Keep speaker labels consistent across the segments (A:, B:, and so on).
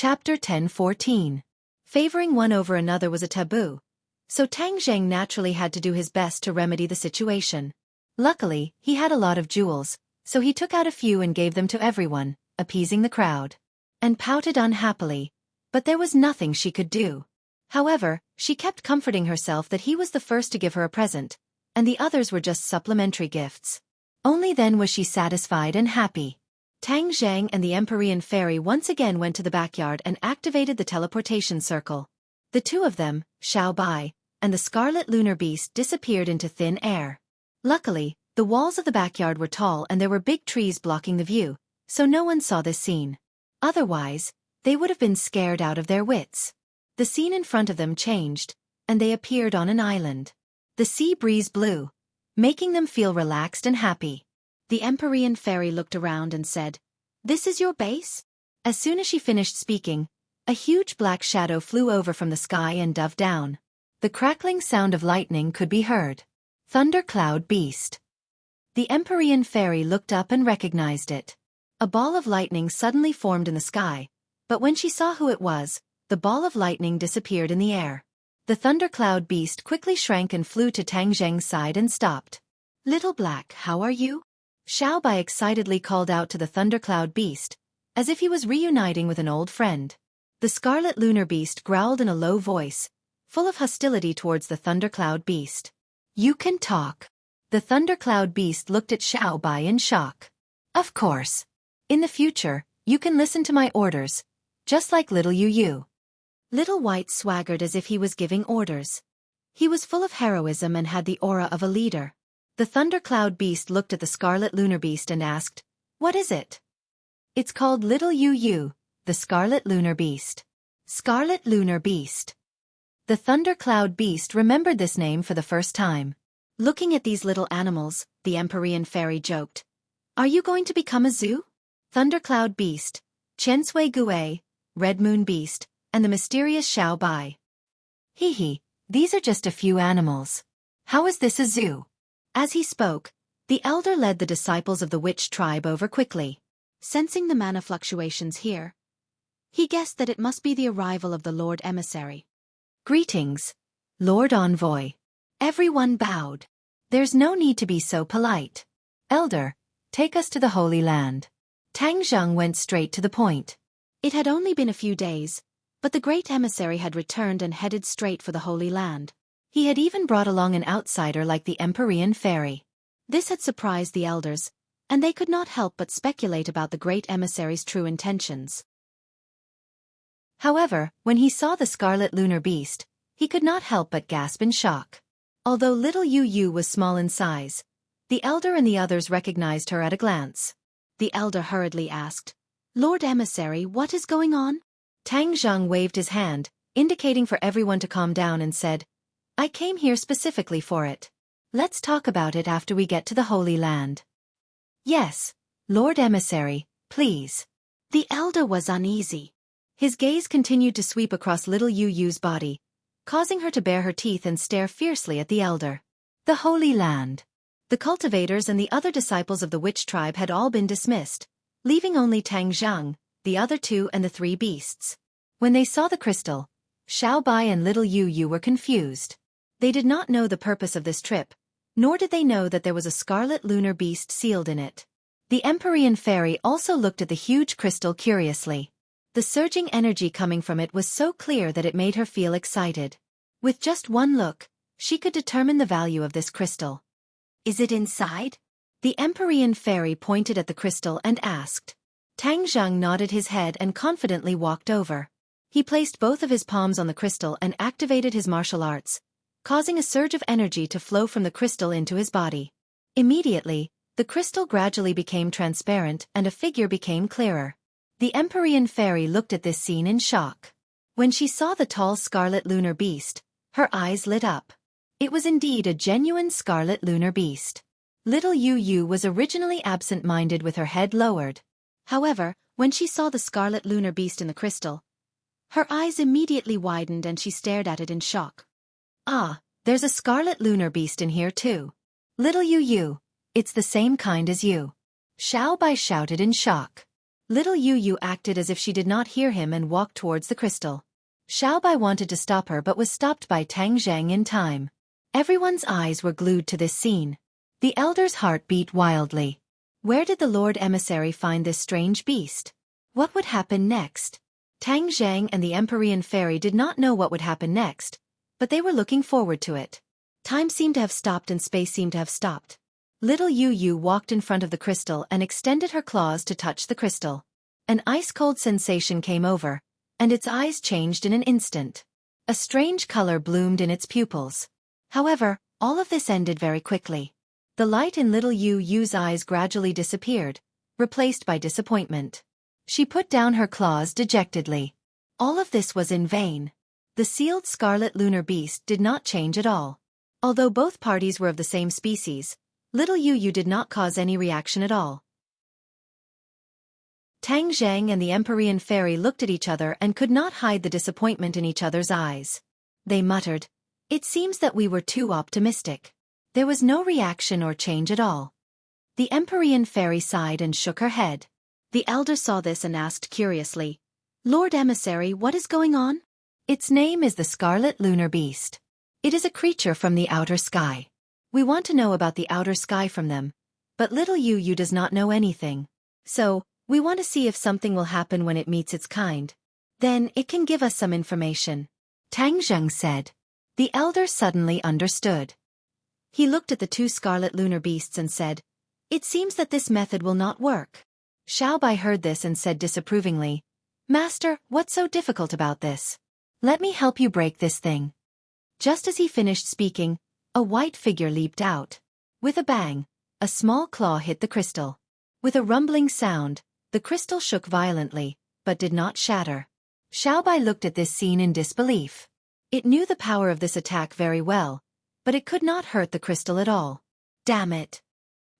A: Chapter 10:14. Favoring one over another was a taboo, so Tang Zheng naturally had to do his best to remedy the situation. Luckily, he had a lot of jewels, so he took out a few and gave them to everyone, appeasing the crowd. And pouted unhappily, but there was nothing she could do. However, she kept comforting herself that he was the first to give her a present, and the others were just supplementary gifts. Only then was she satisfied and happy. Tang Zheng and the Empyrean Fairy once again went to the backyard and activated the teleportation circle. The two of them, Xiao Bai, and the Scarlet Lunar Beast disappeared into thin air. Luckily, the walls of the backyard were tall and there were big trees blocking the view, so no one saw this scene. Otherwise, they would have been scared out of their wits. The scene in front of them changed, and they appeared on an island. The sea breeze blew, making them feel relaxed and happy. The Empyrean Fairy looked around and said, "This is your base?" As soon as she finished speaking, a huge black shadow flew over from the sky and dove down. The crackling sound of lightning could be heard. Thundercloud Beast. The Empyrean Fairy looked up and recognized it. A ball of lightning suddenly formed in the sky, but when she saw who it was, the ball of lightning disappeared in the air. The Thundercloud Beast quickly shrank and flew to Tang Zheng's side and stopped. "Little Black, how are you?" Xiao Bai excitedly called out to the Thundercloud Beast, as if he was reuniting with an old friend. The Scarlet Lunar Beast growled in a low voice, full of hostility towards the Thundercloud Beast. "You can talk." The Thundercloud Beast looked at Xiao Bai in shock. "Of course. In the future, you can listen to my orders, just like little Yu. Little White swaggered as if he was giving orders. He was full of heroism and had the aura of a leader. The Thundercloud Beast looked at the Scarlet Lunar Beast and asked, "What is it?" "It's called Little Yu, the Scarlet Lunar Beast." Scarlet Lunar Beast. The Thundercloud Beast remembered this name for the first time. Looking at these little animals, the Empyrean Fairy joked, "Are you going to become a zoo?" Thundercloud Beast, Chensui Gue, Red Moon Beast, and the mysterious Xiao Bai. "Hee, these are just a few animals. How is this a zoo?" As he spoke, the elder led the disciples of the witch tribe over quickly. Sensing the mana fluctuations here, he guessed that it must be the arrival of the Lord Emissary. "Greetings, Lord Envoy." Everyone bowed. "There's no need to be so polite. Elder, take us to the Holy Land." Tang Zheng went straight to the point. It had only been a few days, but the great emissary had returned and headed straight for the Holy Land. He had even brought along an outsider like the Empyrean Fairy. This had surprised the elders, and they could not help but speculate about the great emissary's true intentions. However, when he saw the Scarlet Lunar Beast, he could not help but gasp in shock. Although little Yu was small in size, the elder and the others recognized her at a glance. The elder hurriedly asked, "Lord Emissary, what is going on?" Tang Zheng waved his hand, indicating for everyone to calm down and said, "I came here specifically for it. Let's talk about it after we get to the Holy Land." "Yes, Lord Emissary, please." The elder was uneasy. His gaze continued to sweep across little Yu's body, causing her to bare her teeth and stare fiercely at the elder. The Holy Land. The cultivators and the other disciples of the witch tribe had all been dismissed, leaving only Tang Zheng, the other two and the three beasts. When they saw the crystal, Xiao Bai and little Yu were confused. They did not know the purpose of this trip, nor did they know that there was a Scarlet Lunar Beast sealed in it. The Empyrean Fairy also looked at the huge crystal curiously. The surging energy coming from it was so clear that it made her feel excited. With just one look, she could determine the value of this crystal. "Is it inside?" The Empyrean Fairy pointed at the crystal and asked. Tang Zheng nodded his head and confidently walked over. He placed both of his palms on the crystal and activated his martial arts, causing a surge of energy to flow from the crystal into his body. Immediately, the crystal gradually became transparent and a figure became clearer. The Empyrean Fairy looked at this scene in shock. When she saw the tall Scarlet Lunar Beast, her eyes lit up. It was indeed a genuine Scarlet Lunar Beast. Little Yu was originally absent-minded with her head lowered. However, when she saw the Scarlet Lunar Beast in the crystal, her eyes immediately widened and she stared at it in shock. "Ah, there's a Scarlet Lunar Beast in here too. Little Yu, it's the same kind as you." Xiao Bai shouted in shock. Little Yu Yu acted as if she did not hear him and walked towards the crystal. Xiaobai wanted to stop her but was stopped by Tang Zhang in time. Everyone's eyes were glued to this scene. The elder's heart beat wildly. Where did the Lord Emissary find this strange beast? What would happen next? Tang Zhang and the Empyrean Fairy did not know what would happen next, but they were looking forward to it. Time seemed to have stopped and space seemed to have stopped. Little Yu Yu walked in front of the crystal and extended her claws to touch the crystal. An ice-cold sensation came over, and its eyes changed in an instant. A strange color bloomed in its pupils. However, all of this ended very quickly. The light in little Yu Yu's eyes gradually disappeared, replaced by disappointment. She put down her claws dejectedly. All of this was in vain. The sealed scarlet lunar beast did not change at all. Although both parties were of the same species, little Yu Yu did not cause any reaction at all. Tang Zhang and the Empyrean Fairy looked at each other and could not hide the disappointment in each other's eyes. They muttered, "It seems that we were too optimistic." There was no reaction or change at all. The Empyrean Fairy sighed and shook her head. The elder saw this and asked curiously, "Lord Emissary, what is going on?" "Its name is the Scarlet Lunar Beast. It is a creature from the outer sky. We want to know about the outer sky from them, but little Yu Yu does not know anything. So, we want to see if something will happen when it meets its kind. Then, it can give us some information," Tang Zheng said. The elder suddenly understood. He looked at the two scarlet lunar beasts and said, "It seems that this method will not work." Xiaobai heard this and said disapprovingly, "Master, what's so difficult about this? Let me help you break this thing." Just as he finished speaking, a white figure leaped out. With a bang, a small claw hit the crystal. With a rumbling sound, the crystal shook violently, but did not shatter. Xiaobai looked at this scene in disbelief. It knew the power of this attack very well, but it could not hurt the crystal at all. "Damn it!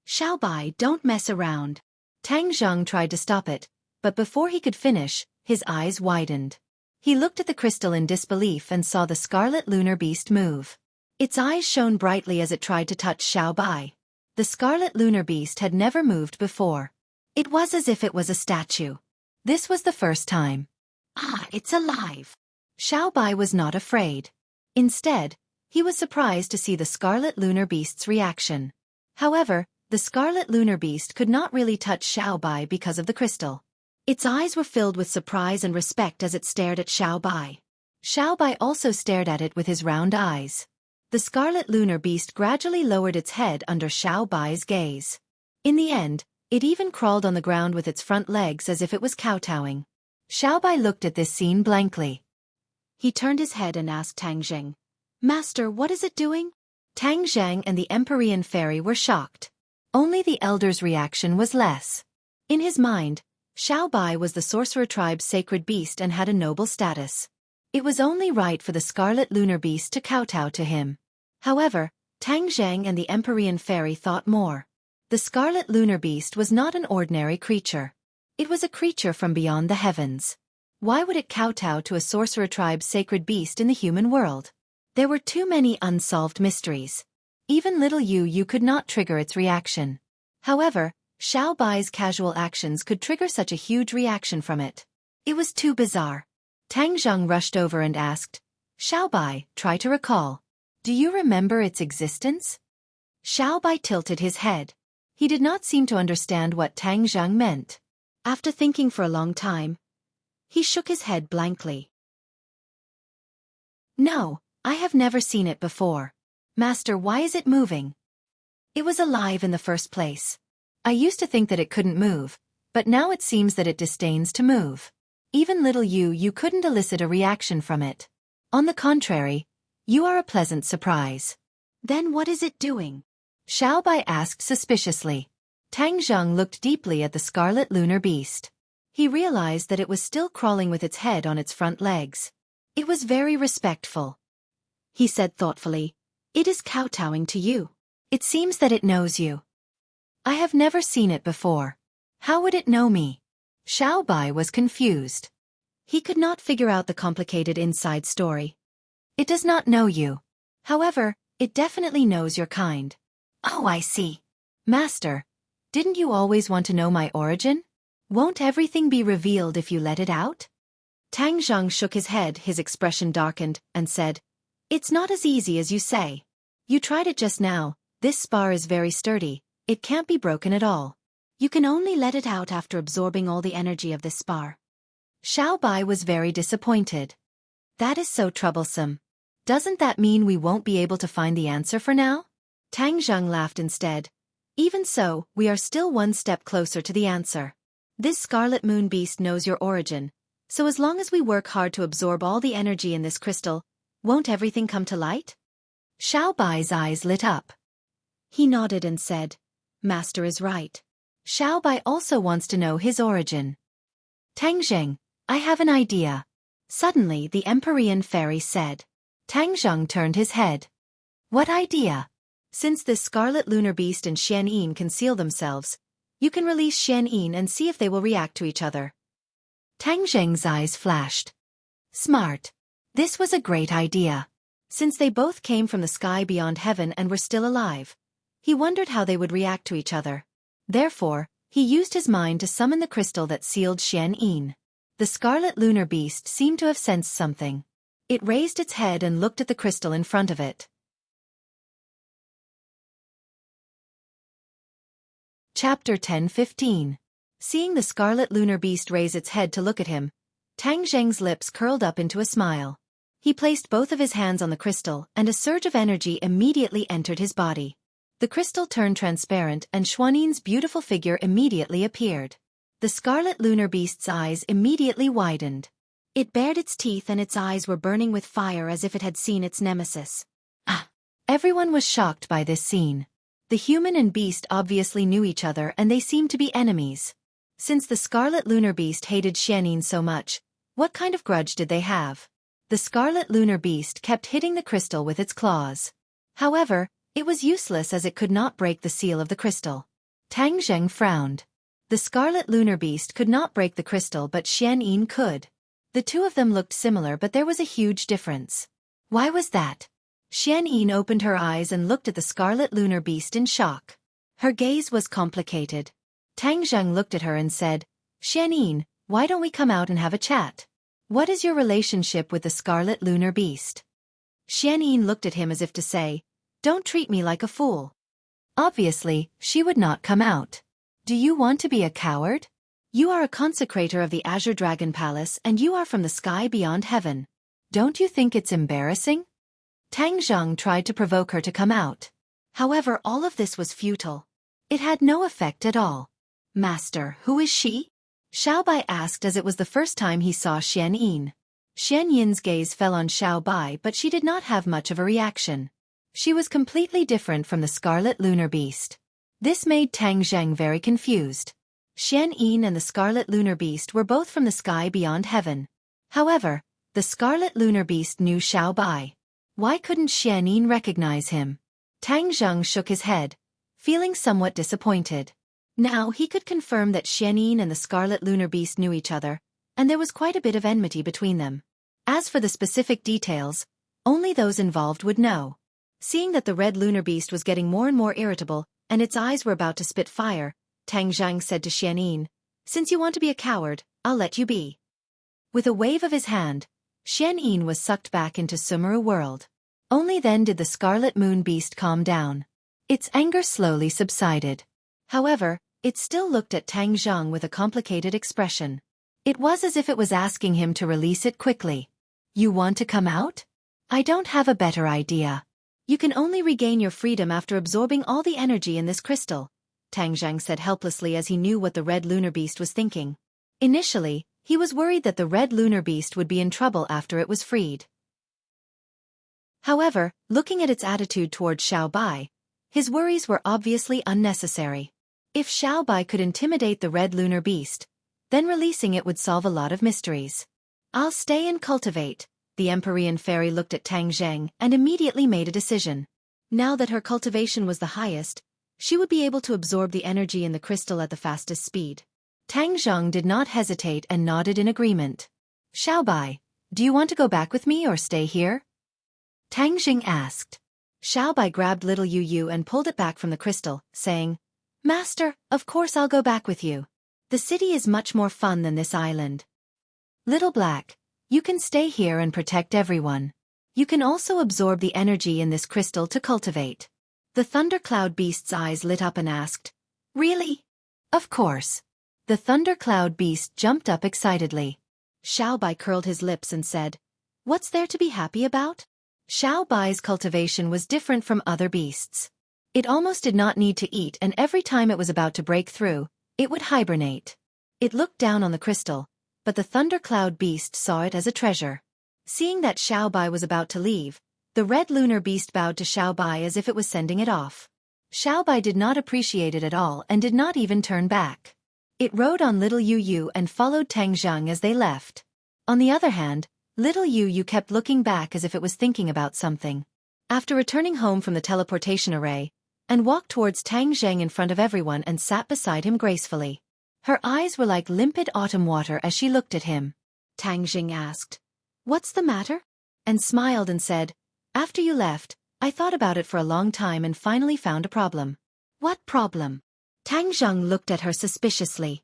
A: Xiaobai, don't mess around." Tang Zheng tried to stop it, but before he could finish, his eyes widened. He looked at the crystal in disbelief and saw the scarlet lunar beast move. Its eyes shone brightly as it tried to touch Xiaobai. The scarlet lunar beast had never moved before. It was as if it was a statue. This was the first time. "Ah, it's alive." Xiaobai was not afraid. Instead, he was surprised to see the scarlet lunar beast's reaction. However, the scarlet lunar beast could not really touch Xiaobai because of the crystal. Its eyes were filled with surprise and respect as it stared at Xiaobai. Xiaobai also stared at it with his round eyes. The scarlet lunar beast gradually lowered its head under Xiaobai's gaze. In the end, it even crawled on the ground with its front legs as if it was kowtowing. Xiaobai looked at this scene blankly. He turned his head and asked Tang Zheng, "Master, what is it doing?" Tang Zheng and the Empyrean Fairy were shocked. Only the elder's reaction was less. In his mind, Xiaobai was the sorcerer tribe's sacred beast and had a noble status. It was only right for the scarlet lunar beast to kowtow to him. However, Tang Zheng and the Empyrean Fairy thought more. The scarlet lunar beast was not an ordinary creature. It was a creature from beyond the heavens. Why would it kowtow to a sorcerer tribe's sacred beast in the human world? There were too many unsolved mysteries. Even little Yu Yu could not trigger its reaction. However, Xiaobai's casual actions could trigger such a huge reaction from it. It was too bizarre. Tang Zheng rushed over and asked, "Xiaobai, try to recall. Do you remember its existence?" Xiaobai tilted his head. He did not seem to understand what Tang Zheng meant. After thinking for a long time, he shook his head blankly. "No, I have never seen it before. Master, why is it moving? It was alive in the first place. I used to think that it couldn't move, but now it seems that it disdains to move. Even little you couldn't elicit a reaction from it. On the contrary, you are a pleasant surprise." "Then what is it doing?" Xiaobai asked suspiciously. Tang Zheng looked deeply at the scarlet lunar beast. He realized that it was still crawling with its head on its front legs. It was very respectful. He said thoughtfully, "It is kowtowing to you. It seems that it knows you." "I have never seen it before. How would it know me?" Xiaobai was confused. He could not figure out the complicated inside story. "It does not know you. However, it definitely knows your kind." "Oh, I see. Master, didn't you always want to know my origin?" Won't everything be revealed if you let it out? Tang Zhang shook his head, his expression darkened, and said, It's not as easy as you say. You tried it just now, this spar is very sturdy, it can't be broken at all. You can only let it out after absorbing all the energy of this spar. Xiao Bai was very disappointed. That is so troublesome. Doesn't that mean we won't be able to find the answer for now? Tang Zhang laughed instead. Even so, we are still one step closer to the answer. This Scarlet Moon Beast knows your origin, so as long as we work hard to absorb all the energy in this crystal, won't everything come to light? Xiao Bai's eyes lit up. He nodded and said, Master is right. Xiao Bai also wants to know his origin. Tang Zheng, I have an idea. Suddenly the Empyrean fairy said. Tang Zheng turned his head. What idea? Since this Scarlet Lunar Beast and Xian Yin conceal themselves, you can release Xian Yin and see if they will react to each other. Tang Zheng's eyes flashed. Smart. This was a great idea. Since they both came from the sky beyond heaven and were still alive, he wondered how they would react to each other. Therefore, he used his mind to summon the crystal that sealed Xian Yin. The Scarlet Lunar Beast seemed to have sensed something. It raised its head and looked at the crystal in front of it. Chapter 10:15. Seeing the Scarlet Lunar Beast raise its head to look at him, Tang Zheng's lips curled up into a smile. He placed both of his hands on the crystal and a surge of energy immediately entered his body. The crystal turned transparent and Xuanin's beautiful figure immediately appeared. The Scarlet Lunar Beast's eyes immediately widened. It bared its teeth and its eyes were burning with fire as if it had seen its nemesis. Everyone was shocked by this scene. The human and beast obviously knew each other and they seemed to be enemies. Since the Scarlet Lunar Beast hated Xianin so much, what kind of grudge did they have? The Scarlet Lunar Beast kept hitting the crystal with its claws. However, it was useless as it could not break the seal of the crystal. Tang Zheng frowned. The Scarlet Lunar Beast could not break the crystal but Xianin could. The two of them looked similar but there was a huge difference. Why was that? Xianin opened her eyes and looked at the Scarlet Lunar Beast in shock. Her gaze was complicated. Tang Zheng looked at her and said, Xianin, why don't we come out and have a chat? What is your relationship with the Scarlet Lunar Beast? Xianin looked at him as if to say, Don't treat me like a fool. Obviously, she would not come out. Do you want to be a coward? You are a consecrator of the Azure Dragon Palace and you are from the sky beyond heaven. Don't you think it's embarrassing? Tang Zheng tried to provoke her to come out. However, all of this was futile. It had no effect at all. Master, who is she? Xiao Bai asked as it was the first time he saw Xian Yin. Xian Yin's gaze fell on Xiao Bai but she did not have much of a reaction. She was completely different from the Scarlet Lunar Beast. This made Tang Zheng very confused. Xian Yin and the Scarlet Lunar Beast were both from the sky beyond heaven. However, the Scarlet Lunar Beast knew Xiao Bai. Why couldn't Xian Yin recognize him? Tang Zheng shook his head, feeling somewhat disappointed. Now he could confirm that Xian Yin and the Scarlet Lunar Beast knew each other, and there was quite a bit of enmity between them. As for the specific details, only those involved would know. Seeing that the Red Lunar Beast was getting more and more irritable, and its eyes were about to spit fire, Tang Zheng said to Xian Yin, Since you want to be a coward, I'll let you be. With a wave of his hand, Xian Yin was sucked back into Sumeru world. Only then did the Scarlet Moon Beast calm down. Its anger slowly subsided. However, it still looked at Tang Zheng with a complicated expression. It was as if it was asking him to release it quickly. You want to come out? I don't have a better idea. You can only regain your freedom after absorbing all the energy in this crystal, Tang Zheng said helplessly as he knew what the Red Lunar Beast was thinking. Initially, he was worried that the Red Lunar Beast would be in trouble after it was freed. However, looking at its attitude toward Xiao Bai, his worries were obviously unnecessary. If Xiao Bai could intimidate the Red Lunar Beast, then releasing it would solve a lot of mysteries. I'll stay and cultivate. The Empyrean fairy looked at Tang Zheng and immediately made a decision. Now that her cultivation was the highest, she would be able to absorb the energy in the crystal at the fastest speed. Tang Zheng did not hesitate and nodded in agreement. Xiao Bai, do you want to go back with me or stay here? Tang Zheng asked. Xiao Bai grabbed little Yu Yu and pulled it back from the crystal, saying, Master, of course I'll go back with you. The city is much more fun than this island. Little Black, you can stay here and protect everyone. You can also absorb the energy in this crystal to cultivate. The Thundercloud Beast's eyes lit up and asked, Really? Of course. The Thundercloud Beast jumped up excitedly. Xiaobai curled his lips and said, What's there to be happy about? Xiaobai's cultivation was different from other beasts. It almost did not need to eat, and every time it was about to break through, it would hibernate. It looked down on the crystal, but the Thundercloud Beast saw it as a treasure. Seeing that Xiaobai was about to leave, the Red Lunar Beast bowed to Xiaobai as if it was sending it off. Xiaobai did not appreciate it at all and did not even turn back. It rode on Little Yu Yu and followed Tang Zheng as they left. On the other hand, Little Yu Yu kept looking back as if it was thinking about something. After returning home from the teleportation array, and walked towards Tang Zheng in front of everyone and sat beside him gracefully. Her eyes were like limpid autumn water as she looked at him. Tang Zheng asked, What's the matter? And smiled and said, After you left, I thought about it for a long time and finally found a problem. What problem? Tang Zheng looked at her suspiciously.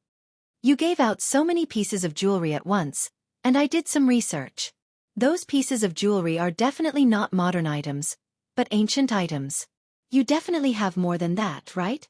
A: You gave out so many pieces of jewelry at once, and I did some research. Those pieces of jewelry are definitely not modern items, but ancient items. You definitely have more than that, right?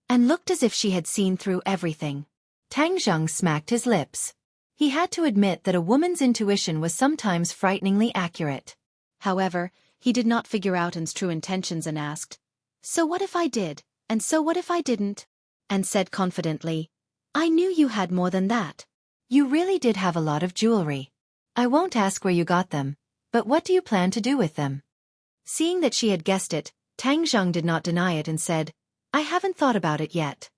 A: And looked as if she had seen through everything. Tang Zheng smacked his lips. He had to admit that a woman's intuition was sometimes frighteningly accurate. However, he did not figure out An's true intentions and asked, So what if I did, and so what if I didn't? And said confidently, I knew you had more than that. You really did have a lot of jewelry. I won't ask where you got them, but what do you plan to do with them? Seeing that she had guessed it, Tang Zheng did not deny it and said, I haven't thought about it yet.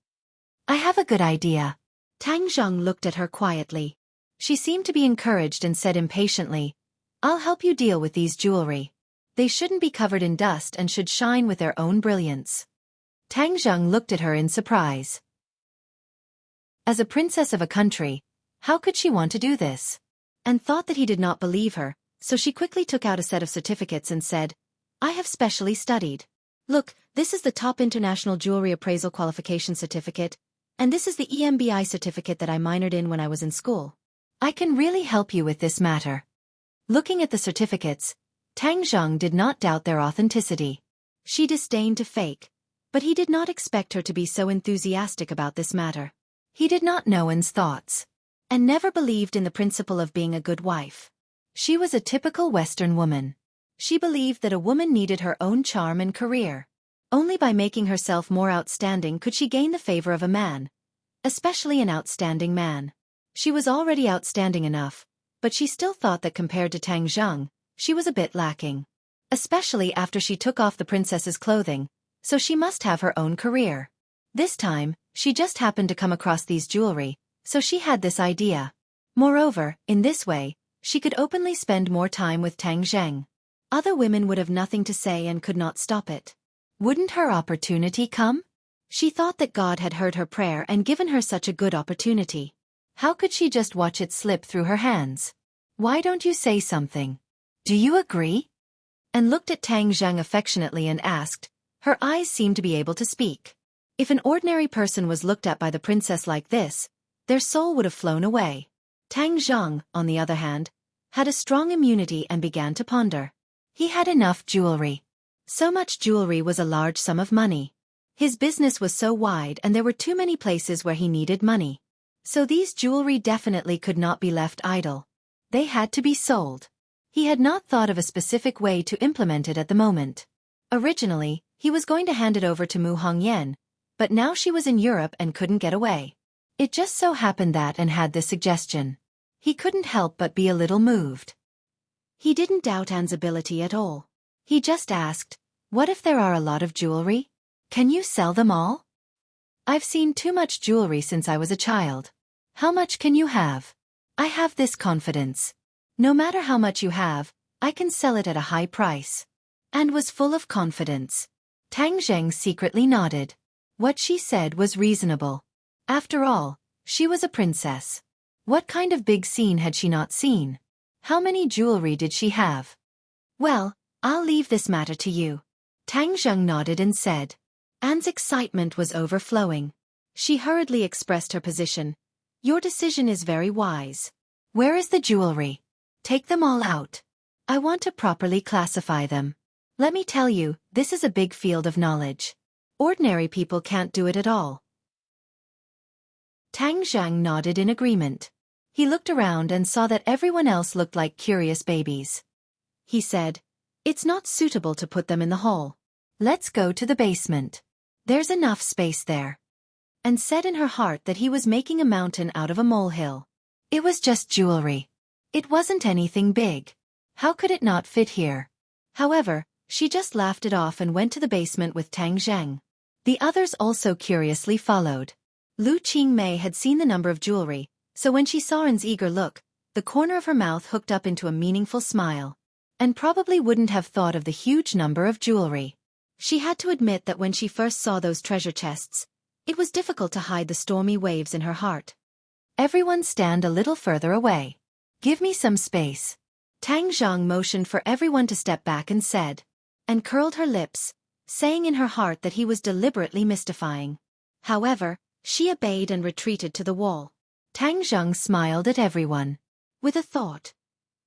A: I have a good idea. Tang Zheng looked at her quietly. She seemed to be encouraged and said impatiently, I'll help you deal with these jewelry. They shouldn't be covered in dust and should shine with their own brilliance. Tang Zheng looked at her in surprise. As a princess of a country, how could she want to do this? And thought that he did not believe her, so she quickly took out a set of certificates and said, I have specially studied. Look, this is the top international jewelry appraisal qualification certificate, and this is the EMBI certificate that I minored in when I was in school. I can really help you with this matter. Looking at the certificates, Tang Zheng did not doubt their authenticity. She disdained to fake, but he did not expect her to be so enthusiastic about this matter. He did not know An's thoughts, and never believed in the principle of being a good wife. She was a typical Western woman. She believed that a woman needed her own charm and career. Only by making herself more outstanding could she gain the favor of a man, especially an outstanding man. She was already outstanding enough, but she still thought that compared to Tang Zheng, she was a bit lacking. Especially after she took off the princess's clothing, so she must have her own career. This time, she just happened to come across these jewelry, so she had this idea. Moreover, in this way, she could openly spend more time with Tang Zheng. Other women would have nothing to say and could not stop it. Wouldn't her opportunity come? She thought that God had heard her prayer and given her such a good opportunity. How could she just watch it slip through her hands? Why don't you say something? Do you agree? And looked at Tang Zheng affectionately and asked, her eyes seemed to be able to speak. If an ordinary person was looked at by the princess like this, their soul would have flown away. Tang Zheng, on the other hand, had a strong immunity and began to ponder. He had enough jewelry. So much jewelry was a large sum of money. His business was so wide and there were too many places where he needed money. So these jewelry definitely could not be left idle. They had to be sold. He had not thought of a specific way to implement it at the moment. Originally, he was going to hand it over to Mu Hongyan, but now she was in Europe and couldn't get away. It just so happened that An had this suggestion. He couldn't help but be a little moved. He didn't doubt An's ability at all. He just asked, what if there are a lot of jewelry? Can you sell them all? I've seen too much jewelry since I was a child. How much can you have? I have this confidence. No matter how much you have, I can sell it at a high price. And was full of confidence. Tang Zheng secretly nodded. What she said was reasonable. After all, she was a princess. What kind of big scene had she not seen? How many jewelry did she have? Well, I'll leave this matter to you. Tang Zheng nodded and said. An's excitement was overflowing. She hurriedly expressed her position. Your decision is very wise. Where is the jewelry? Take them all out. I want to properly classify them. Let me tell you, this is a big field of knowledge. Ordinary people can't do it at all. Tang Zhang nodded in agreement. He looked around and saw that everyone else looked like curious babies. He said, it's not suitable to put them in the hall. Let's go to the basement. There's enough space there. And said in her heart that he was making a mountain out of a molehill. It was just jewelry. It wasn't anything big. How could it not fit here? However, she just laughed it off and went to the basement with Tang Zhang. The others also curiously followed. Lu Qingmei had seen the number of jewelry, so when she saw An's eager look, the corner of her mouth hooked up into a meaningful smile. And probably wouldn't have thought of the huge number of jewelry. She had to admit that when she first saw those treasure chests, it was difficult to hide the stormy waves in her heart. Everyone stand a little further away. Give me some space. Tang Zhang motioned for everyone to step back and said, and curled her lips, saying in her heart that he was deliberately mystifying. However, she obeyed and retreated to the wall. Tang Zhang smiled at everyone. With a thought.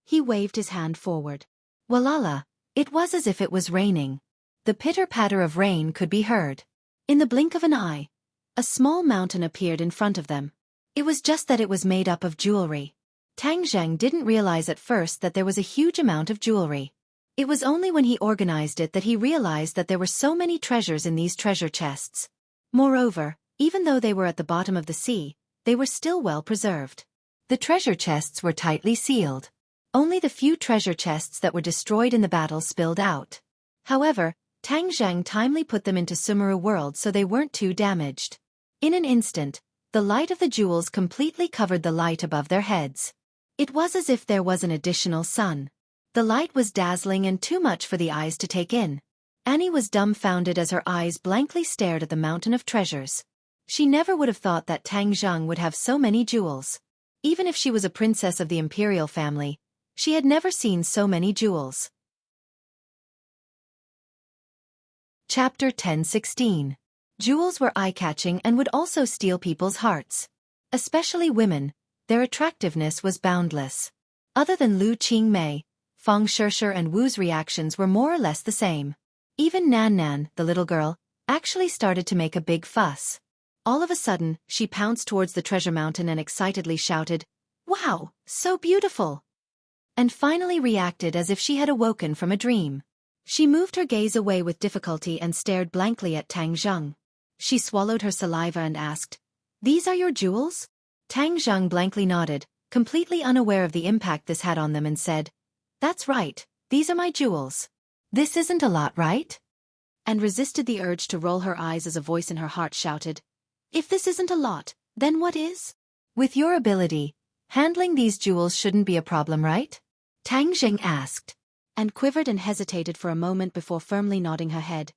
A: He waved his hand forward. Walala, it was as if it was raining. The pitter-patter of rain could be heard. In the blink of an eye, a small mountain appeared in front of them. It was just that it was made up of jewelry. Tang Zhang didn't realize at first that there was a huge amount of jewelry. It was only when he organized it that he realized that there were so many treasures in these treasure chests. Moreover, even though they were at the bottom of the sea, they were still well preserved. The treasure chests were tightly sealed. Only the few treasure chests that were destroyed in the battle spilled out. However, Tang Zhang timely put them into Sumeru world so they weren't too damaged. In an instant, the light of the jewels completely covered the light above their heads. It was as if there was an additional sun. The light was dazzling and too much for the eyes to take in. Annie was dumbfounded as her eyes blankly stared at the mountain of treasures. She never would have thought that Tang Zhang would have so many jewels. Even if she was a princess of the imperial family, she had never seen so many jewels. Chapter 10:16. Jewels were eye-catching and would also steal people's hearts. Especially women, their attractiveness was boundless. Other than Lu Qingmei, Feng Shishir and Wu's reactions were more or less the same. Even Nan Nan, the little girl, actually started to make a big fuss. All of a sudden, she pounced towards the treasure mountain and excitedly shouted, "Wow, so beautiful!" And finally reacted as if she had awoken from a dream. She moved her gaze away with difficulty and stared blankly at Tang Zhang. She swallowed her saliva and asked, "These are your jewels?" Tang Zhang blankly nodded, completely unaware of the impact this had on them, and said, "That's right, these are my jewels. This isn't a lot, right?" And resisted the urge to roll her eyes as a voice in her heart shouted, "If this isn't a lot, then what is?" "With your ability, handling these jewels shouldn't be a problem, right?" Tang Zhang asked, and quivered and hesitated for a moment before firmly nodding her head.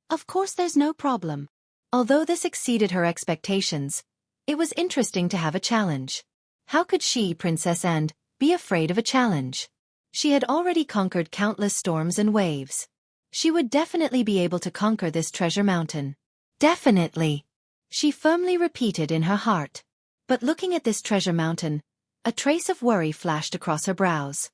A: "Of course there's no problem." Although this exceeded her expectations, it was interesting to have a challenge. How could she, Princess And, be afraid of a challenge? She had already conquered countless storms and waves. She would definitely be able to conquer this treasure mountain. Definitely, she firmly repeated in her heart. But looking at this treasure mountain, a trace of worry flashed across her brows.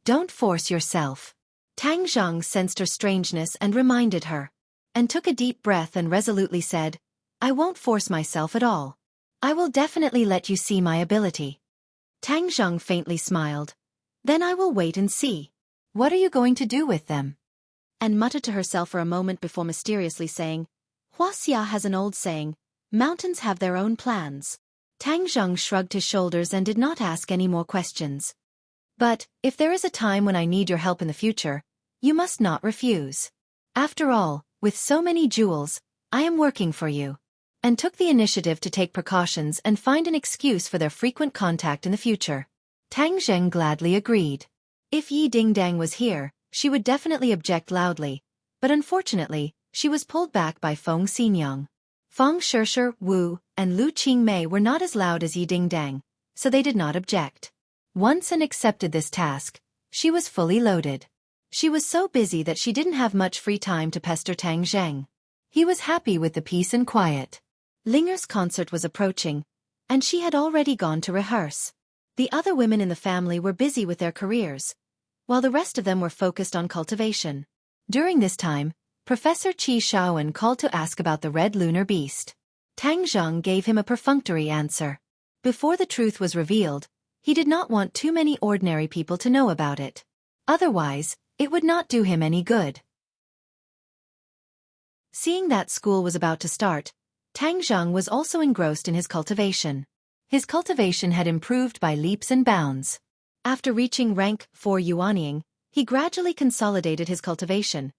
A: "Don't force yourself." Tang Zhang sensed her strangeness and reminded her, and took a deep breath and resolutely said, "I won't force myself at all. I will definitely let you see my ability." Tang Zhang faintly smiled. "Then I will wait and see. What are you going to do with them?" And muttered to herself for a moment before mysteriously saying, "Wuxia has an old saying, mountains have their own plans." Tang Zhang shrugged his shoulders and did not ask any more questions. "But, if there is a time when I need your help in the future, you must not refuse. After all, with so many jewels, I am working for you." And took the initiative to take precautions and find an excuse for their frequent contact in the future. Tang Zheng gladly agreed. If Yi Dingdang was here, she would definitely object loudly, but unfortunately, she was pulled back by Feng Xinyang. Feng Shishir, Wu, and Lu Qingmei were not as loud as Yi Dingdang, so they did not object. Once An accepted this task, she was fully loaded. She was so busy that she didn't have much free time to pester Tang Zheng. He was happy with the peace and quiet. Linger's concert was approaching, and she had already gone to rehearse. The other women in the family were busy with their careers, while the rest of them were focused on cultivation. During this time, Professor Xiaofan called to ask about the red lunar beast. Tang Zhang gave him a perfunctory answer. Before the truth was revealed, he did not want too many ordinary people to know about it. Otherwise, it would not do him any good. Seeing that school was about to start, Tang Zhang was also engrossed in his cultivation. His cultivation had improved by leaps and bounds. After reaching rank 4 Yuanying, he gradually consolidated his cultivation,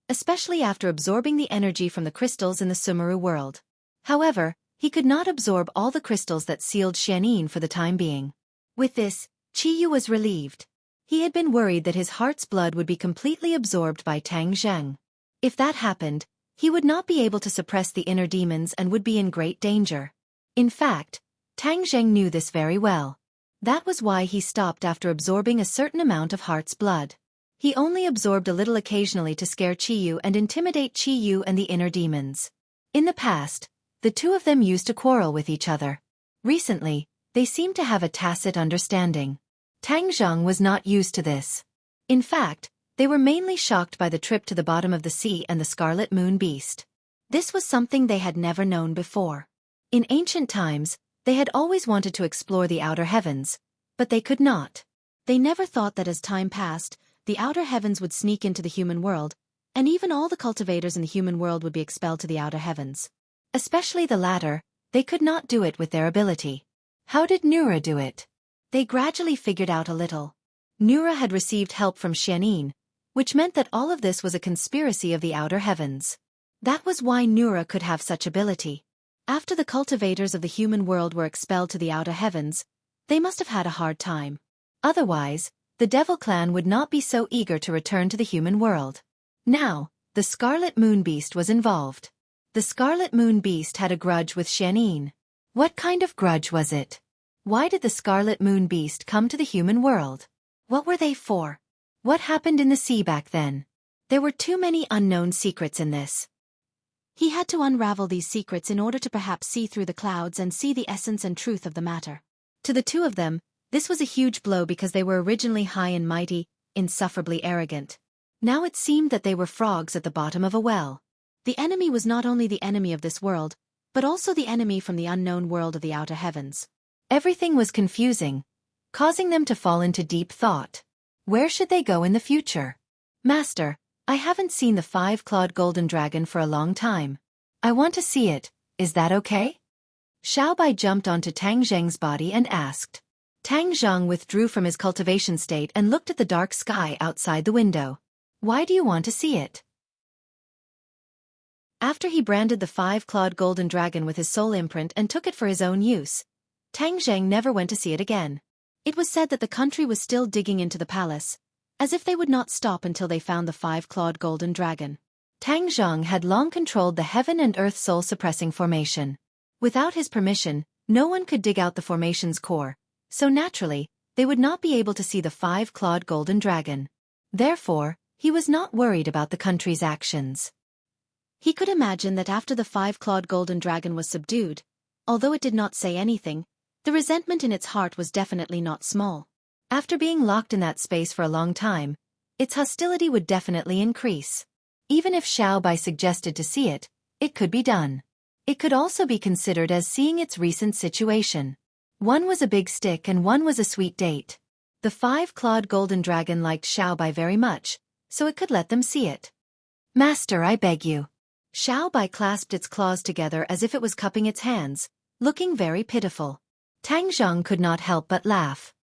A: especially after absorbing the energy from the crystals in the Sumeru world. However, he could not absorb all the crystals that sealed Xianin for the time being. With this, Qiyu was relieved. He had been worried that his heart's blood would be completely absorbed by Tang Zheng. If that happened, he would not be able to suppress the inner demons and would be in great danger. In fact, Tang Zheng knew this very well. That was why he stopped after absorbing a certain amount of heart's blood. He only absorbed a little occasionally to scare Qiyu and intimidate Qiyu and the inner demons. In the past, the two of them used to quarrel with each other. Recently, they seemed to have a tacit understanding. Tang Zheng was not used to this. In fact, they were mainly shocked by the trip to the bottom of the sea and the Scarlet Moon Beast. This was something they had never known before. In ancient times, they had always wanted to explore the outer heavens, but they could not. They never thought that as time passed, the outer heavens would sneak into the human world, and even all the cultivators in the human world would be expelled to the outer heavens. Especially the latter, they could not do it with their ability. How did Nura do it? They gradually figured out a little. Nura had received help from Xianin, which meant that all of this was a conspiracy of the outer heavens. That was why Nura could have such ability. After the cultivators of the human world were expelled to the outer heavens, they must have had a hard time. Otherwise, the Devil Clan would not be so eager to return to the human world. Now, the Scarlet Moon Beast was involved. The Scarlet Moon Beast had a grudge with Xianin. What kind of grudge was it? Why did the Scarlet Moon Beast come to the human world? What were they for? What happened in the sea back then? There were too many unknown secrets in this. He had to unravel these secrets in order to perhaps see through the clouds and see the essence and truth of the matter. To the two of them, this was a huge blow because they were originally high and mighty, insufferably arrogant. Now it seemed that they were frogs at the bottom of a well. The enemy was not only the enemy of this world, but also the enemy from the unknown world of the outer heavens. Everything was confusing, causing them to fall into deep thought. Where should they go in the future? Master, I haven't seen the 5-clawed golden dragon for a long time. I want to see it, is that okay? Xiaobai jumped onto Tang Zheng's body and asked. Tang Zheng withdrew from his cultivation state and looked at the dark sky outside the window. Why do you want to see it? After he branded the 5-clawed golden dragon with his soul imprint and took it for his own use, Tang Zheng never went to see it again. It was said that the country was still digging into the palace, as if they would not stop until they found the 5-clawed golden dragon. Tang Zheng had long controlled the heaven and earth soul-suppressing formation. Without his permission, no one could dig out the formation's core, so naturally, they would not be able to see the 5-clawed golden dragon. Therefore, he was not worried about the country's actions. He could imagine that after the 5-clawed golden dragon was subdued, although it did not say anything, the resentment in its heart was definitely not small. After being locked in that space for a long time, its hostility would definitely increase. Even if Xiaobai suggested to see it, it could be done. It could also be considered as seeing its recent situation. One was a big stick and one was a sweet date. The 5-clawed golden dragon liked Xiaobai very much, so it could let them see it. Master, I beg you. Xiaobai clasped its claws together as if it was cupping its hands, looking very pitiful. Tang Zheng could not help but laugh.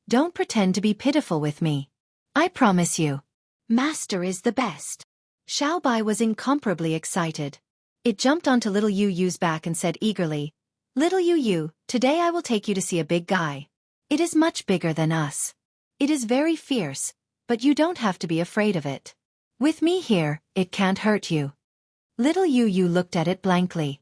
A: Don't pretend to be pitiful with me. I promise you. Master is the best. Xiaobai was incomparably excited. It jumped onto little Yu Yu's back and said eagerly, Little Yu Yu, today I will take you to see a big guy. It is much bigger than us. It is very fierce, but you don't have to be afraid of it. With me here, it can't hurt you. Little Yu Yu looked at it blankly.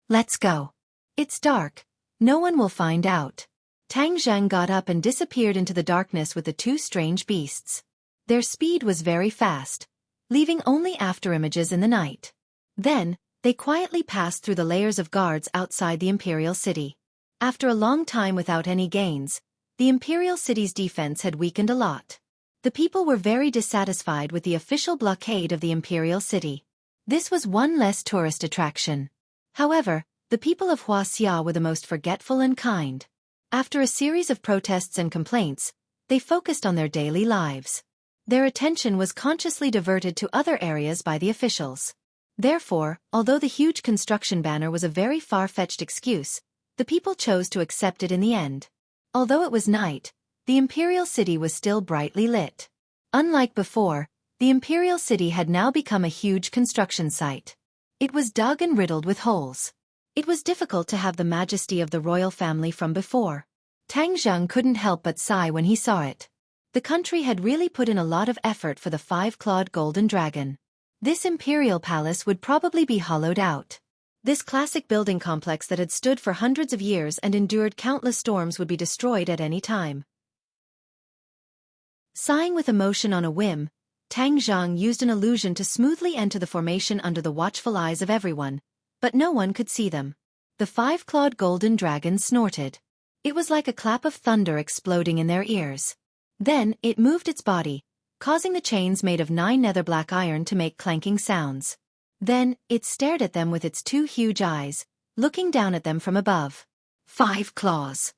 A: Let's go. It's dark. No one will find out. Tang Zheng got up and disappeared into the darkness with the two strange beasts. Their speed was very fast, leaving only afterimages in the night. Then, They quietly passed through the layers of guards outside the imperial city. After a long time without any gains, the imperial city's defense had weakened a lot. The people were very dissatisfied with the official blockade of the imperial city. This was one less tourist attraction. However, the people of Wuxia were the most forgetful and kind. After a series of protests and complaints, they focused on their daily lives. Their attention was consciously diverted to other areas by the officials. Therefore, although the huge construction banner was a very far-fetched excuse, the people chose to accept it in the end. Although it was night, the imperial city was still brightly lit. Unlike before, the imperial city had now become a huge construction site. It was dug and riddled with holes. It was difficult to have the majesty of the royal family from before. Tang Zheng couldn't help but sigh when he saw it. The country had really put in a lot of effort for the five-clawed golden dragon. This imperial palace would probably be hollowed out. This classic building complex that had stood for hundreds of years and endured countless storms would be destroyed at any time. Sighing with emotion on a whim, Tang Zheng used an illusion to smoothly enter the formation under the watchful eyes of everyone, but no one could see them. The five-clawed golden dragon snorted. It was like a clap of thunder exploding in their ears. Then, it moved its body, causing the chains made of 9 nether black iron to make clanking sounds. Then, it stared at them with its 2 huge eyes, looking down at them from above. 5 claws.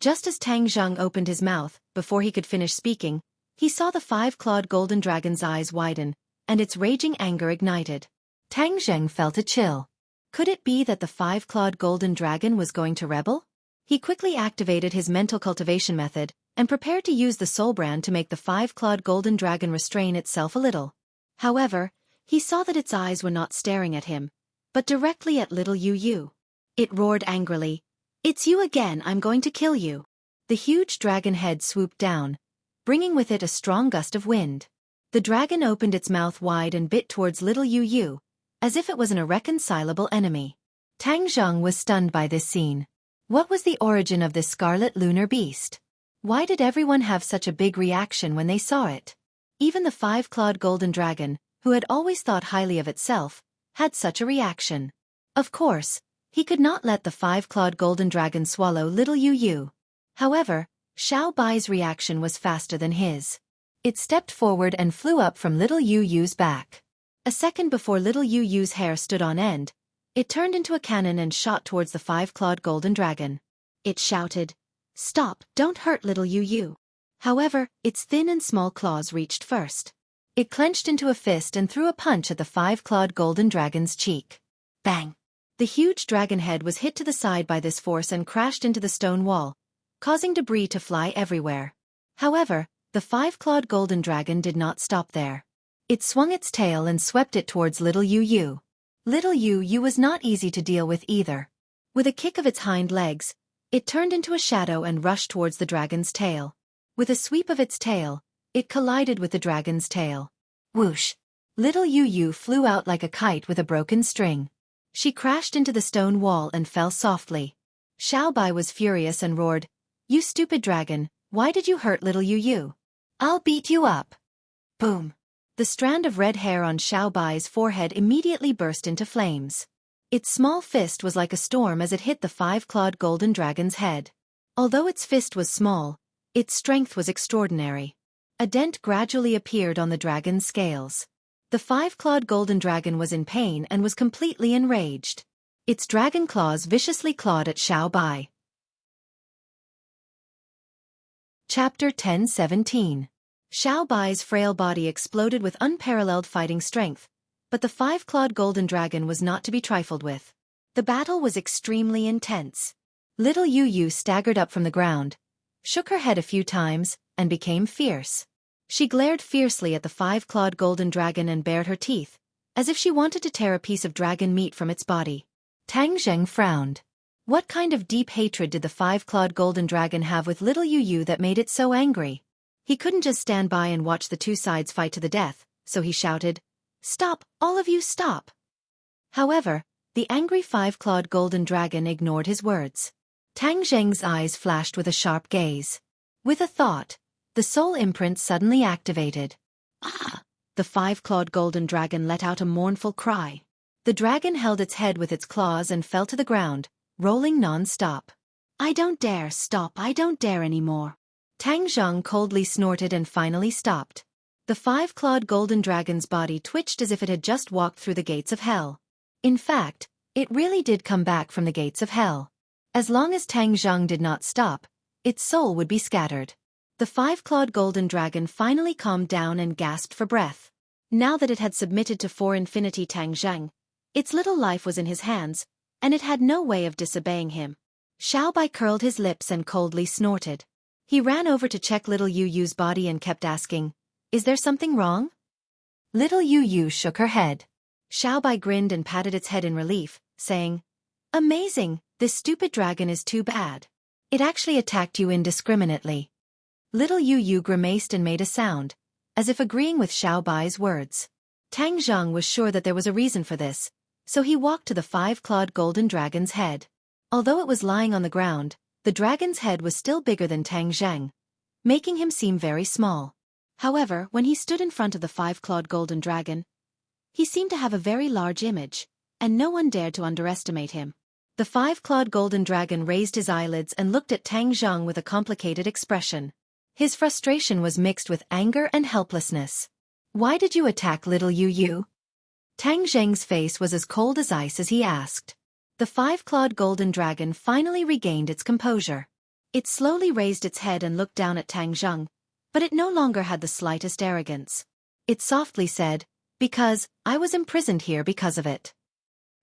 A: Just as Tang Zheng opened his mouth, before he could finish speaking, he saw the five-clawed golden dragon's eyes widen, and its raging anger ignited. Tang Zheng felt a chill. Could it be that the five-clawed golden dragon was going to rebel? He quickly activated his mental cultivation method, and prepared to use the soul brand to make the five-clawed golden dragon restrain itself a little. However, he saw that its eyes were not staring at him, but directly at little Yu Yu. It roared angrily, "It's you again, I'm going to kill you." The huge dragon head swooped down, bringing with it a strong gust of wind. The dragon opened its mouth wide and bit towards little Yu Yu, as if it was an irreconcilable enemy. Tang Zheng was stunned by this scene. What was the origin of this scarlet lunar beast? Why did everyone have such a big reaction when they saw it? Even the five-clawed golden dragon, who had always thought highly of itself, had such a reaction. Of course, he could not let the five-clawed golden dragon swallow little Yu Yu. However, Xiao Bai's reaction was faster than his. It stepped forward and flew up from little Yu Yu's back. A second before little Yu Yu's hair stood on end, it turned into a cannon and shot towards the five-clawed golden dragon. It shouted, "Stop, don't hurt little Yu Yu." However, its thin and small claws reached first. It clenched into a fist and threw a punch at the five-clawed golden dragon's cheek. Bang! The huge dragon head was hit to the side by this force and crashed into the stone wall, causing debris to fly everywhere. However, the five-clawed golden dragon did not stop there. It swung its tail and swept it towards little Yu Yu. Little Yu Yu was not easy to deal with either. With a kick of its hind legs, it turned into a shadow and rushed towards the dragon's tail. With a sweep of its tail, it collided with the dragon's tail. Whoosh! Little Yu Yu flew out like a kite with a broken string. She crashed into the stone wall and fell softly. Xiao Bai was furious and roared, "You stupid dragon, why did you hurt little Yu Yu? I'll beat you up." Boom! The strand of red hair on Xiao Bai's forehead immediately burst into flames. Its small fist was like a storm as it hit the five-clawed golden dragon's head. Although its fist was small, its strength was extraordinary. A dent gradually appeared on the dragon's scales. The five-clawed golden dragon was in pain and was completely enraged. Its dragon claws viciously clawed at Xiao Bai. Chapter 10:17. Xiao Bai's frail body exploded with unparalleled fighting strength, but the five-clawed golden dragon was not to be trifled with. The battle was extremely intense. Little Yu Yu staggered up from the ground, shook her head a few times, and became fierce. She glared fiercely at the five-clawed golden dragon and bared her teeth, as if she wanted to tear a piece of dragon meat from its body. Tang Zheng frowned. What kind of deep hatred did the five-clawed golden dragon have with little Yu Yu that made it so angry? He couldn't just stand by and watch the two sides fight to the death, so he shouted, "Stop, all of you stop!" However, the angry five-clawed golden dragon ignored his words. Tang Zheng's eyes flashed with a sharp gaze. With a thought, the soul imprint suddenly activated. Ah! The five-clawed golden dragon let out a mournful cry. The dragon held its head with its claws and fell to the ground, rolling non-stop. I don't dare stop, I don't dare anymore. Tang Zheng coldly snorted and finally stopped. The five-clawed golden dragon's body twitched as if it had just walked through the gates of hell. In fact, it really did come back from the gates of hell. As long as Tang Zheng did not stop, its soul would be scattered. The five-clawed golden dragon finally calmed down and gasped for breath. Now that it had submitted to four infinity Tang Zheng, its little life was in his hands, and it had no way of disobeying him. Xiaobai curled his lips and coldly snorted. He ran over to check little Yu Yu's body and kept asking, "Is there something wrong?" Little Yu Yu shook her head. Xiaobai grinned and patted its head in relief, saying, "Amazing, this stupid dragon is too bad. It actually attacked you indiscriminately." Little Yu Yu grimaced and made a sound, as if agreeing with Xiaobai's words. Tang Zheng was sure that there was a reason for this, so he walked to the five-clawed golden dragon's head. Although it was lying on the ground, the dragon's head was still bigger than Tang Zheng, making him seem very small. However, when he stood in front of the five-clawed golden dragon, he seemed to have a very large image, and no one dared to underestimate him. The five-clawed golden dragon raised his eyelids and looked at Tang Zheng with a complicated expression. His frustration was mixed with anger and helplessness. "Why did you attack little Yu Yu?" Tang Zheng's face was as cold as ice as he asked. The five-clawed golden dragon finally regained its composure. It slowly raised its head and looked down at Tang Zheng, but it no longer had the slightest arrogance. It softly said, "Because I was imprisoned here because of it."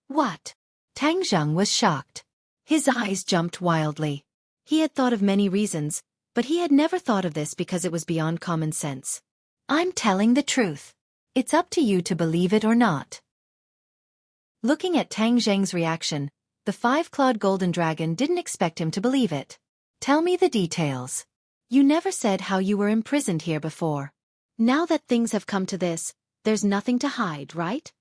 A: "What?" Tang Zheng was shocked. His eyes jumped wildly. He had thought of many reasons, but he had never thought of this because it was beyond common sense. "I'm telling the truth. It's up to you to believe it or not." Looking at Tang Zheng's reaction, the five-clawed golden dragon didn't expect him to believe it. "Tell me the details. You never said how you were imprisoned here before. Now that things have come to this, there's nothing to hide, right?"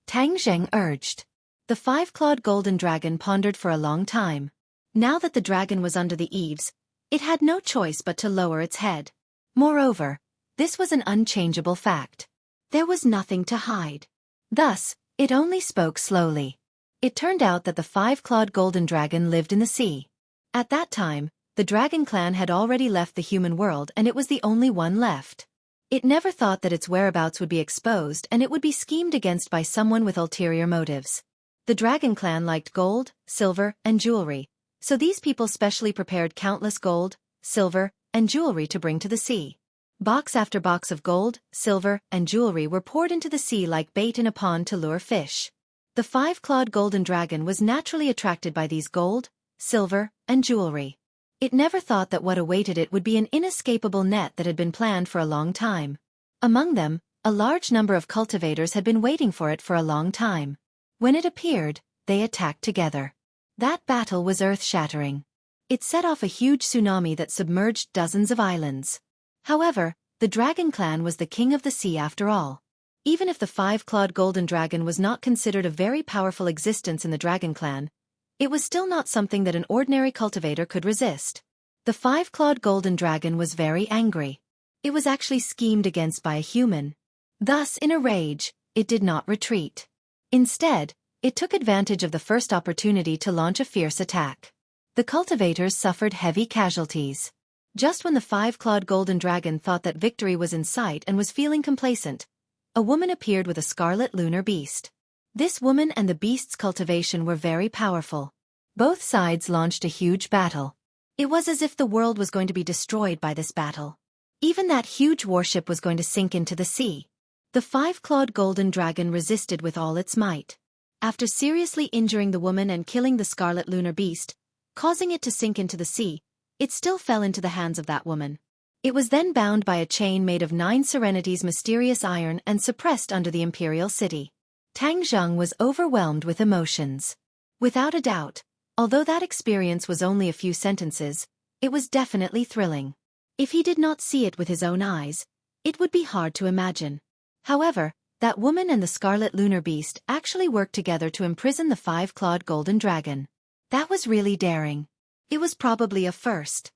A: Tang Zheng urged. The five-clawed golden dragon pondered for a long time. Now that the dragon was under the eaves, it had no choice but to lower its head. Moreover, this was an unchangeable fact. There was nothing to hide. Thus, it only spoke slowly. It turned out that the five-clawed golden dragon lived in the sea. At that time, the dragon clan had already left the human world and it was the only one left. It never thought that its whereabouts would be exposed and it would be schemed against by someone with ulterior motives. The dragon clan liked gold, silver, and jewelry, so these people specially prepared countless gold, silver, and jewelry to bring to the sea. Box after box of gold, silver, and jewelry were poured into the sea like bait in a pond to lure fish. The five-clawed golden dragon was naturally attracted by these gold, silver, and jewelry. It never thought that what awaited it would be an inescapable net that had been planned for a long time. Among them, a large number of cultivators had been waiting for it for a long time. When it appeared, they attacked together. That battle was earth-shattering. It set off a huge tsunami that submerged dozens of islands. However, the dragon clan was the king of the sea after all. Even if the five-clawed golden dragon was not considered a very powerful existence in the dragon clan, it was still not something that an ordinary cultivator could resist. The five-clawed golden dragon was very angry. It was actually schemed against by a human. Thus, in a rage, it did not retreat. Instead, it took advantage of the first opportunity to launch a fierce attack. The cultivators suffered heavy casualties. Just when the five-clawed golden dragon thought that victory was in sight and was feeling complacent, a woman appeared with a scarlet lunar beast. This woman and the beast's cultivation were very powerful. Both sides launched a huge battle. It was as if the world was going to be destroyed by this battle. Even that huge warship was going to sink into the sea. The five-clawed golden dragon resisted with all its might. After seriously injuring the woman and killing the scarlet lunar beast, causing it to sink into the sea, it still fell into the hands of that woman. It was then bound by a chain made of 9 Serenity's mysterious iron and suppressed under the imperial city. Tang Zheng was overwhelmed with emotions. Without a doubt, although that experience was only a few sentences, it was definitely thrilling. If he did not see it with his own eyes, it would be hard to imagine. However, that woman and the scarlet lunar beast actually worked together to imprison the five-clawed golden dragon. That was really daring. It was probably a first.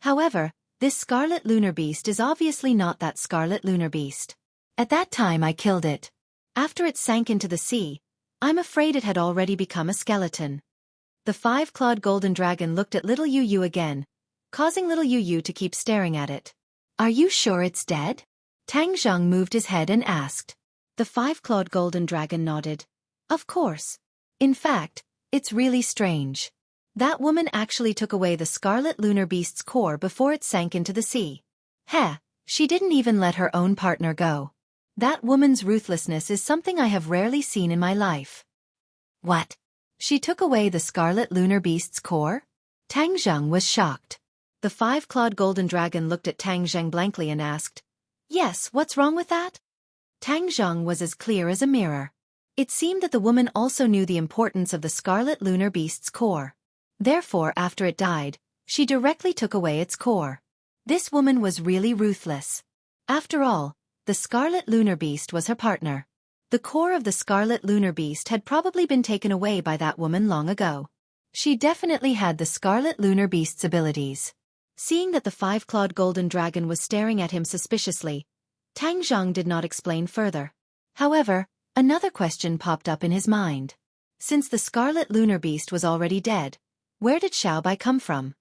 A: However, this scarlet lunar beast is obviously not that scarlet lunar beast. At that time I killed it. After it sank into the sea, I'm afraid it had already become a skeleton. The five-clawed golden dragon looked at little Yu Yu again, causing little Yu Yu to keep staring at it. Are you sure it's dead? Tang Zhang moved his head and asked. The five-clawed golden dragon nodded. Of course. In fact, it's really strange. That woman actually took away the scarlet lunar beast's core before it sank into the sea. Heh, she didn't even let her own partner go. That woman's ruthlessness is something I have rarely seen in my life. What? She took away the scarlet lunar beast's core? Tang Zhang was shocked. The five-clawed golden dragon looked at Tang Zhang blankly and asked, Yes, what's wrong with that? Tang Zhang was as clear as a mirror. It seemed that the woman also knew the importance of the scarlet lunar beast's core. Therefore, after it died, she directly took away its core. This woman was really ruthless. After all, the scarlet lunar beast was her partner. The core of the scarlet lunar beast had probably been taken away by that woman long ago. She definitely had the scarlet lunar beast's abilities. Seeing that the five-clawed golden dragon was staring at him suspiciously, Tang Zhang did not explain further. However, another question popped up in his mind. Since the scarlet lunar beast was already dead, where did Xiaobai come from?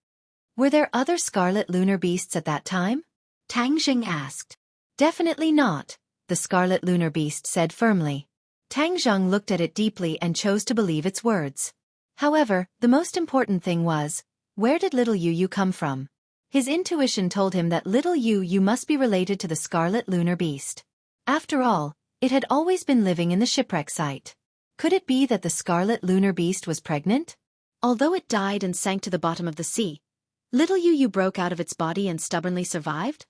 A: Were there other scarlet lunar beasts at that time? Tang Zhang asked. Definitely not, the scarlet lunar beast said firmly. Tang Zhang looked at it deeply and chose to believe its words. However, the most important thing was, where did little Yu Yu come from? His intuition told him that little Yu Yu must be related to the scarlet lunar beast. After all, it had always been living in the shipwreck site. Could it be that the scarlet lunar beast was pregnant? Although it died and sank to the bottom of the sea, little Yu Yu broke out of its body and stubbornly survived?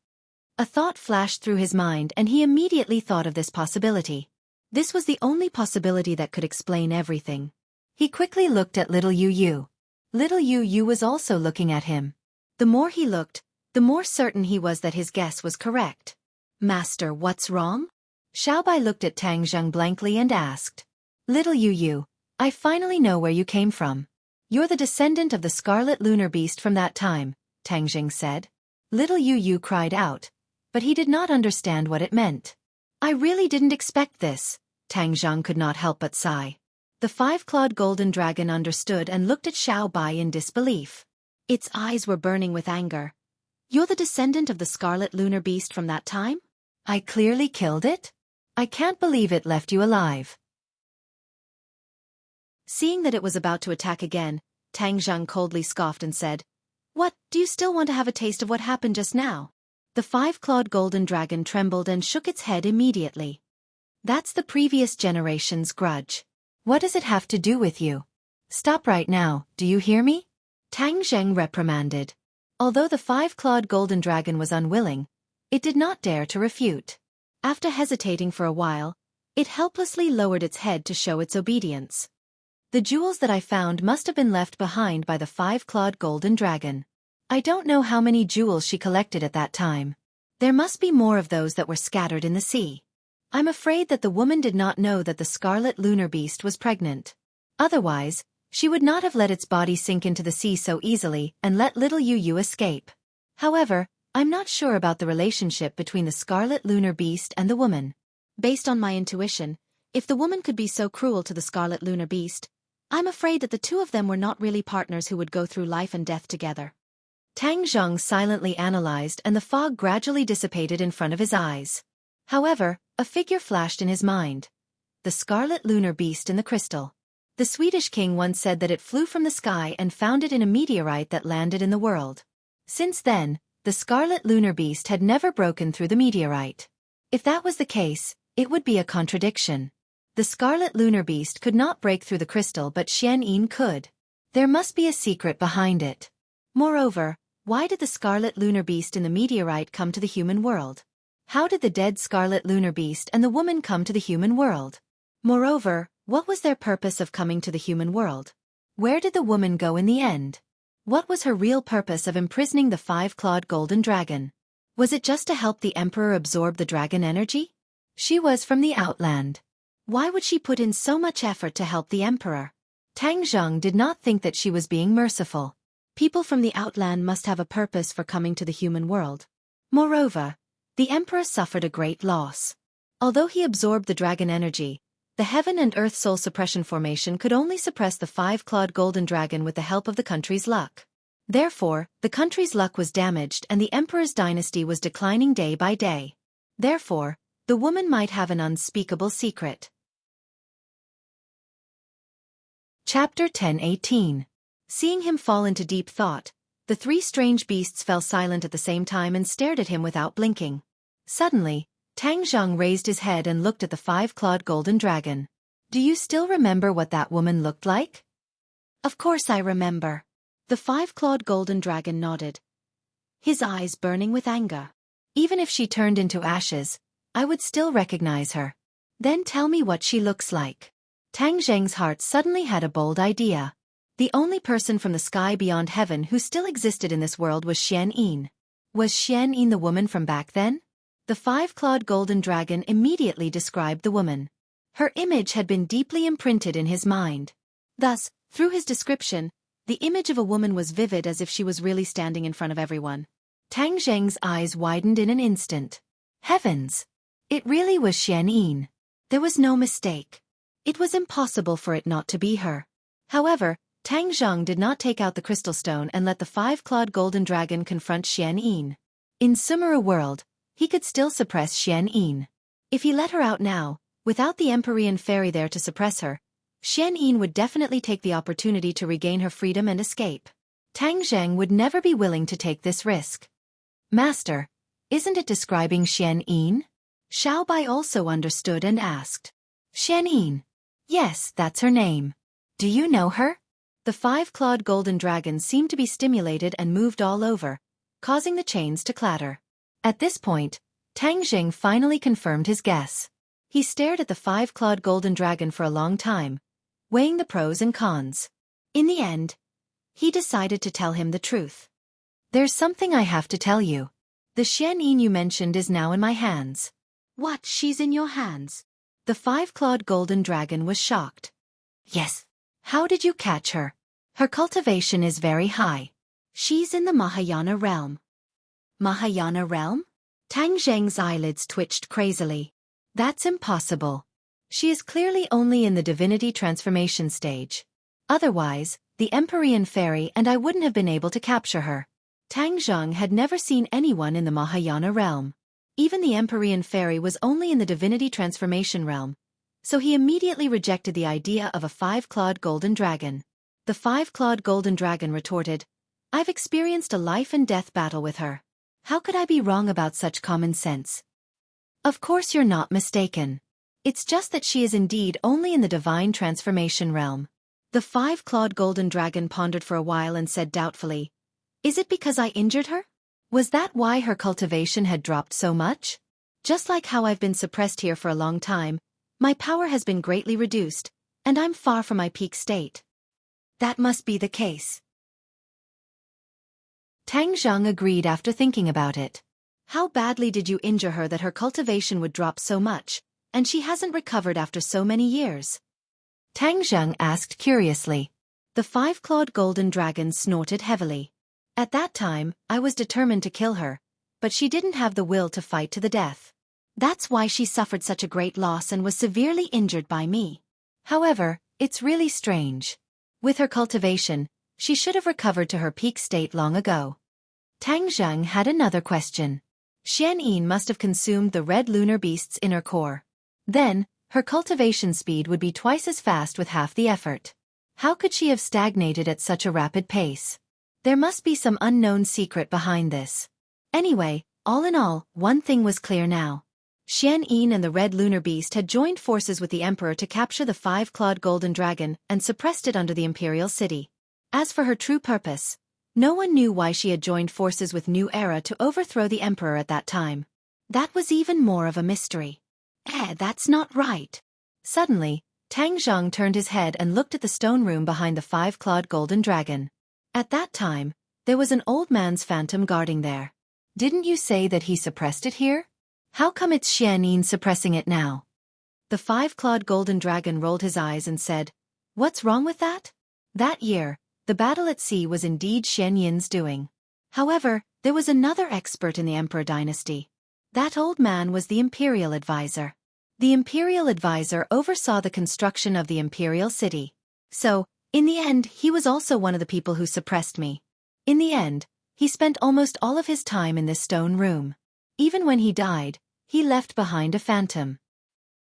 A: A thought flashed through his mind and he immediately thought of this possibility. This was the only possibility that could explain everything. He quickly looked at little Yu Yu. Little Yu Yu was also looking at him. The more he looked, the more certain he was that his guess was correct. Master, what's wrong? Xiaobai looked at Tang Zhang blankly and asked. Little Yu Yu, I finally know where you came from. You're the descendant of the scarlet lunar beast from that time, Tang Zhang said. Little Yu Yu cried out, but he did not understand what it meant. I really didn't expect this, Tang Zhang could not help but sigh. The five-clawed golden dragon understood and looked at Xiaobai in disbelief. Its eyes were burning with anger. You're the descendant of the scarlet lunar beast from that time? I clearly killed it? I can't believe it left you alive. Seeing that it was about to attack again, Tang Zhang coldly scoffed and said, What, do you still want to have a taste of what happened just now? The five-clawed golden dragon trembled and shook its head immediately. That's the previous generation's grudge. What does it have to do with you? Stop right now, do you hear me? Tang Zhang reprimanded. Although the five-clawed golden dragon was unwilling, it did not dare to refute. After hesitating for a while, it helplessly lowered its head to show its obedience. The jewels that I found must have been left behind by the five-clawed golden dragon. I don't know how many jewels she collected at that time. There must be more of those that were scattered in the sea. I'm afraid that the woman did not know that the scarlet lunar beast was pregnant. Otherwise, she would not have let its body sink into the sea so easily and let little Yu Yu escape. However, I'm not sure about the relationship between the scarlet lunar beast and the woman. Based on my intuition, if the woman could be so cruel to the scarlet lunar beast, I'm afraid that the two of them were not really partners who would go through life and death together. Tang Zhang silently analyzed and the fog gradually dissipated in front of his eyes. However, a figure flashed in his mind. The scarlet lunar beast in the crystal. The Swedish king once said that it flew from the sky and found it in a meteorite that landed in the world. Since then, the scarlet lunar beast had never broken through the meteorite. If that was the case, it would be a contradiction. The scarlet lunar beast could not break through the crystal but Xian Yin could. There must be a secret behind it. Moreover, why did the scarlet lunar beast in the meteorite come to the human world? How did the dead scarlet lunar beast and the woman come to the human world? Moreover, what was their purpose of coming to the human world? Where did the woman go in the end? What was her real purpose of imprisoning the five-clawed golden dragon? Was it just to help the emperor absorb the dragon energy? She was from the outland. Why would she put in so much effort to help the emperor? Tang Zhang did not think that she was being merciful. People from the outland must have a purpose for coming to the human world. Moreover, the emperor suffered a great loss. Although he absorbed the dragon energy, the Heaven and Earth Soul Suppression Formation could only suppress the five-clawed golden dragon with the help of the country's luck. Therefore, the country's luck was damaged and the emperor's dynasty was declining day by day. Therefore, the woman might have an unspeakable secret. Chapter 10:18. Seeing him fall into deep thought, the three strange beasts fell silent at the same time and stared at him without blinking. Suddenly, Tang Zhang raised his head and looked at the five-clawed golden dragon. "Do you still remember what that woman looked like?" "Of course I remember." The five-clawed golden dragon nodded, his eyes burning with anger. "Even if she turned into ashes, I would still recognize her." "Then tell me what she looks like." Tang Zheng's heart suddenly had a bold idea. The only person from the sky beyond heaven who still existed in this world was Xian Yin. Was Xian Yin the woman from back then? The five-clawed golden dragon immediately described the woman. Her image had been deeply imprinted in his mind. Thus, through his description, the image of a woman was vivid as if she was really standing in front of everyone. Tang Zheng's eyes widened in an instant. Heavens! It really was Xian Yin. There was no mistake. It was impossible for it not to be her. However, Tang Zheng did not take out the crystal stone and let the five-clawed golden dragon confront Xian Yin. In Sumera world, he could still suppress Xian Yin. If he let her out now, without the Empyrean fairy there to suppress her, Xian Yin would definitely take the opportunity to regain her freedom and escape. Tang Zheng would never be willing to take this risk. "Master, isn't it describing Xian Yin?" Xiao Bai also understood and asked. "Xian Yin? Yes, that's her name. Do you know her?" The five-clawed golden dragon seemed to be stimulated and moved all over, causing the chains to clatter. At this point, Tang Zheng finally confirmed his guess. He stared at the five-clawed golden dragon for a long time, weighing the pros and cons. In the end, he decided to tell him the truth. "There's something I have to tell you. The Xian Yin you mentioned is now in my hands." "What, she's in your hands?" The five-clawed golden dragon was shocked. "Yes. How did you catch her? Her cultivation is very high. She's in the Mahayana realm." "Mahayana realm?" Tang Zheng's eyelids twitched crazily. "That's impossible. She is clearly only in the divinity transformation stage. Otherwise, the Empyrean fairy and I wouldn't have been able to capture her." Tang Zheng had never seen anyone in the Mahayana realm. Even the Empyrean fairy was only in the divinity transformation realm, so he immediately rejected the idea of a five-clawed golden dragon. The five-clawed golden dragon retorted, "I've experienced a life-and-death battle with her. How could I be wrong about such common sense?" "Of course you're not mistaken. It's just that she is indeed only in the divine transformation realm." The five-clawed golden dragon pondered for a while and said doubtfully, "Is it because I injured her? Was that why her cultivation had dropped so much? Just like how I've been suppressed here for a long time, my power has been greatly reduced, and I'm far from my peak state." "That must be the case." Tang Zheng agreed after thinking about it. "How badly did you injure her that her cultivation would drop so much, and she hasn't recovered after so many years?" Tang Zheng asked curiously. The five-clawed golden dragon snorted heavily. "At that time, I was determined to kill her, but she didn't have the will to fight to the death. That's why she suffered such a great loss and was severely injured by me. However, it's really strange. With her cultivation, she should have recovered to her peak state long ago." Tang Zheng had another question. Xian Yin must have consumed the red lunar beast's inner core. Then, her cultivation speed would be twice as fast with half the effort. How could she have stagnated at such a rapid pace? There must be some unknown secret behind this. Anyway, all in all, one thing was clear now. Xian Yin and the red lunar beast had joined forces with the emperor to capture the five-clawed golden dragon and suppressed it under the imperial city. As for her true purpose, no one knew why she had joined forces with New Era to overthrow the emperor at that time. That was even more of a mystery. That's not right." Suddenly, Tang Zheng turned his head and looked at the stone room behind the five-clawed golden dragon. At that time, there was an old man's phantom guarding there. "Didn't you say that he suppressed it here? How come it's Xian Yin suppressing it now?" The five-clawed golden dragon rolled his eyes and said, "What's wrong with that? That year, the battle at sea was indeed Xian Yin's doing. However, there was another expert in the emperor dynasty. That old man was the imperial advisor. The imperial advisor oversaw the construction of the imperial city. So, in the end, he was also one of the people who suppressed me. In the end, he spent almost all of his time in this stone room. Even when he died, he left behind a phantom.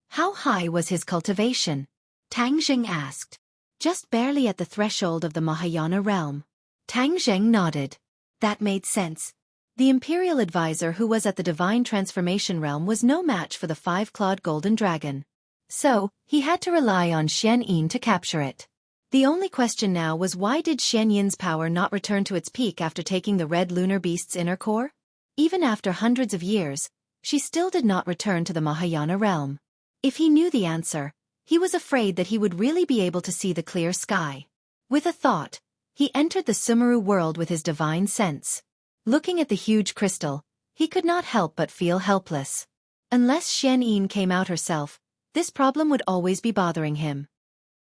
A: How high was his cultivation? Tang Zheng asked. Just barely at the threshold of the Mahayana realm. Tang Zheng nodded. That made sense. The imperial advisor who was at the divine transformation realm was no match for the five-clawed golden dragon. So, he had to rely on Xian Yin to capture it. The only question now was why did Xian Yin's power not return to its peak after taking the red lunar beast's inner core? Even after hundreds of years, she still did not return to the Mahayana realm. If he knew the answer, he was afraid that he would really be able to see the clear sky. With a thought, he entered the Sumeru world with his divine sense. Looking at the huge crystal, he could not help but feel helpless. Unless Xian Yin came out herself, this problem would always be bothering him.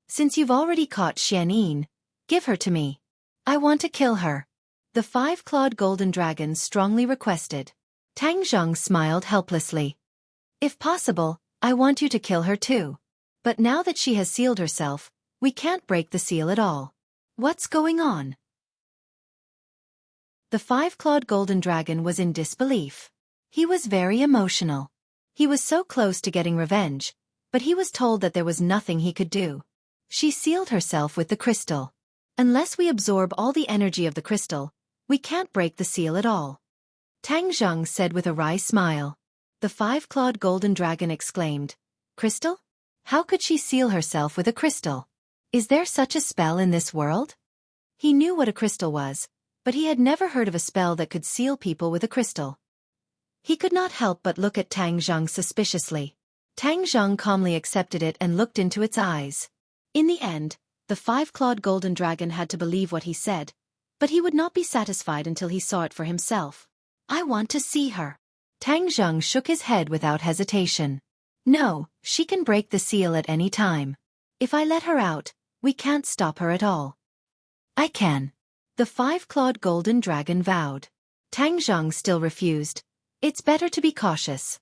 A: Since you've already caught Xian Yin, give her to me. I want to kill her. The five-clawed golden dragon strongly requested. Tang Zheng smiled helplessly. If possible, I want you to kill her too. But now that she has sealed herself, we can't break the seal at all. What's going on? The five-clawed golden dragon was in disbelief. He was very emotional. He was so close to getting revenge, but he was told that there was nothing he could do. She sealed herself with the crystal. Unless we absorb all the energy of the crystal, we can't break the seal at all. Tang Zheng said with a wry smile. The five-clawed golden dragon exclaimed, Crystal? How could she seal herself with a crystal? Is there such a spell in this world? He knew what a crystal was, but he had never heard of a spell that could seal people with a crystal. He could not help but look at Tang Zheng suspiciously. Tang Zheng calmly accepted it and looked into its eyes. In the end, the five-clawed golden dragon had to believe what he said, but he would not be satisfied until he saw it for himself. I want to see her. Tang Zheng shook his head without hesitation. No, she can break the seal at any time. If I let her out, we can't stop her at all. I can. The five-clawed golden dragon vowed. Tang Zheng still refused. It's better to be cautious.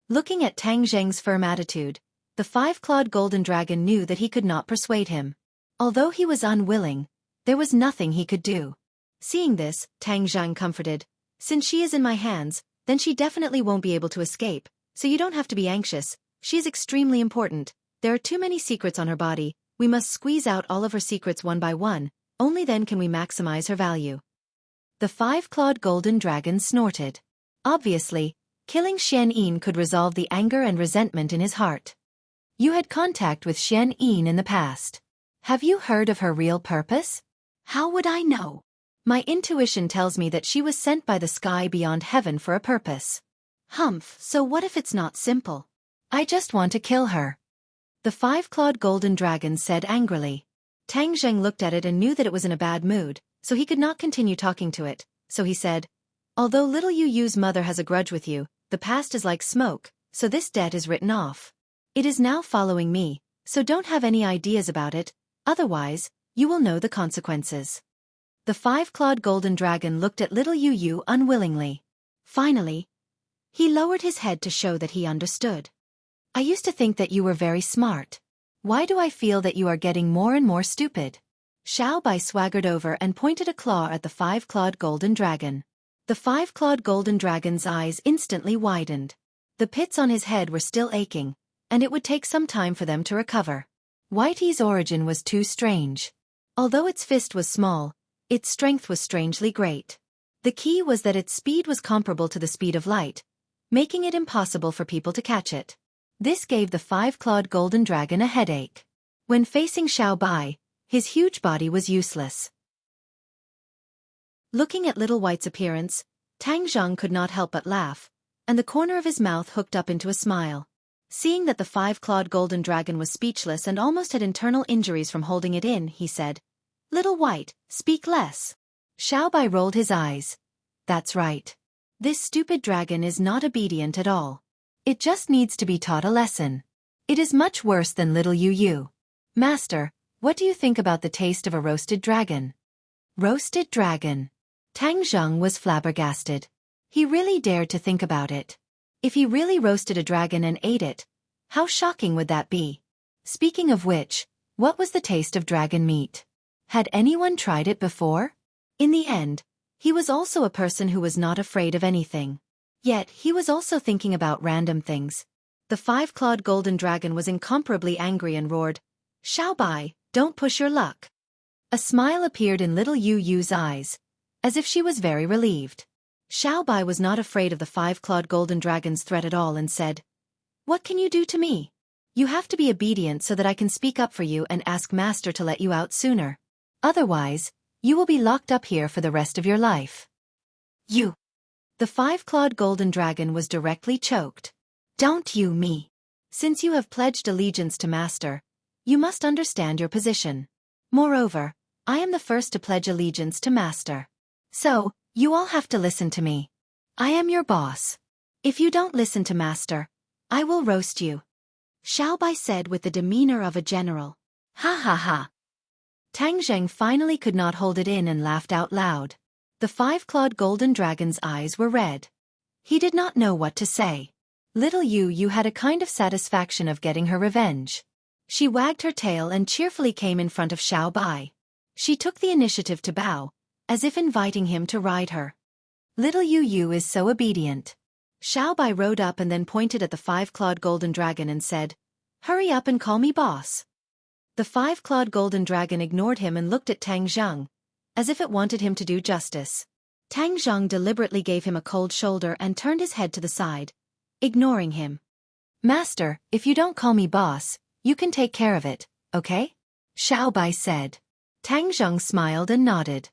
A: Looking at Tang Zheng's firm attitude, the five-clawed golden dragon knew that he could not persuade him. Although he was unwilling, there was nothing he could do. Seeing this, Tang Zheng comforted. Since she is in my hands, then she definitely won't be able to escape, so you don't have to be anxious. She is extremely important. There are too many secrets on her body. We must squeeze out all of her secrets one by one. Only then can we maximize her value. The five-clawed golden dragon snorted. Obviously, killing Xian Yin could resolve the anger and resentment in his heart. You had contact with Xian Yin in the past. Have you heard of her real purpose? How would I know? My intuition tells me that she was sent by the sky beyond heaven for a purpose. Humph, so what if it's not simple? I just want to kill her. The five-clawed golden dragon said angrily. Tang Zheng looked at it and knew that it was in a bad mood, so he could not continue talking to it, so he said, Although little Yu Yu's mother has a grudge with you, the past is like smoke, so this debt is written off. It is now following me, so don't have any ideas about it, otherwise, you will know the consequences. The five-clawed golden dragon looked at little Yu Yu unwillingly. Finally, he lowered his head to show that he understood. I used to think that you were very smart. Why do I feel that you are getting more and more stupid? Xiao Bai swaggered over and pointed a claw at the five-clawed golden dragon. The five-clawed golden dragon's eyes instantly widened. The pits on his head were still aching, and it would take some time for them to recover. Whitey's origin was too strange. Although its fist was small, its strength was strangely great. The key was that its speed was comparable to the speed of light, making it impossible for people to catch it. This gave the five-clawed golden dragon a headache. When facing Xiao Bai, his huge body was useless. Looking at Little White's appearance, Tang Zheng could not help but laugh, and the corner of his mouth hooked up into a smile. Seeing that the five-clawed golden dragon was speechless and almost had internal injuries from holding it in, he said, Little White, speak less. Xiao Bai rolled his eyes. That's right. This stupid dragon is not obedient at all. It just needs to be taught a lesson. It is much worse than little Yu Yu. Master, what do you think about the taste of a roasted dragon? Roasted dragon. Tang Zheng was flabbergasted. He really dared to think about it. If he really roasted a dragon and ate it, How shocking would that be? Speaking of which, what was the taste of dragon meat? Had anyone tried it before? In the end, he was also a person who was not afraid of anything. Yet, he was also thinking about random things. The five-clawed golden dragon was incomparably angry and roared, "Xiaobai, don't push your luck." A smile appeared in little Yu Yu's eyes, as if she was very relieved. Xiaobai was not afraid of the five-clawed golden dragon's threat at all and said, "What can you do to me? You have to be obedient so that I can speak up for you and ask Master to let you out sooner. Otherwise, you will be locked up here for the rest of your life." "You." The five-clawed golden dragon was directly choked. "Don't you me. Since you have pledged allegiance to Master, you must understand your position. Moreover, I am the first to pledge allegiance to Master. So, you all have to listen to me. I am your boss. If you don't listen to Master, I will roast you." Xiaobai said with the demeanor of a general. Ha ha ha. Tang Zheng finally could not hold it in and laughed out loud. The five-clawed golden dragon's eyes were red. He did not know what to say. Little Yu Yu had a kind of satisfaction of getting her revenge. She wagged her tail and cheerfully came in front of Xiaobai. She took the initiative to bow, as if inviting him to ride her. Little Yu Yu is so obedient. Xiaobai rode up and then pointed at the five-clawed golden dragon and said, "Hurry up and call me boss." The five-clawed golden dragon ignored him and looked at Tang Zheng, as if it wanted him to do justice. Tang Zheng deliberately gave him a cold shoulder and turned his head to the side, ignoring him. "Master, if you don't call me boss, you can take care of it, okay?" Xiaobai said. Tang Zheng smiled and nodded.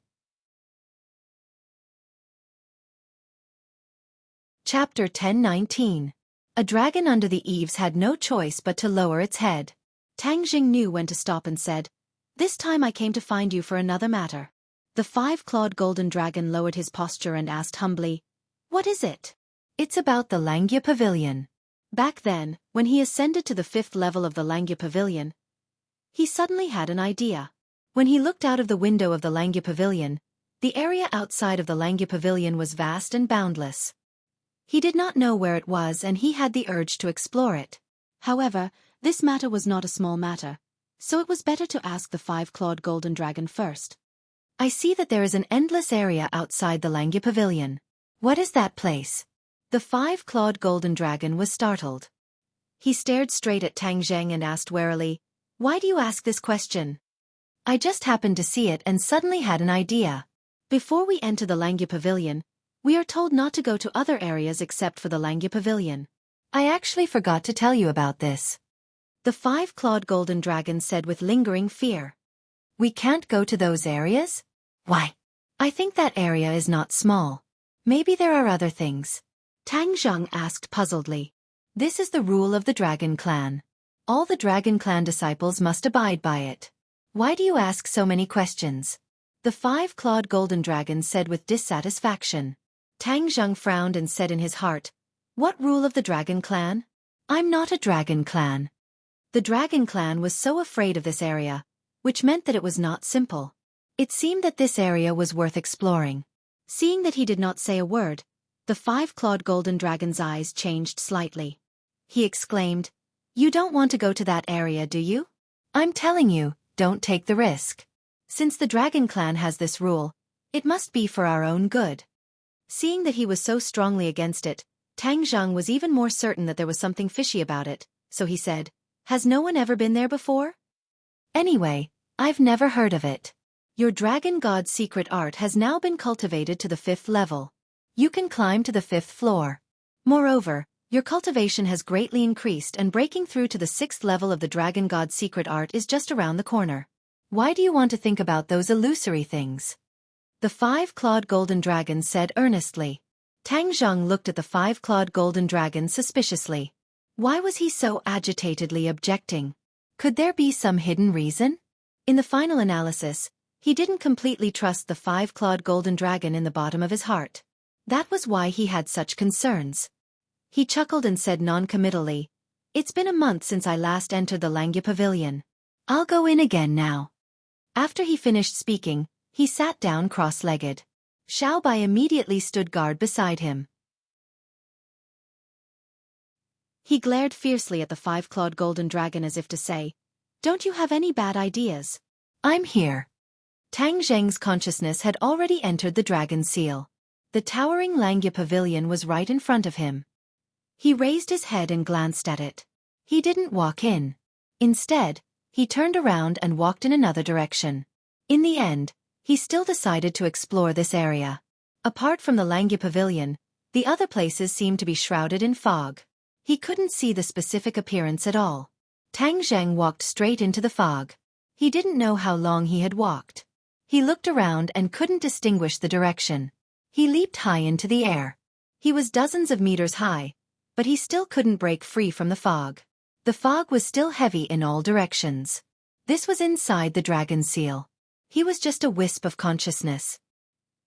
A: Chapter 10:19. A dragon under the eaves had no choice but to lower its head. Tang Jing knew when to stop and said, "This time I came to find you for another matter." The five-clawed golden dragon lowered his posture and asked humbly, "What is it?" "It's about the Langya Pavilion." Back then, when he ascended to the 5th level of the Langya Pavilion, he suddenly had an idea. When he looked out of the window of the Langya Pavilion, the area outside of the Langya Pavilion was vast and boundless. He did not know where it was and he had the urge to explore it. However, this matter was not a small matter, so it was better to ask the five-clawed golden dragon first. "I see that there is an endless area outside the Langya Pavilion. What is that place?" The five-clawed golden dragon was startled. He stared straight at Tang Zheng and asked warily, "Why do you ask this question?" "I just happened to see it and suddenly had an idea. Before we enter the Langya Pavilion, we are told not to go to other areas except for the Langya Pavilion. I actually forgot to tell you about this." The five-clawed golden dragon said with lingering fear. "We can't go to those areas? Why? I think that area is not small. Maybe there are other things." Tang Zheng asked puzzledly. "This is the rule of the Dragon Clan. All the Dragon Clan disciples must abide by it. Why do you ask so many questions?" The five-clawed golden dragon said with dissatisfaction. Tang Zheng frowned and said in his heart, "What rule of the Dragon Clan? I'm not a Dragon Clan." The Dragon Clan was so afraid of this area, which meant that it was not simple. It seemed that this area was worth exploring. Seeing that he did not say a word, the five-clawed golden dragon's eyes changed slightly. He exclaimed, "You don't want to go to that area, do you? I'm telling you, don't take the risk. Since the Dragon Clan has this rule, it must be for our own good." Seeing that he was so strongly against it, Tang Zheng was even more certain that there was something fishy about it, so he said, "Has no one ever been there before?" "Anyway, I've never heard of it. Your Dragon God's secret art has now been cultivated to the 5th level. You can climb to the 5th floor. Moreover, your cultivation has greatly increased and breaking through to the 6th level of the Dragon God's secret art is just around the corner. Why do you want to think about those illusory things?" The five-clawed golden dragon said earnestly. Tang Zheng looked at the five-clawed golden dragon suspiciously. Why was he so agitatedly objecting? Could there be some hidden reason? In the final analysis, he didn't completely trust the five-clawed golden dragon in the bottom of his heart. That was why he had such concerns. He chuckled and said non-committally, "It's been a month since I last entered the Langya Pavilion. I'll go in again now." After he finished speaking, he sat down cross-legged. Xiaobai immediately stood guard beside him. He glared fiercely at the five-clawed golden dragon as if to say, "Don't you have any bad ideas? I'm here." Tang Zheng's consciousness had already entered the dragon's seal. The towering Langya pavilion was right in front of him. He raised his head and glanced at it. He didn't walk in. Instead, he turned around and walked in another direction. In the end, he still decided to explore this area. Apart from the Langya pavilion, the other places seemed to be shrouded in fog. He couldn't see the specific appearance at all. Tang Zheng walked straight into the fog. He didn't know how long he had walked. He looked around and couldn't distinguish the direction. He leaped high into the air. He was dozens of meters high, but he still couldn't break free from the fog. The fog was still heavy in all directions. This was inside the dragon's seal. He was just a wisp of consciousness.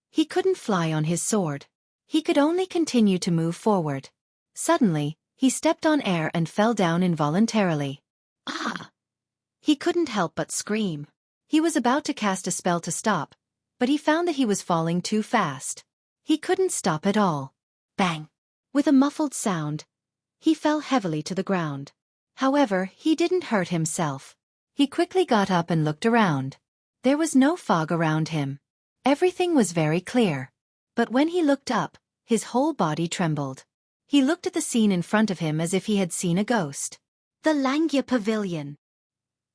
A: He couldn't fly on his sword. He could only continue to move forward. Suddenly, he stepped on air and fell down involuntarily. Ah! He couldn't help but scream. He was about to cast a spell to stop, but he found that he was falling too fast. He couldn't stop at all. Bang! With a muffled sound, he fell heavily to the ground. However, he didn't hurt himself. He quickly got up and looked around. There was no fog around him. Everything was very clear. But when he looked up, his whole body trembled. He looked at the scene in front of him as if he had seen a ghost. The Langya Pavilion.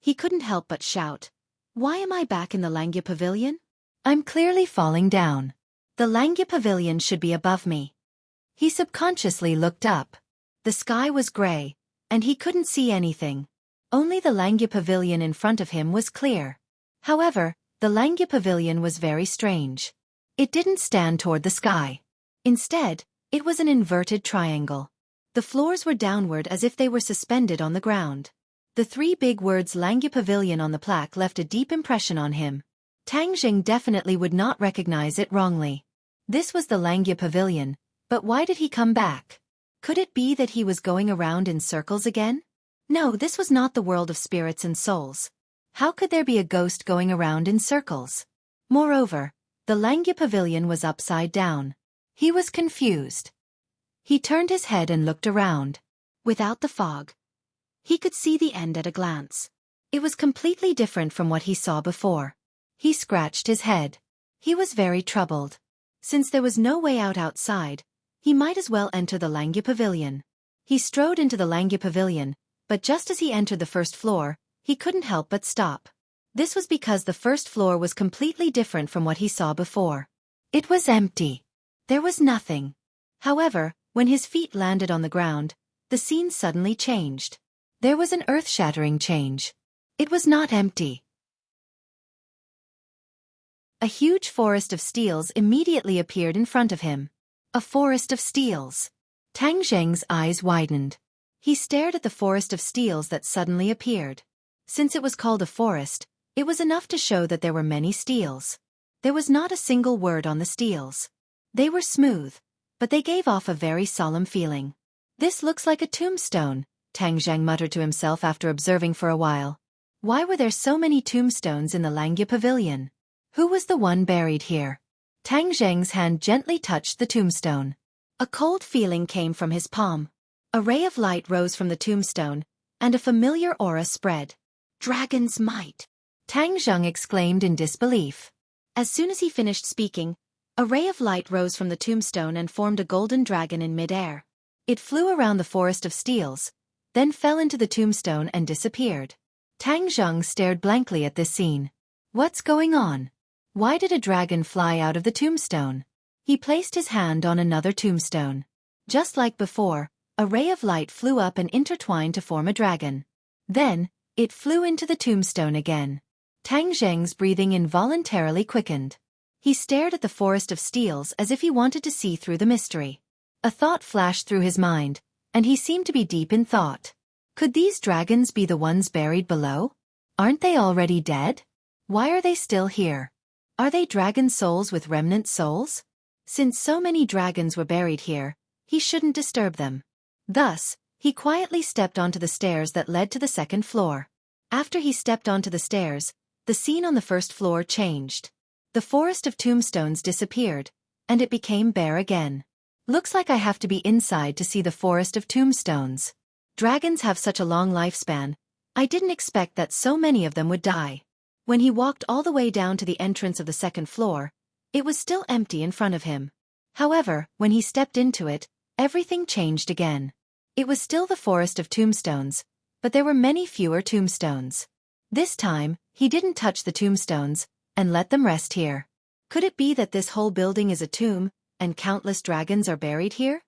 A: He couldn't help but shout, "Why am I back in the Langya Pavilion? I'm clearly falling down. The Langya Pavilion should be above me." He subconsciously looked up. The sky was gray, and he couldn't see anything. Only the Langya Pavilion in front of him was clear. However, the Langya Pavilion was very strange. It didn't stand toward the sky. Instead, it was an inverted triangle. The floors were downward as if they were suspended on the ground. The three big words Langya Pavilion on the plaque left a deep impression on him. Tang Zheng definitely would not recognize it wrongly. This was the Langya Pavilion, but why did he come back? Could it be that he was going around in circles again? No, this was not the world of spirits and souls. How could there be a ghost going around in circles? Moreover, the Langya Pavilion was upside down. He was confused. He turned his head and looked around. Without the fog, he could see the end at a glance. It was completely different from what he saw before. He scratched his head. He was very troubled. Since there was no way out outside, he might as well enter the Langya Pavilion. He strode into the Langya Pavilion, but just as he entered the first floor, he couldn't help but stop. This was because the first floor was completely different from what he saw before. It was empty. There was nothing. However, when his feet landed on the ground, the scene suddenly changed. There was an earth-shattering change. It was not empty. A huge forest of steels immediately appeared in front of him. A forest of steels. Tang Zheng's eyes widened. He stared at the forest of steels that suddenly appeared. Since it was called a forest, it was enough to show that there were many steels. There was not a single word on the steels. They were smooth, but they gave off a very solemn feeling. "This looks like a tombstone," Tang Zheng muttered to himself after observing for a while. Why were there so many tombstones in the Langya Pavilion? Who was the one buried here? Tang Zheng's hand gently touched the tombstone. A cold feeling came from his palm. A ray of light rose from the tombstone, and a familiar aura spread. "Dragon's might!" Tang Zheng exclaimed in disbelief. As soon as he finished speaking, a ray of light rose from the tombstone and formed a golden dragon in mid-air. It flew around the forest of steels, then fell into the tombstone and disappeared. Tang Zheng stared blankly at this scene. What's going on? Why did a dragon fly out of the tombstone? He placed his hand on another tombstone. Just like before, a ray of light flew up and intertwined to form a dragon. Then, it flew into the tombstone again. Tang Zheng's breathing involuntarily quickened. He stared at the forest of steels as if he wanted to see through the mystery. A thought flashed through his mind, and he seemed to be deep in thought. Could these dragons be the ones buried below? Aren't they already dead? Why are they still here? Are they dragon souls with remnant souls? Since so many dragons were buried here, he shouldn't disturb them. Thus, he quietly stepped onto the stairs that led to the second floor. After he stepped onto the stairs, the scene on the first floor changed. The forest of tombstones disappeared, and it became bare again. Looks like I have to be inside to see the forest of tombstones. Dragons have such a long lifespan. I didn't expect that so many of them would die. When he walked all the way down to the entrance of the second floor, it was still empty in front of him. However, when he stepped into it, everything changed again. It was still the forest of tombstones, but there were many fewer tombstones. This time, he didn't touch the tombstones and let them rest here. Could it be that this whole building is a tomb, and countless dragons are buried here?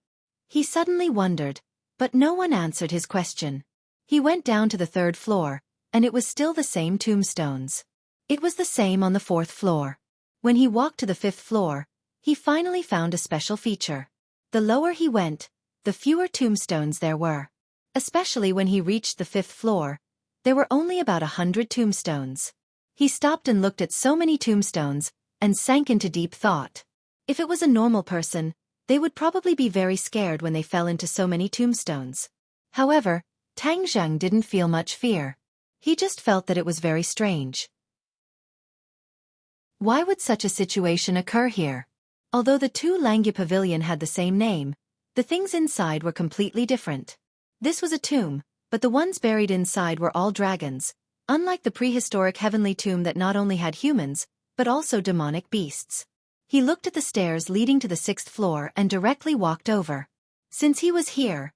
A: He suddenly wondered, but no one answered his question. He went down to the third floor, and it was still the same tombstones. It was the same on the fourth floor. When he walked to the fifth floor, he finally found a special feature. The lower he went, the fewer tombstones there were. Especially when he reached the fifth floor, there were only about 100 tombstones. He stopped and looked at so many tombstones, and sank into deep thought. If it was a normal person, they would probably be very scared when they fell into so many tombstones. However, Tang Zheng didn't feel much fear. He just felt that it was very strange. Why would such a situation occur here? Although the two Langya Pavilion had the same name, the things inside were completely different. This was a tomb, but the ones buried inside were all dragons, unlike the prehistoric heavenly tomb that not only had humans, but also demonic beasts. He looked at the stairs leading to the sixth floor and directly walked over. Since he was here,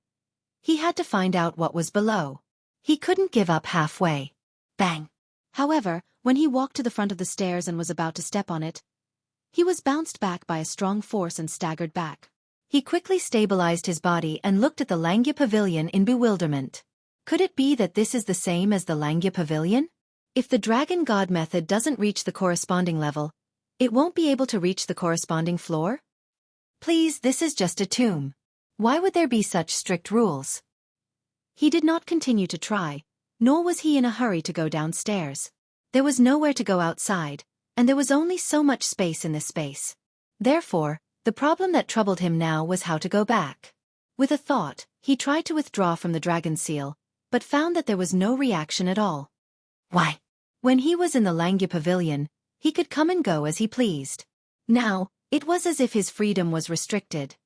A: he had to find out what was below. He couldn't give up halfway. Bang! However, when he walked to the front of the stairs and was about to step on it, he was bounced back by a strong force and staggered back. He quickly stabilized his body and looked at the Langya Pavilion in bewilderment. Could it be that this is the same as the Langya Pavilion? If the Dragon God method doesn't reach the corresponding level, it won't be able to reach the corresponding floor? Please, this is just a tomb. Why would there be such strict rules? He did not continue to try, nor was he in a hurry to go downstairs. There was nowhere to go outside, and there was only so much space in this space. Therefore, the problem that troubled him now was how to go back. With a thought, he tried to withdraw from the dragon seal, but found that there was no reaction at all. Why? When he was in the Langya Pavilion, he could come and go as he pleased. Now, it was as if his freedom was restricted.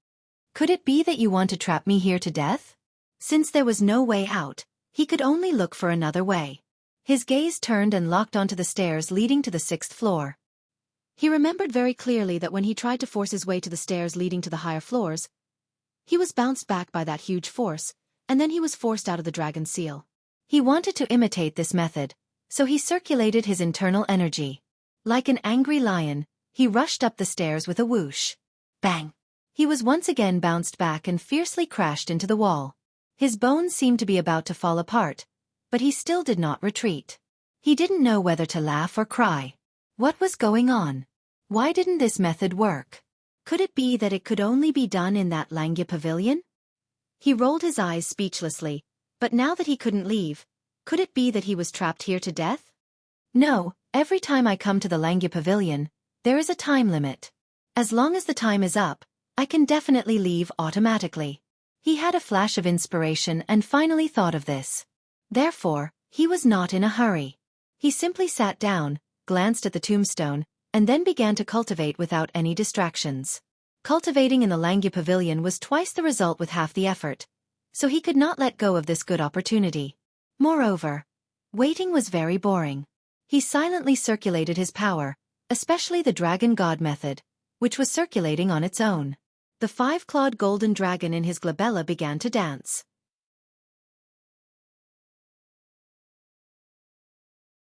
A: Could it be that you want to trap me here to death? Since there was no way out, he could only look for another way. His gaze turned and locked onto the stairs leading to the sixth floor. He remembered very clearly that when he tried to force his way to the stairs leading to the higher floors, he was bounced back by that huge force, and then he was forced out of the dragon seal. He wanted to imitate this method, so he circulated his internal energy. Like an angry lion, he rushed up the stairs with a whoosh. Bang! He was once again bounced back and fiercely crashed into the wall. His bones seemed to be about to fall apart, but he still did not retreat. He didn't know whether to laugh or cry. What was going on? Why didn't this method work? Could it be that it could only be done in that Langya Pavilion? He rolled his eyes speechlessly, but now that he couldn't leave, could it be that he was trapped here to death? No, every time I come to the Langya Pavilion, there is a time limit. As long as the time is up, I can definitely leave automatically. He had a flash of inspiration and finally thought of this. Therefore, he was not in a hurry. He simply sat down, glanced at the tombstone, and then began to cultivate without any distractions. Cultivating in the Langya Pavilion was twice the result with half the effort, so he could not let go of this good opportunity. Moreover, waiting was very boring. He silently circulated his power, especially the Dragon God method, which was circulating on its own. The five-clawed golden dragon in his glabella began to dance.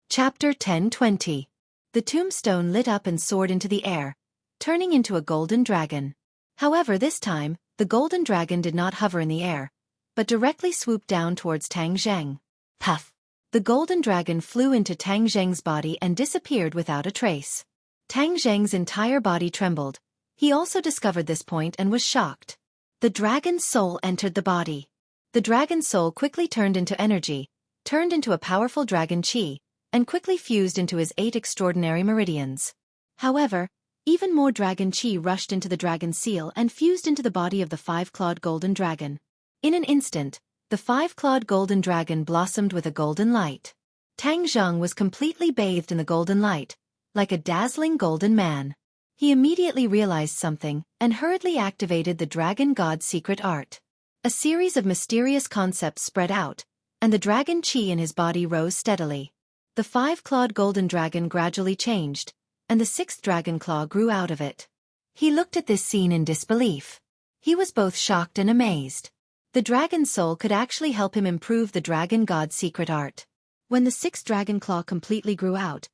A: Chapter 10:20. The tombstone lit up and soared into the air, turning into a golden dragon. However, this time, the golden dragon did not hover in the air, but directly swooped down towards Tang Zheng. Puff! The golden dragon flew into Tang Zheng's body and disappeared without a trace. Tang Zheng's entire body trembled. He also discovered this point and was shocked. The dragon's soul entered the body. The dragon's soul quickly turned into energy, turned into a powerful dragon chi, and quickly fused into his 8 extraordinary meridians. However, even more dragon chi rushed into the dragon seal and fused into the body of the five-clawed golden dragon. In an instant, the five-clawed golden dragon blossomed with a golden light. Tang Zheng was completely bathed in the golden light, like a dazzling golden man. He immediately realized something and hurriedly activated the Dragon God's secret art. A series of mysterious concepts spread out, and the dragon chi in his body rose steadily. The five-clawed golden dragon gradually changed, and the sixth dragon claw grew out of it. He looked at this scene in disbelief. He was both shocked and amazed. The dragon's soul could actually help him improve the dragon god's secret art. When the sixth dragon claw completely grew out,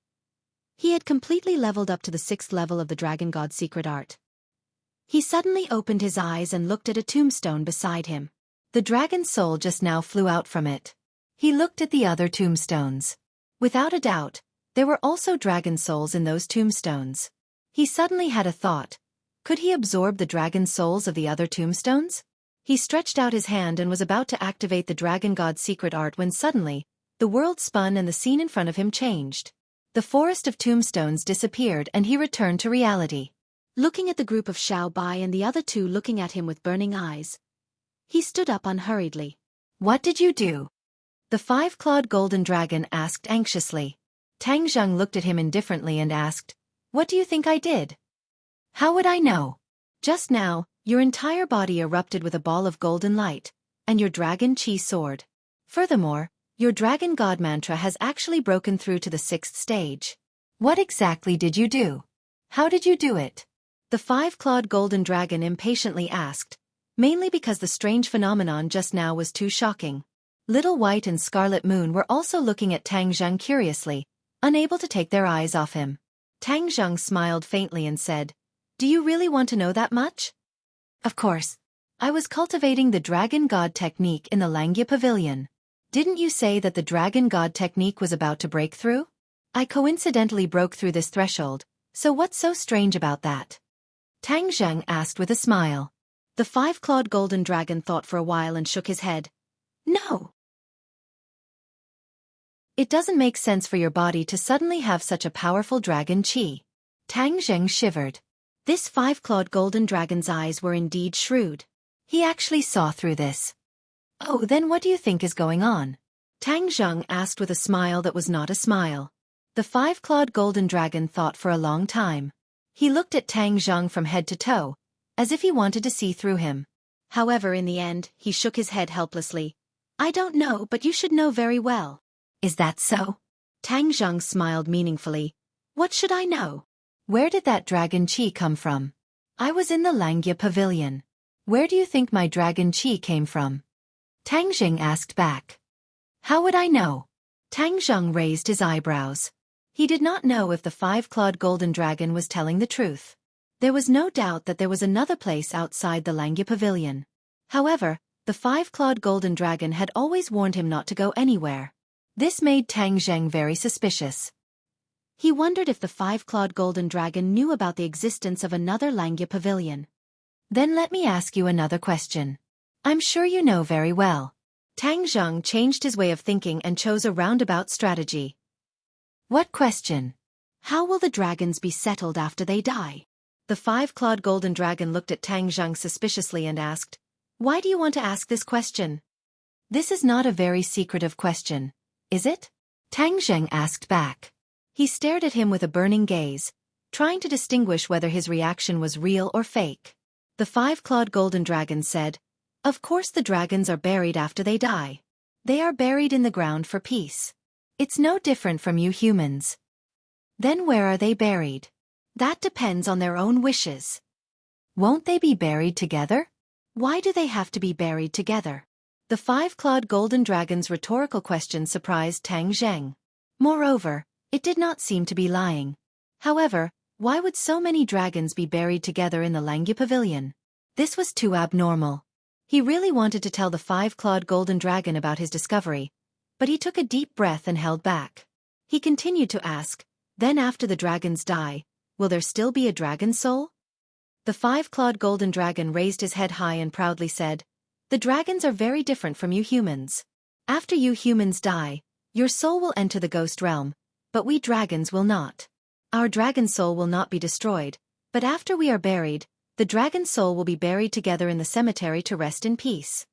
A: he had completely leveled up to the sixth level of the dragon god's secret art. He suddenly opened his eyes and looked at a tombstone beside him. The dragon's soul just now flew out from it. He looked at the other tombstones. Without a doubt, there were also dragon souls in those tombstones. He suddenly had a thought. Could he absorb the dragon souls of the other tombstones? He stretched out his hand and was about to activate the dragon god's secret art when suddenly, the world spun and the scene in front of him changed. The forest of tombstones disappeared and he returned to reality. Looking at the group of Xiao Bai and the other two looking at him with burning eyes, he stood up unhurriedly. What did you do? The five-clawed golden dragon asked anxiously. Tang Zheng looked at him indifferently and asked, What do you think I did? How would I know? Just now, your entire body erupted with a ball of golden light, and your dragon chi soared. Furthermore, your dragon god mantra has actually broken through to the sixth stage. What exactly did you do? How did you do it? The five-clawed golden dragon impatiently asked, mainly because the strange phenomenon just now was too shocking. Little White and Scarlet Moon were also looking at Tang Zheng curiously, unable to take their eyes off him. Tang Zheng smiled faintly and said, Do you really want to know that much? Of course. I was cultivating the Dragon God technique in the Langya Pavilion. Didn't you say that the Dragon God technique was about to break through? I coincidentally broke through this threshold, so what's so strange about that? Tang Zheng asked with a smile. The five-clawed golden dragon thought for a while and shook his head. No. It doesn't make sense for your body to suddenly have such a powerful dragon chi. Tang Zheng shivered. This five-clawed golden dragon's eyes were indeed shrewd. He actually saw through this. Oh, then what do you think is going on? Tang Zheng asked with a smile that was not a smile. The five-clawed golden dragon thought for a long time. He looked at Tang Zheng from head to toe, as if he wanted to see through him. However, in the end, he shook his head helplessly. I don't know, but you should know very well. Is that so? Tang Zheng smiled meaningfully. What should I know? Where did that dragon chi come from? I was in the Langya Pavilion. Where do you think my dragon chi came from? Tang Zheng asked back. How would I know? Tang Zheng raised his eyebrows. He did not know if the five-clawed golden dragon was telling the truth. There was no doubt that there was another place outside the Langya Pavilion. However, the five-clawed golden dragon had always warned him not to go anywhere. This made Tang Zheng very suspicious. He wondered if the five-clawed golden dragon knew about the existence of another Langya Pavilion. Then let me ask you another question. I'm sure you know very well. Tang Zheng changed his way of thinking and chose a roundabout strategy. What question? How will the dragons be settled after they die? The five-clawed golden dragon looked at Tang Zheng suspiciously and asked, Why do you want to ask this question? This is not a very secretive question, is it? Tang Zheng asked back. He stared at him with a burning gaze, trying to distinguish whether his reaction was real or fake. The five-clawed golden dragon said, Of course the dragons are buried after they die. They are buried in the ground for peace. It's no different from you humans. Then where are they buried? That depends on their own wishes. Won't they be buried together? Why do they have to be buried together? The five-clawed golden dragon's rhetorical question surprised Tang Zheng. Moreover, it did not seem to be lying. However, why would so many dragons be buried together in the Langya Pavilion? This was too abnormal. He really wanted to tell the five-clawed golden dragon about his discovery, but he took a deep breath and held back. He continued to ask, Then after the dragons die, will there still be a dragon soul? The five-clawed golden dragon raised his head high and proudly said, The dragons are very different from you humans. After you humans die, your soul will enter the ghost realm, but we dragons will not. Our dragon soul will not be destroyed, but after we are buried, the dragon soul will be buried together in the cemetery to rest in peace.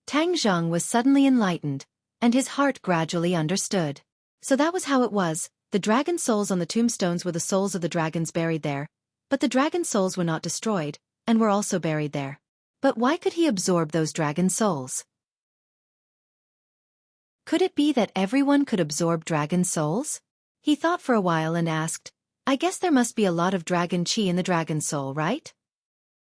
A: Tang Zheng was suddenly enlightened, and his heart gradually understood. So that was how it was. The dragon souls on the tombstones were the souls of the dragons buried there, but the dragon souls were not destroyed, and were also buried there. But why could he absorb those dragon souls? Could it be that everyone could absorb dragon souls? He thought for a while and asked, I guess there must be a lot of dragon chi in the dragon soul, right?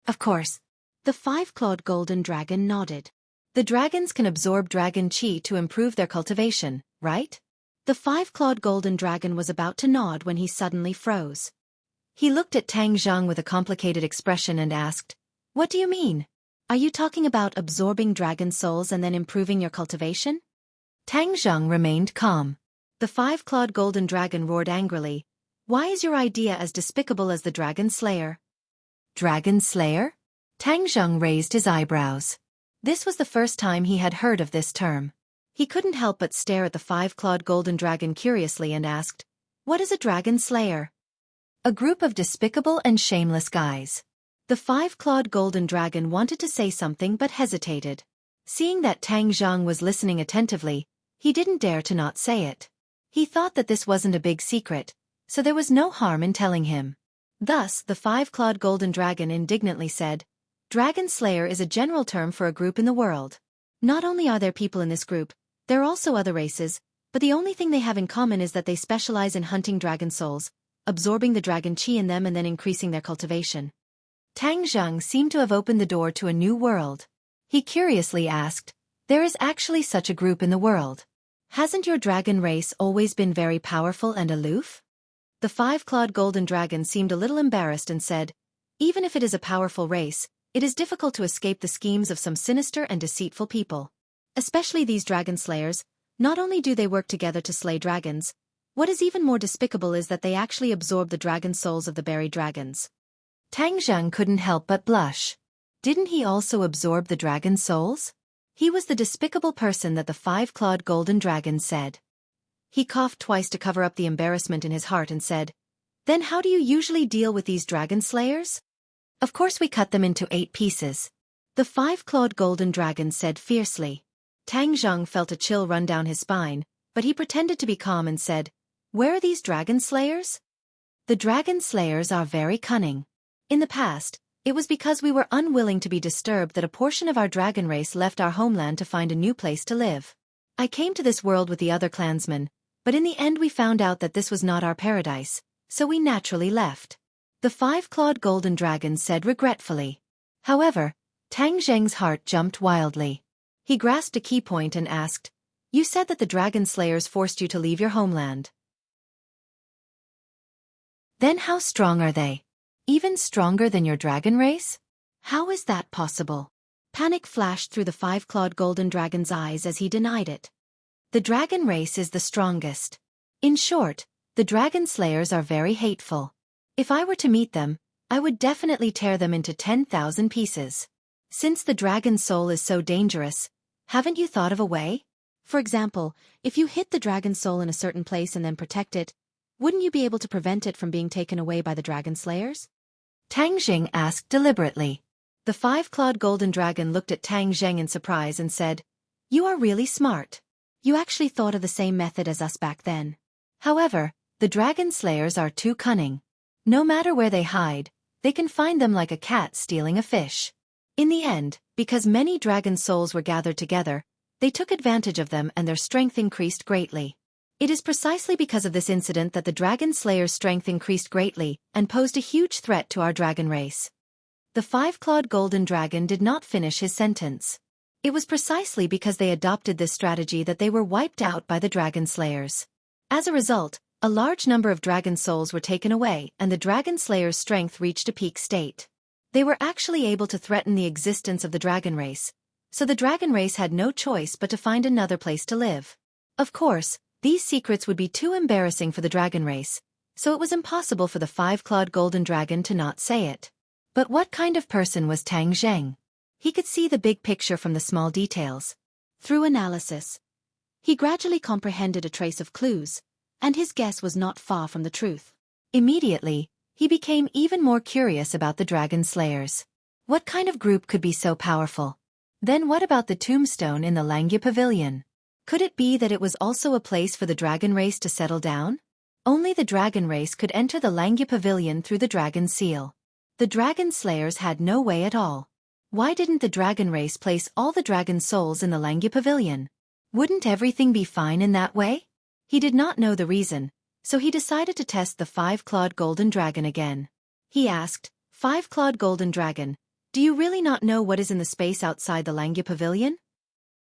A: Of course. The five-clawed golden dragon nodded. The dragons can absorb dragon chi to improve their cultivation, right? The five-clawed golden dragon was about to nod when he suddenly froze. He looked at Tang Zhang with a complicated expression and asked, What do you mean? Are you talking about absorbing dragon souls and then improving your cultivation? Tang Zhang remained calm. The five-clawed golden dragon roared angrily, Why is your idea as despicable as the Dragon Slayer? Dragon Slayer? Tang Zhang raised his eyebrows. This was the first time he had heard of this term. He couldn't help but stare at the five-clawed golden dragon curiously and asked, What is a Dragon Slayer? A group of despicable and shameless guys. The five-clawed golden dragon wanted to say something but hesitated. Seeing that Tang Zhang was listening attentively, he didn't dare to not say it. He thought that this wasn't a big secret, so there was no harm in telling him. Thus, the five-clawed golden dragon indignantly said, Dragon Slayer is a general term for a group in the world. Not only are there people in this group, there are also other races, but the only thing they have in common is that they specialize in hunting dragon souls, absorbing the dragon chi in them and then increasing their cultivation. Tang Zhang seemed to have opened the door to a new world. He curiously asked, There is actually such a group in the world. Hasn't your dragon race always been very powerful and aloof? The five-clawed golden dragon seemed a little embarrassed and said, Even if it is a powerful race, it is difficult to escape the schemes of some sinister and deceitful people. Especially these dragon slayers, not only do they work together to slay dragons, what is even more despicable is that they actually absorb the dragon souls of the buried dragons. Tang Zhang couldn't help but blush. Didn't he also absorb the dragon souls? He was the despicable person that the five-clawed golden dragon said. He coughed twice to cover up the embarrassment in his heart and said, Then how do you usually deal with these dragon slayers? Of course we cut them into 8 pieces. The five-clawed golden dragon said fiercely. Tang Zhang felt a chill run down his spine, but he pretended to be calm and said, Where are these dragon slayers? The dragon slayers are very cunning. In the past, it was because we were unwilling to be disturbed that a portion of our dragon race left our homeland to find a new place to live. I came to this world with the other clansmen, but in the end we found out that this was not our paradise, so we naturally left. The five-clawed golden dragon said regretfully. However, Tang Zheng's heart jumped wildly. He grasped a key point and asked, You said that the dragon slayers forced you to leave your homeland. Then how strong are they? Even stronger than your dragon race? How is that possible? Panic flashed through the five-clawed golden dragon's eyes as he denied it. The dragon race is the strongest. In short, the dragon slayers are very hateful. If I were to meet them, I would definitely tear them into 10,000 pieces. Since the dragon soul is so dangerous, haven't you thought of a way? For example, if you hid the dragon soul in a certain place and then protect it, wouldn't you be able to prevent it from being taken away by the dragon slayers? Tang Zheng asked deliberately. The five-clawed golden dragon looked at Tang Zheng in surprise and said, You are really smart. You actually thought of the same method as us back then. However, the dragon slayers are too cunning. No matter where they hide, they can find them like a cat stealing a fish. In the end, because many dragon souls were gathered together, they took advantage of them and their strength increased greatly. It is precisely because of this incident that the dragon slayer's strength increased greatly and posed a huge threat to our dragon race. The five-clawed golden dragon did not finish his sentence. It was precisely because they adopted this strategy that they were wiped out by the dragon slayers. As a result, a large number of dragon souls were taken away and the dragon slayer's strength reached a peak state. They were actually able to threaten the existence of the dragon race, so the dragon race had no choice but to find another place to live. Of course, these secrets would be too embarrassing for the dragon race, so it was impossible for the five-clawed golden dragon to not say it. But what kind of person was Tang Zheng? He could see the big picture from the small details. Through analysis, he gradually comprehended a trace of clues, and his guess was not far from the truth. Immediately, he became even more curious about the dragon slayers. What kind of group could be so powerful? Then what about the tombstone in the Langya Pavilion? Could it be that it was also a place for the dragon race to settle down? Only the dragon race could enter the Langya Pavilion through the dragon seal. The dragon slayers had no way at all. Why didn't the dragon race place all the dragon souls in the Langya Pavilion? Wouldn't everything be fine in that way? He did not know the reason, so he decided to test the five-clawed golden dragon again. He asked, "Five-clawed golden dragon, do you really not know what is in the space outside the Langya Pavilion?"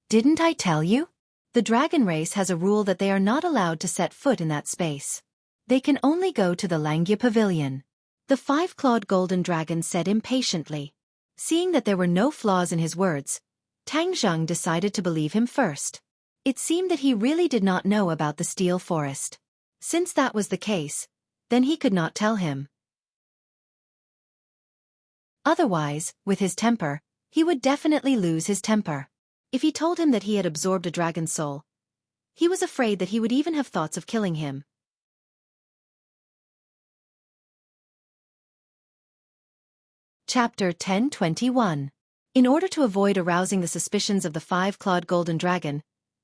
A: "Didn't I tell you? The dragon race has a rule that they are not allowed to set foot in that space. They can only go to the Langya Pavilion." The five-clawed golden dragon said impatiently. Seeing that there were no flaws in his words, Tang Zheng decided to believe him first. It seemed that he really did not know about the steel forest. Since that was the case, then he could not tell him. Otherwise, with his temper, he would definitely lose his temper. If he told him that he had absorbed a dragon's soul, he was afraid that he would even have thoughts of killing him. Chapter 10:21. In order to avoid arousing the suspicions of the five-clawed golden dragon,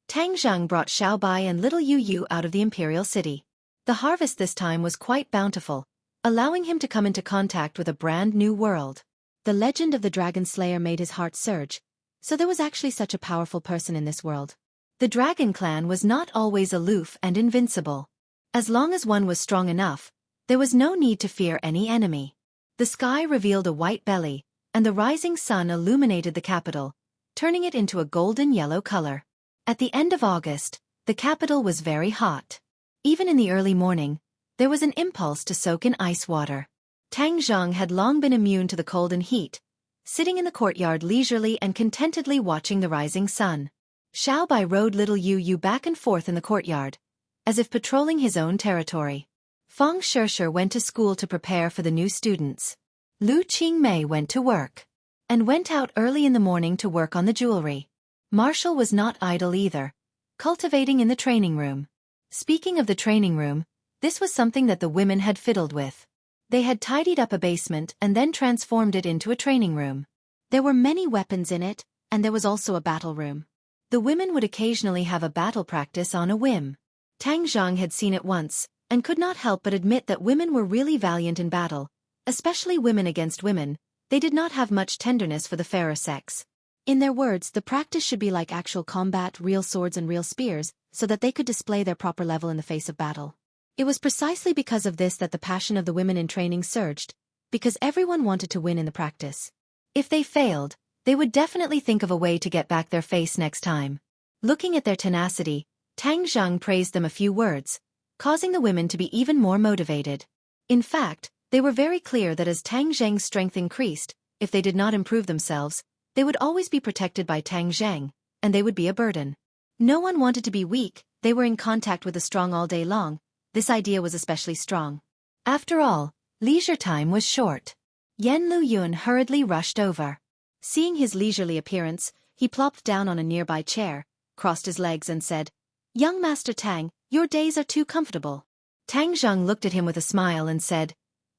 A: Tang Zheng brought Xiaobai and little Yu Yu out of the imperial city. The harvest this time was quite bountiful, allowing him to come into contact with a brand new world. The legend of the Dragon Slayer made his heart surge, so there was actually such a powerful person in this world. The Dragon Clan was not always aloof and invincible. As long as one was strong enough, there was no need to fear any enemy. The sky revealed a white belly, and the rising sun illuminated the capital, turning it into a golden-yellow color. At the end of August, the capital was very hot. Even in the early morning, there was an impulse to soak in ice water. Tang Zheng had long been immune to the cold and heat, sitting in the courtyard leisurely and contentedly watching the rising sun. Xiaobai rode little Yu Yu back and forth in the courtyard, as if patrolling his own territory. Feng Shishir went to school to prepare for the new students. Lu Qingmei went to work, and went out early in the morning to work on the jewelry. Marshall was not idle either, cultivating in the training room. Speaking of the training room, this was something that the women had fiddled with. They had tidied up a basement and then transformed it into a training room. There were many weapons in it, and there was also a battle room. The women would occasionally have a battle practice on a whim. Tang Zheng had seen it once, and could not help but admit that women were really valiant in battle, especially women against women. They did not have much tenderness for the fairer sex. In their words, the practice should be like actual combat, real swords and real spears, so that they could display their proper level in the face of battle. It was precisely because of this that the passion of the women in training surged, because everyone wanted to win in the practice. If they failed, they would definitely think of a way to get back their face next time. Looking at their tenacity, Tang Zheng praised them a few words, causing the women to be even more motivated. In fact, they were very clear that as Tang Zheng's strength increased, if they did not improve themselves, they would always be protected by Tang Zheng, and they would be a burden. No one wanted to be weak, they were in contact with the strong all day long. This idea was especially strong. After all, leisure time was short. Yan Luyun hurriedly rushed over. Seeing his leisurely appearance, he plopped down on a nearby chair, crossed his legs and said, "Young Master Tang, your days are too comfortable." Tang Zheng looked at him with a smile and said,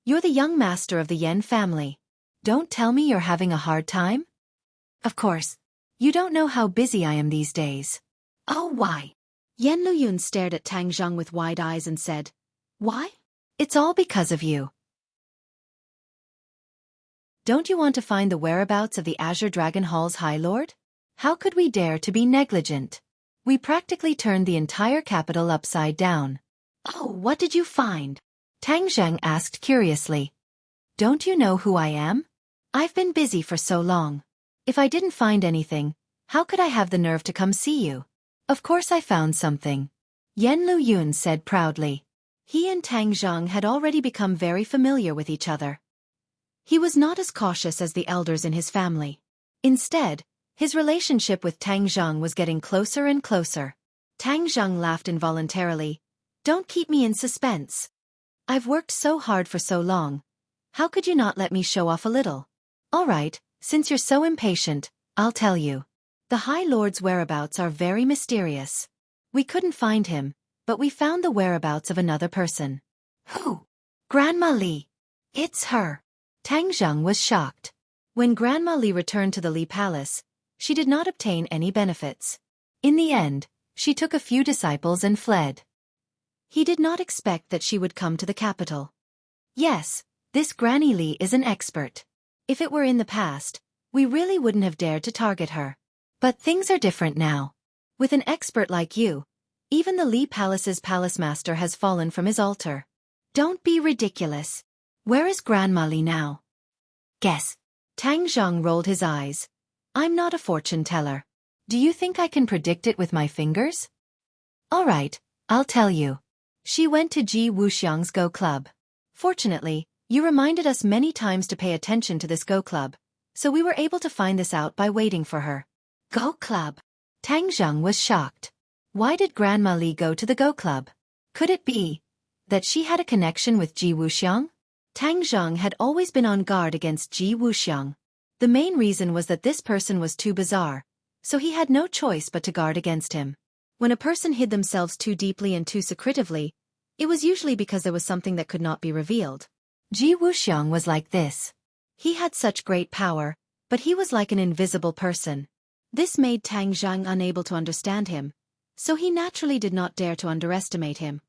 A: "You're the young master of the Yan family. Don't tell me you're having a hard time? Of course. You don't know how busy I am these days." "Oh, why?" Yan Luyun stared at Tang Zheng with wide eyes and said, "Why?" "It's all because of you. Don't you want to find the whereabouts of the Azure Dragon Hall's High Lord? How could we dare to be negligent? We practically turned the entire capital upside down." "Oh, what did you find?" Tang Zheng asked curiously. "Don't you know who I am? I've been busy for so long. If I didn't find anything, how could I have the nerve to come see you? Of course I found something," Yan Luyun said proudly. He and Tang Zheng had already become very familiar with each other. He was not as cautious as the elders in his family. Instead, his relationship with Tang Zheng was getting closer and closer. Tang Zheng laughed involuntarily. "Don't keep me in suspense. I've worked so hard for so long. How could you not let me show off a little? All right, since you're so impatient, I'll tell you. The High Lord's whereabouts are very mysterious. We couldn't find him, but we found the whereabouts of another person." "Who?" "Grandma Li. It's her." Tang Zheng was shocked. When Grandma Li returned to the Li Palace, she did not obtain any benefits. In the end, she took a few disciples and fled. He did not expect that she would come to the capital. Yes, this Granny Li is an expert. If it were in the past, we really wouldn't have dared to target her. But things are different now. With an expert like you, even the Li Palace's palace master has fallen from his altar. Don't be ridiculous. Where is Grandma Li now? Guess. Tang Zhang rolled his eyes. I'm not a fortune teller. Do you think I can predict it with my fingers? All right, I'll tell you. She went to Ji Wuxiang's Go Club. Fortunately, you reminded us many times to pay attention to this Go Club, so we were able to find this out by waiting for her. Go Club? Tang Zhang was shocked. Why did Grandma Li go to the Go Club? Could it be that she had a connection with Ji Wuxiang? Tang Zhang had always been on guard against Ji Wuxiang. The main reason was that this person was too bizarre, so he had no choice but to guard against him. When a person hid themselves too deeply and too secretively, it was usually because there was something that could not be revealed. Ji Wuxiang was like this. He had such great power, but he was like an invisible person. This made Tang Zhang unable to understand him, so he naturally did not dare to underestimate him.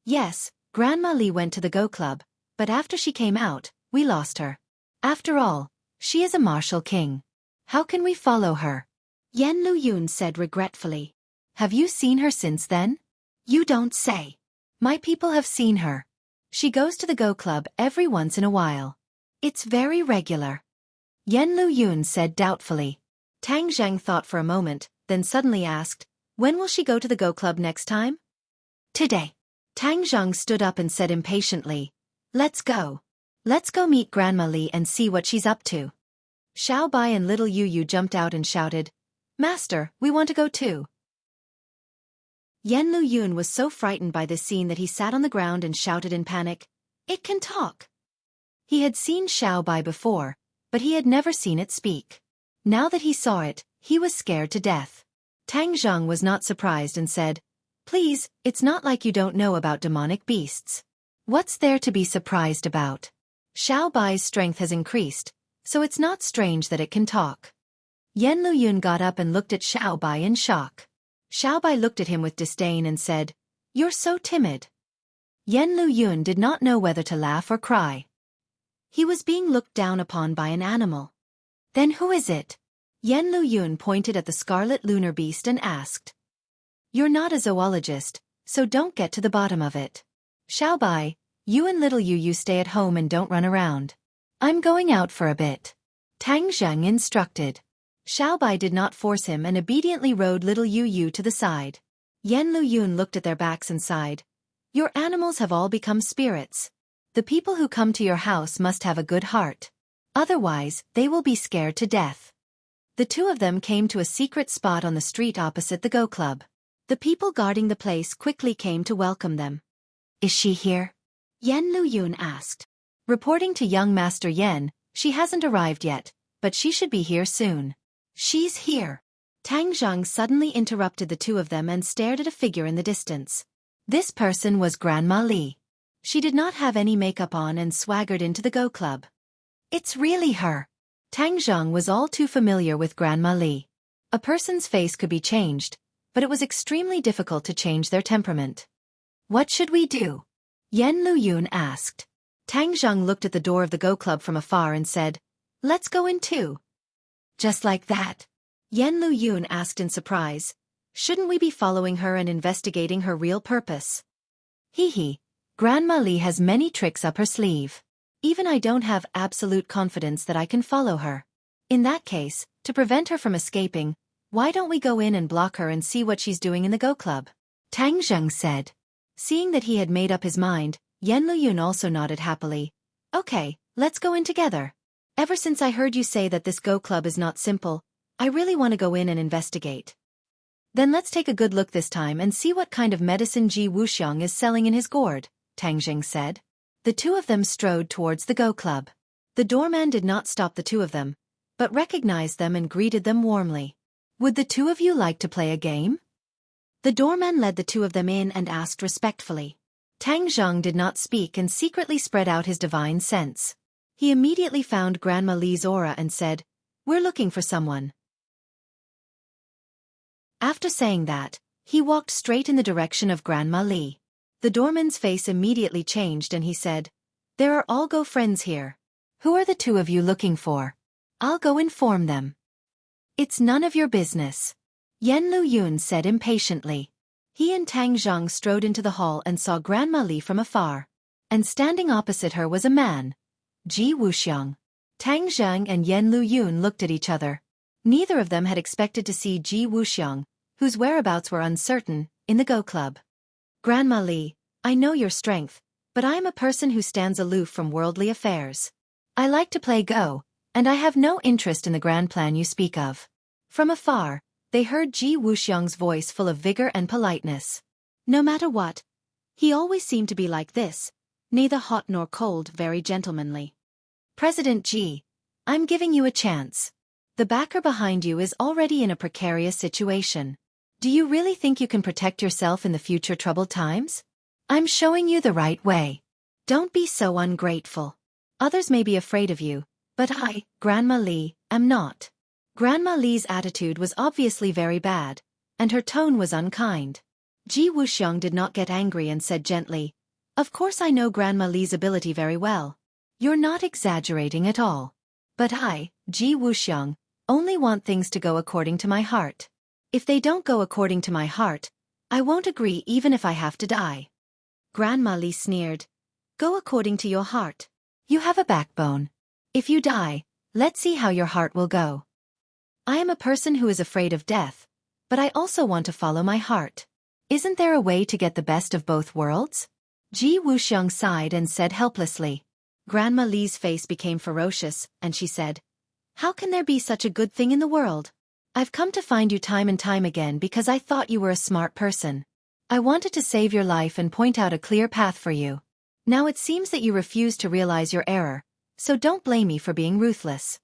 A: Yes, Grandma Li went to the Go Club, but after she came out, we lost her. After all, she is a martial king. How can we follow her? Yan Luyun said regretfully. Have you seen her since then? You don't say. My people have seen her. She goes to the Go Club every once in a while. It's very regular. Yan Luyun said doubtfully. Tang Zhang thought for a moment, then suddenly asked, when will she go to the Go Club next time? Today. Tang Zhang stood up and said impatiently, let's go. Let's go meet Grandma Li and see what she's up to. Xiao Bai and little Yu Yu jumped out and shouted, Master, we want to go too. Yan Luyun was so frightened by this scene that he sat on the ground and shouted in panic, it can talk. He had seen Xiao Bai before, but he had never seen it speak. Now that he saw it, he was scared to death. Tang Zhang was not surprised and said, please, it's not like you don't know about demonic beasts. What's there to be surprised about? Xiao Bai's strength has increased, so it's not strange that it can talk. Yan Luyun got up and looked at Xiao Bai in shock. Xiao Bai looked at him with disdain and said, you're so timid. Yan Luyun did not know whether to laugh or cry. He was being looked down upon by an animal. Then who is it? Yan Luyun pointed at the scarlet lunar beast and asked. You're not a zoologist, so don't get to the bottom of it. Xiao Bai, you and little Yu Yu stay at home and don't run around. I'm going out for a bit. Tang Zhang instructed. Xiao Bai did not force him and obediently rode little Yu Yu to the side. Yan Luyun looked at their backs and sighed. Your animals have all become spirits. The people who come to your house must have a good heart. Otherwise, they will be scared to death. The two of them came to a secret spot on the street opposite the Go Club. The people guarding the place quickly came to welcome them. Is she here? Yan Luyun asked. Reporting to young Master Yan, she hasn't arrived yet, but she should be here soon. She's here. Tang Zhang suddenly interrupted the two of them and stared at a figure in the distance. This person was Grandma Li. She did not have any makeup on and swaggered into the Go Club. It's really her. Tang Zhang was all too familiar with Grandma Li. A person's face could be changed, but it was extremely difficult to change their temperament. What should we do? Yan Luyun asked. Tang Zhang looked at the door of the Go Club from afar and said, let's go in too. Just like that? Yan Luyun asked in surprise. Shouldn't we be following her and investigating her real purpose? Hee, Grandma Li has many tricks up her sleeve. Even I don't have absolute confidence that I can follow her. In that case, to prevent her from escaping, why don't we go in and block her and see what she's doing in the Go Club? Tang Zhang said. Seeing that he had made up his mind, Yan Luyun also nodded happily. Okay, let's go in together. Ever since I heard you say that this Go Club is not simple, I really want to go in and investigate. Then let's take a good look this time and see what kind of medicine Ji Wuxiang is selling in his gourd, Tang Zhang said. The two of them strode towards the Go Club. The doorman did not stop the two of them, but recognized them and greeted them warmly. Would the two of you like to play a game? The doorman led the two of them in and asked respectfully. Tang Zhang did not speak and secretly spread out his divine sense. He immediately found Grandma Li's aura and said, we're looking for someone. After saying that, he walked straight in the direction of Grandma Li. The doorman's face immediately changed and he said, there are all Go friends here. Who are the two of you looking for? I'll go inform them. It's none of your business, Yen Luyun said impatiently. He and Tang Zhang strode into the hall and saw Grandma Li from afar. And standing opposite her was a man, Ji Wuxiang. Tang Zhang and Yen Luyun looked at each other. Neither of them had expected to see Ji Wuxiang, whose whereabouts were uncertain, in the Go Club. Grandma Li, I know your strength, but I am a person who stands aloof from worldly affairs. I like to play Go, and I have no interest in the grand plan you speak of. From afar, they heard Ji Wuxiang's voice full of vigor and politeness. No matter what, he always seemed to be like this, neither hot nor cold, very gentlemanly. President Ji, I'm giving you a chance. The backer behind you is already in a precarious situation. Do you really think you can protect yourself in the future troubled times? I'm showing you the right way. Don't be so ungrateful. Others may be afraid of you, but I, Grandma Li, am not. Grandma Li's attitude was obviously very bad, and her tone was unkind. Ji Wuxiang did not get angry and said gently, Of course I know Grandma Li's ability very well. You're not exaggerating at all. But I, Ji Wuxiang, only want things to go according to my heart. If they don't go according to my heart, I won't agree even if I have to die. Grandma Li sneered. Go according to your heart. You have a backbone. If you die, let's see how your heart will go. I am a person who is afraid of death, but I also want to follow my heart. Isn't there a way to get the best of both worlds? Ji Wuxiang sighed and said helplessly. Grandma Li's face became ferocious, and she said, How can there be such a good thing in the world? I've come to find you time and time again because I thought you were a smart person. I wanted to save your life and point out a clear path for you. Now it seems that you refuse to realize your error, so don't blame me for being ruthless.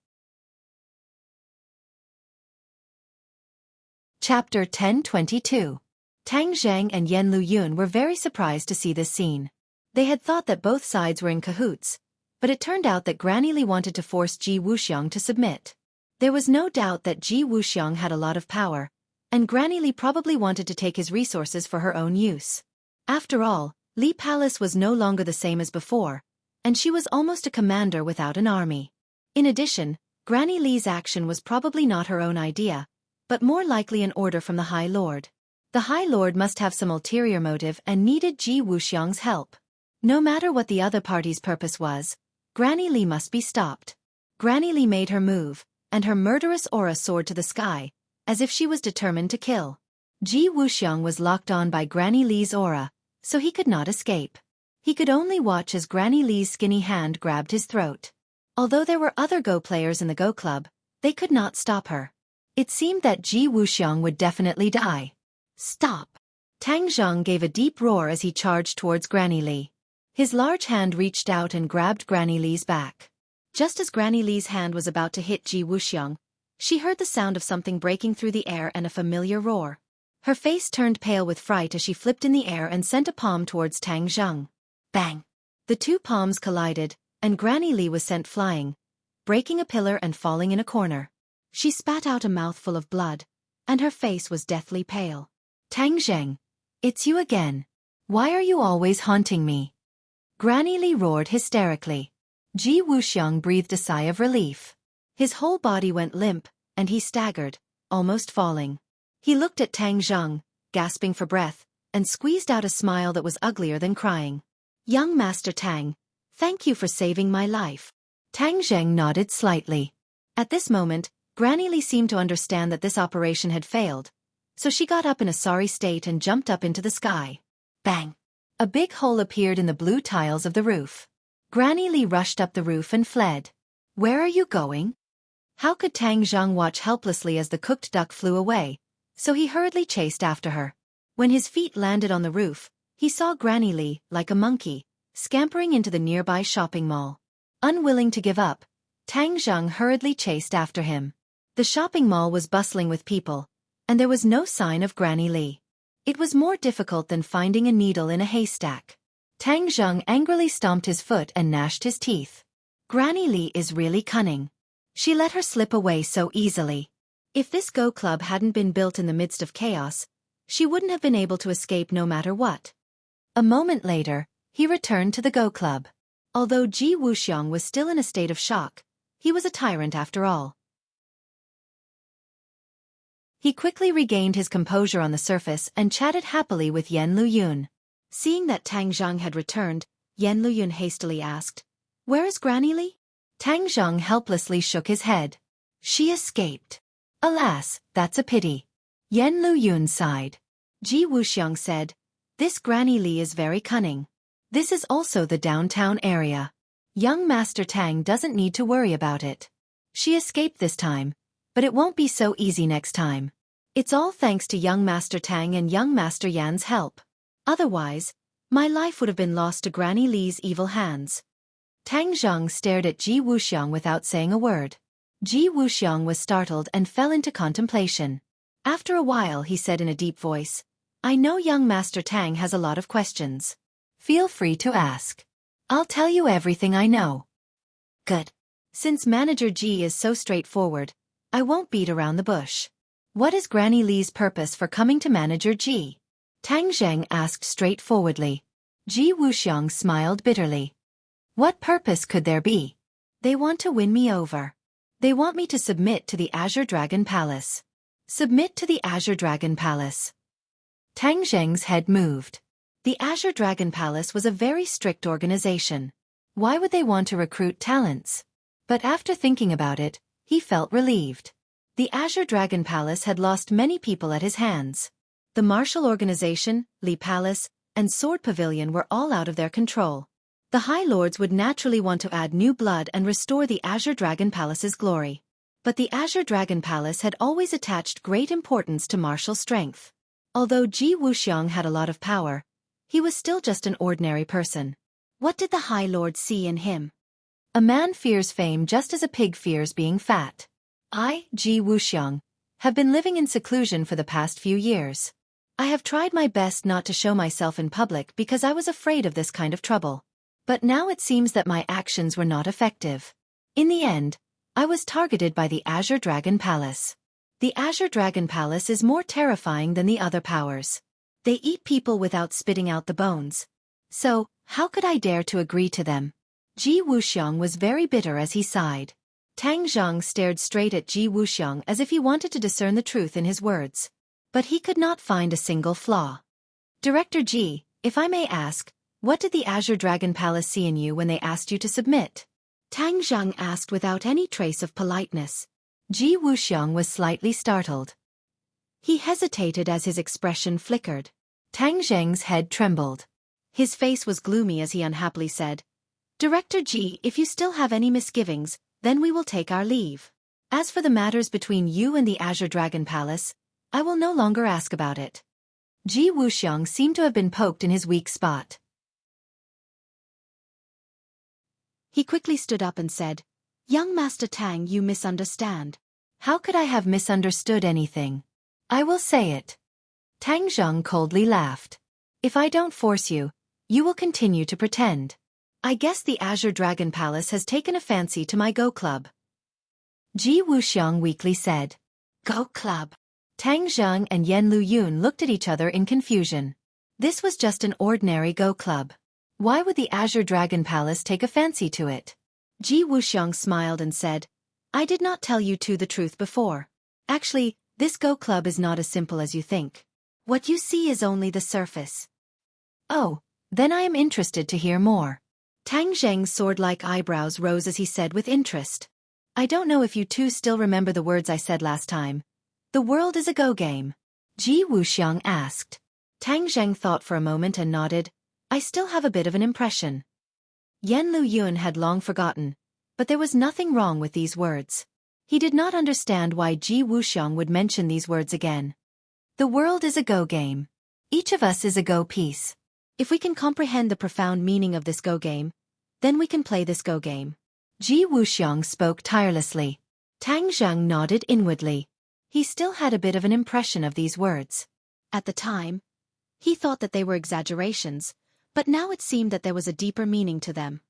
A: Chapter 1022. Tang Zhang and Yen Luyun were very surprised to see this scene. They had thought that both sides were in cahoots, but it turned out that Granny Li wanted to force Ji Wuxiang to submit. There was no doubt that Ji Wuxiang had a lot of power, and Granny Li probably wanted to take his resources for her own use. After all, Li Palace was no longer the same as before, and she was almost a commander without an army. In addition, Granny Li's action was probably not her own idea, but more likely an order from the High Lord. The High Lord must have some ulterior motive and needed Ji Wuxiang's help. No matter what the other party's purpose was, Granny Li must be stopped. Granny Li made her move, and her murderous aura soared to the sky, as if she was determined to kill. Ji Wuxiang was locked on by Granny Li's aura, so he could not escape. He could only watch as Granny Li's skinny hand grabbed his throat. Although there were other Go players in the Go Club, they could not stop her. It seemed that Ji Wuxiang would definitely die. Stop! Tang Zhang gave a deep roar as he charged towards Granny Li. His large hand reached out and grabbed Granny Li's back. Just as Granny Li's hand was about to hit Ji Wuxiang, she heard the sound of something breaking through the air and a familiar roar. Her face turned pale with fright as she flipped in the air and sent a palm towards Tang Zhang. Bang! The two palms collided, and Granny Li was sent flying, breaking a pillar and falling in a corner. She spat out a mouthful of blood, and her face was deathly pale. Tang Zheng, it's you again. Why are you always haunting me? Granny Li roared hysterically. Ji Wuxiang breathed a sigh of relief. His whole body went limp, and he staggered, almost falling. He looked at Tang Zheng, gasping for breath, and squeezed out a smile that was uglier than crying. Young Master Tang, thank you for saving my life. Tang Zheng nodded slightly. At this moment, Granny Li seemed to understand that this operation had failed, so she got up in a sorry state and jumped up into the sky. Bang! A big hole appeared in the blue tiles of the roof. Granny Li rushed up the roof and fled. Where are you going? How could Tang Zhang watch helplessly as the cooked duck flew away, so he hurriedly chased after her. When his feet landed on the roof, he saw Granny Li, like a monkey, scampering into the nearby shopping mall. Unwilling to give up, Tang Zhang hurriedly chased after him. The shopping mall was bustling with people, and there was no sign of Granny Li. It was more difficult than finding a needle in a haystack. Tang Zhang angrily stomped his foot and gnashed his teeth. Granny Li is really cunning. She let her slip away so easily. If this Go Club hadn't been built in the midst of chaos, she wouldn't have been able to escape no matter what. A moment later, he returned to the Go Club. Although Ji Wuxiang was still in a state of shock, He was a tyrant after all. He quickly regained his composure on the surface and chatted happily with Yan Luyun. Seeing that Tang Zhang had returned, Yan Luyun hastily asked, "Where is Granny Li?" Tang Zhang helplessly shook his head. "She escaped. Alas, that's a pity." Yan Luyun sighed. Ji Wuxiang said, "This Granny Li is very cunning. This is also the downtown area. Young Master Tang doesn't need to worry about it. She escaped this time, but it won't be so easy next time. It's all thanks to young Master Tang and young Master Yan's help. Otherwise, my life would have been lost to Granny Li's evil hands." Tang Zhang stared at Ji Wuxiang without saying a word. Ji Wuxiang was startled and fell into contemplation. After a while he said in a deep voice, "I know young Master Tang has a lot of questions. Feel free to ask. I'll tell you everything I know." "Good. Since Manager Ji is so straightforward, I won't beat around the bush. What is Granny Li's purpose for coming to Manager Ji?" Tang Zheng asked straightforwardly. Ji Wuxiang smiled bitterly. "What purpose could there be? They want to win me over. They want me to submit to the Azure Dragon Palace." "Submit to the Azure Dragon Palace." Tang Zheng's head moved. The Azure Dragon Palace was a very strict organization. Why would they want to recruit talents? But after thinking about it, he felt relieved. The Azure Dragon Palace had lost many people at his hands. The martial organization, Li Palace, and Sword Pavilion were all out of their control. The High Lords would naturally want to add new blood and restore the Azure Dragon Palace's glory. But the Azure Dragon Palace had always attached great importance to martial strength. Although Ji Wuxiang had a lot of power, he was still just an ordinary person. What did the High Lord see in him? A man fears fame just as a pig fears being fat. I, Ji Wuxiang, have been living in seclusion for the past few years. I have tried my best not to show myself in public because I was afraid of this kind of trouble. But now it seems that my actions were not effective. In the end, I was targeted by the Azure Dragon Palace. The Azure Dragon Palace is more terrifying than the other powers. They eat people without spitting out the bones. So, how could I dare to agree to them? Ji Wuxiang was very bitter as he sighed. Tang Zhang stared straight at Ji Wuxiang as if he wanted to discern the truth in his words. But he could not find a single flaw. "Director Ji, if I may ask, what did the Azure Dragon Palace see in you when they asked you to submit?" Tang Zhang asked without any trace of politeness. Ji Wuxiang was slightly startled. He hesitated as his expression flickered. Tang Zheng's head trembled. His face was gloomy as he unhappily said, "Director Ji, if you still have any misgivings, then we will take our leave. As for the matters between you and the Azure Dragon Palace, I will no longer ask about it." Ji Wuxiang seemed to have been poked in his weak spot. He quickly stood up and said, "Young Master Tang, you misunderstand." "How could I have misunderstood anything? I will say it." Tang Zhang coldly laughed. "If I don't force you, you will continue to pretend. I guess the Azure Dragon Palace has taken a fancy to my Go Club." Ji Wuxiang weakly said, "Go Club?" Tang Zhang and Yan Luyun looked at each other in confusion. This was just an ordinary Go Club. Why would the Azure Dragon Palace take a fancy to it? Ji Wuxiang smiled and said, "I did not tell you the truth before. Actually, this Go Club is not as simple as you think. What you see is only the surface." "Oh, then I am interested to hear more." Tang Zheng's sword-like eyebrows rose as he said with interest, "I don't know if you two still remember the words I said last time. The world is a Go game." Ji Wuxiang asked. Tang Zheng thought for a moment and nodded. "I still have a bit of an impression." Yan Luyun had long forgotten, but there was nothing wrong with these words. He did not understand why Ji Wuxiang would mention these words again. The world is a Go game. Each of us is a Go piece. If we can comprehend the profound meaning of this Go game, then we can play this Go game. Ji Wuxiang spoke tirelessly. Tang Zheng nodded inwardly. He still had a bit of an impression of these words. At the time, he thought that they were exaggerations, but now it seemed that there was a deeper meaning to them.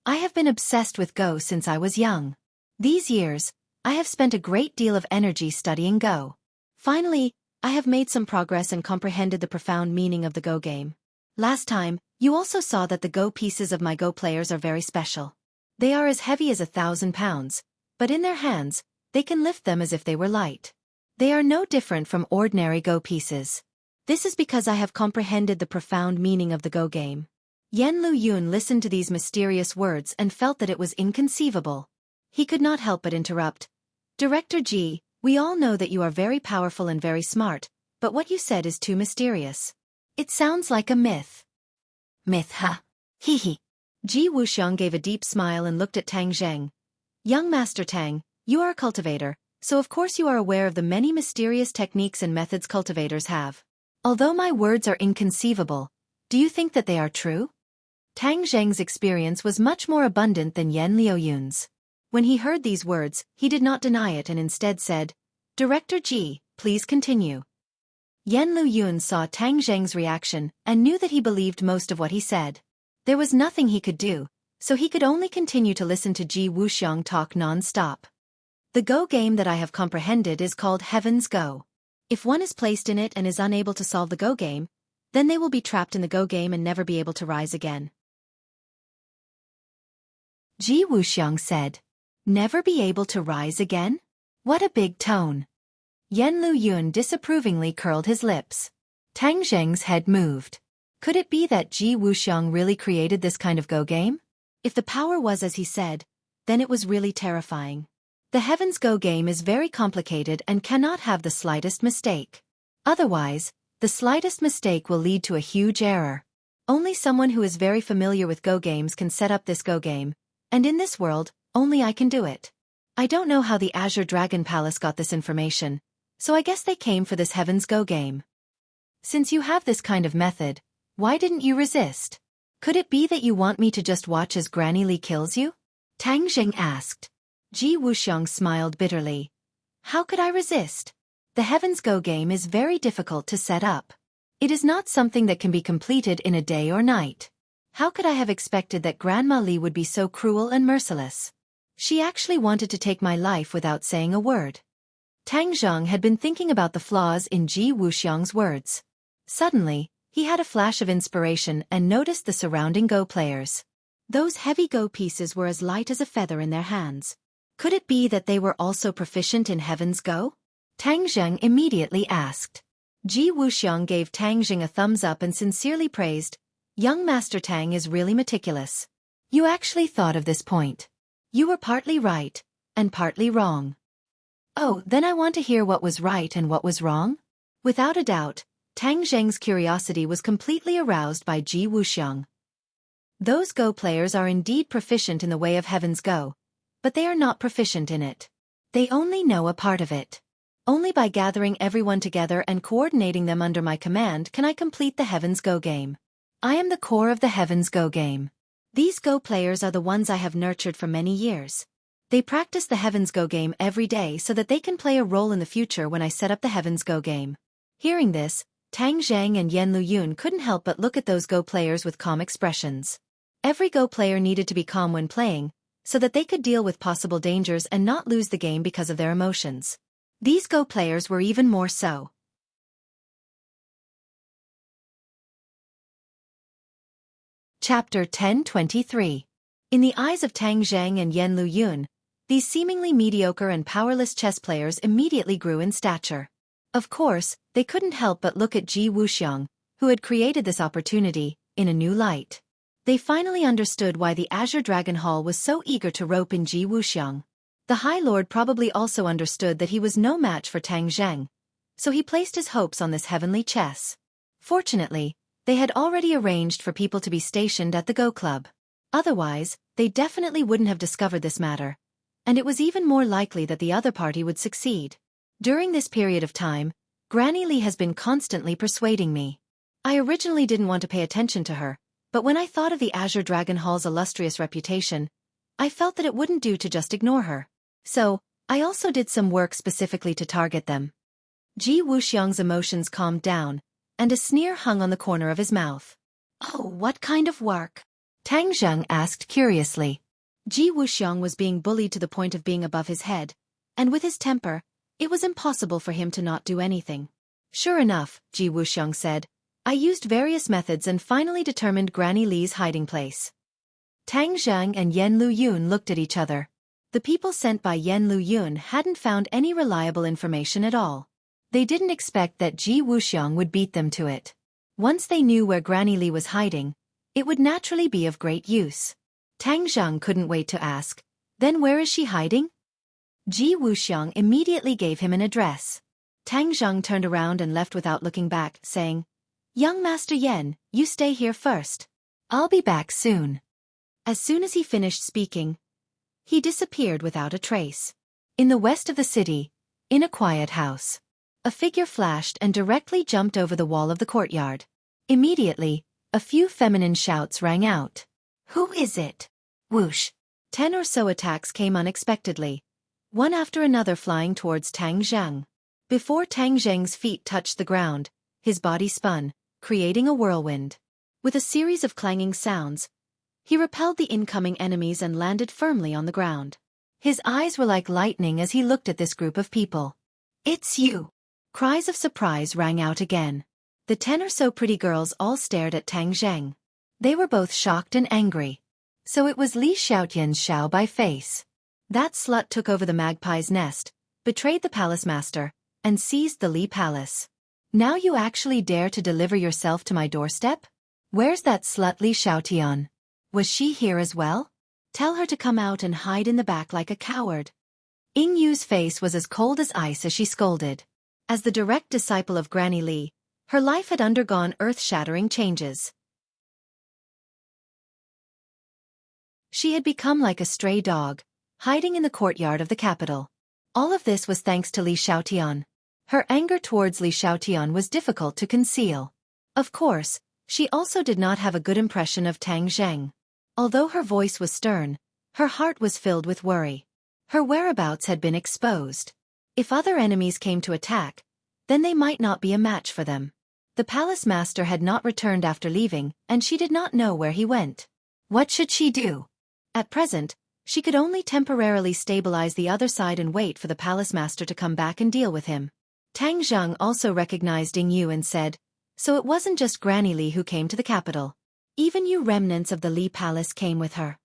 A: "I have been obsessed with Go since I was young. These years, I have spent a great deal of energy studying Go. Finally, I have made some progress and comprehended the profound meaning of the Go game. Last time, you also saw that the Go pieces of my Go players are very special. They are as heavy as 1,000 pounds, but in their hands, they can lift them as if they were light. They are no different from ordinary Go pieces. This is because I have comprehended the profound meaning of the Go game. Yan Luyun listened to these mysterious words and felt that it was inconceivable. He could not help but interrupt. Director Ji, we all know that you are very powerful and very smart, but what you said is too mysterious. It sounds like a myth. Myth, huh? Hee hee. Ji Wuxiang gave a deep smile and looked at Tang Zheng. Young Master Tang, you are a cultivator, so of course you are aware of the many mysterious techniques and methods cultivators have. Although my words are inconceivable, do you think that they are true? Tang Zheng's experience was much more abundant than Yan Liuyun's. When he heard these words, he did not deny it and instead said, Director Ji, please continue. Yan Luyun saw Tang Zheng's reaction and knew that he believed most of what he said. There was nothing he could do, so he could only continue to listen to Ji Wuxiang talk non-stop. The Go game that I have comprehended is called Heaven's Go. If one is placed in it and is unable to solve the Go game, then they will be trapped in the Go game and never be able to rise again. Ji Wuxiang said, Never be able to rise again? What a big tone. Yan Luyun disapprovingly curled his lips. Tang Zheng's head moved. Could it be that Ji Wuxiang really created this kind of Go game? If the power was as he said, then it was really terrifying. The Heaven's Go game is very complicated and cannot have the slightest mistake. Otherwise, the slightest mistake will lead to a huge error. Only someone who is very familiar with Go games can set up this Go game, and in this world, only I can do it. I don't know how the Azure Dragon Palace got this information, so I guess they came for this Heaven's Go game. Since you have this kind of method, why didn't you resist? Could it be that you want me to just watch as Granny Li kills you? Tang Zheng asked. Ji Wuxiang smiled bitterly. How could I resist? The Heaven's Go game is very difficult to set up. It is not something that can be completed in a day or night. How could I have expected that Grandma Li would be so cruel and merciless? She actually wanted to take my life without saying a word. Tang Zheng had been thinking about the flaws in Ji Wuxiang's words. Suddenly, he had a flash of inspiration and noticed the surrounding Go players. Those heavy Go pieces were as light as a feather in their hands. Could it be that they were also proficient in Heaven's Go? Tang Zheng immediately asked. Ji Wuxiang gave Tang Zheng a thumbs up and sincerely praised, Young Master Tang is really meticulous. You actually thought of this point. You were partly right, and partly wrong. Oh, then I want to hear what was right and what was wrong? Without a doubt, Tang Zheng's curiosity was completely aroused by Ji Wuxiang. Those Go players are indeed proficient in the way of Heaven's Go, but they are not proficient in it. They only know a part of it. Only by gathering everyone together and coordinating them under my command can I complete the Heaven's Go game. I am the core of the Heaven's Go game. These Go players are the ones I have nurtured for many years. They practice the Heaven's Go game every day so that they can play a role in the future when I set up the Heaven's Go game. Hearing this, Tang Zheng and Yan Luyun couldn't help but look at those Go players with calm expressions. Every Go player needed to be calm when playing, so that they could deal with possible dangers and not lose the game because of their emotions. These Go players were even more so. Chapter 1023. In the eyes of Tang Zheng and Yan Luyun, these seemingly mediocre and powerless chess players immediately grew in stature. Of course, they couldn't help but look at Ji Wuxiang, who had created this opportunity, in a new light. They finally understood why the Azure Dragon Hall was so eager to rope in Ji Wuxiang. The High Lord probably also understood that he was no match for Tang Zheng, so he placed his hopes on this heavenly chess. Fortunately, they had already arranged for people to be stationed at the Go Club. Otherwise, they definitely wouldn't have discovered this matter, and it was even more likely that the other party would succeed. During this period of time, Granny Li has been constantly persuading me. I originally didn't want to pay attention to her, but when I thought of the Azure Dragon Hall's illustrious reputation, I felt that it wouldn't do to just ignore her. So, I also did some work specifically to target them. Ji Wuxiang's emotions calmed down, and a sneer hung on the corner of his mouth. Oh, what kind of work? Tang Zheng asked curiously. Ji Wuxiang was being bullied to the point of being above his head, and with his temper, it was impossible for him to not do anything. Sure enough, Ji Wuxiang said, I used various methods and finally determined Granny Li's hiding place. Tang Zheng and Yan Luyun looked at each other. The people sent by Yen Luyun hadn't found any reliable information at all. They didn't expect that Ji Wuxiang would beat them to it. Once they knew where Granny Li was hiding, it would naturally be of great use. Tang Zhang couldn't wait to ask, "Then where is she hiding?" Ji Wuxiang immediately gave him an address. Tang Zhang turned around and left without looking back, saying, "Young Master Yen, you stay here first. I'll be back soon." As soon as he finished speaking, he disappeared without a trace. In the west of the city, in a quiet house, a figure flashed and directly jumped over the wall of the courtyard. Immediately, a few feminine shouts rang out. "Who is it?" Whoosh! 10 or so attacks came unexpectedly, one after another flying towards Tang Zhang. Before Tang Zhang's feet touched the ground, his body spun, creating a whirlwind. With a series of clanging sounds, he repelled the incoming enemies and landed firmly on the ground. His eyes were like lightning as he looked at this group of people. "It's you!" Cries of surprise rang out again. The 10 or so pretty girls all stared at Tang Zhang. They were both shocked and angry. So it was Li Xiaotian's Xiao by face. That slut took over the magpie's nest, betrayed the palace master, and seized the Li palace. Now you actually dare to deliver yourself to my doorstep? Where's that slut Li Xiaotian? Was she here as well? Tell her to come out and hide in the back like a coward. Ying Yu's face was as cold as ice as she scolded. As the direct disciple of Granny Li, her life had undergone earth-shattering changes. She had become like a stray dog, hiding in the courtyard of the capital. All of this was thanks to Li Xiaotian. Her anger towards Li Xiaotian was difficult to conceal. Of course, she also did not have a good impression of Tang Zhang. Although her voice was stern, her heart was filled with worry. Her whereabouts had been exposed. If other enemies came to attack, then they might not be a match for them. The palace master had not returned after leaving, and she did not know where he went. What should she do? At present, she could only temporarily stabilize the other side and wait for the palace master to come back and deal with him. Tang Zhang also recognized Ying Yu and said, "So it wasn't just Granny Li who came to the capital. Even you remnants of the Li Palace came with her.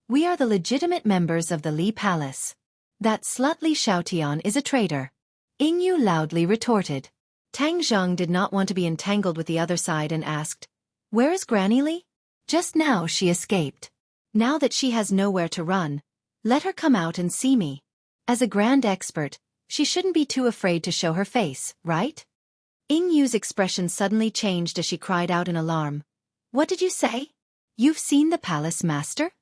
A: We are the legitimate members of the Li Palace. That slut Li Xiaotian is a traitor." Ying Yu loudly retorted. Tang Zhang did not want to be entangled with the other side and asked, "Where is Granny Li?" "Just now she escaped. Now that she has nowhere to run, let her come out and see me. As a grand expert, she shouldn't be too afraid to show her face, right?" Ying Yu's expression suddenly changed as she cried out in alarm. "What did you say? You've seen the palace master?"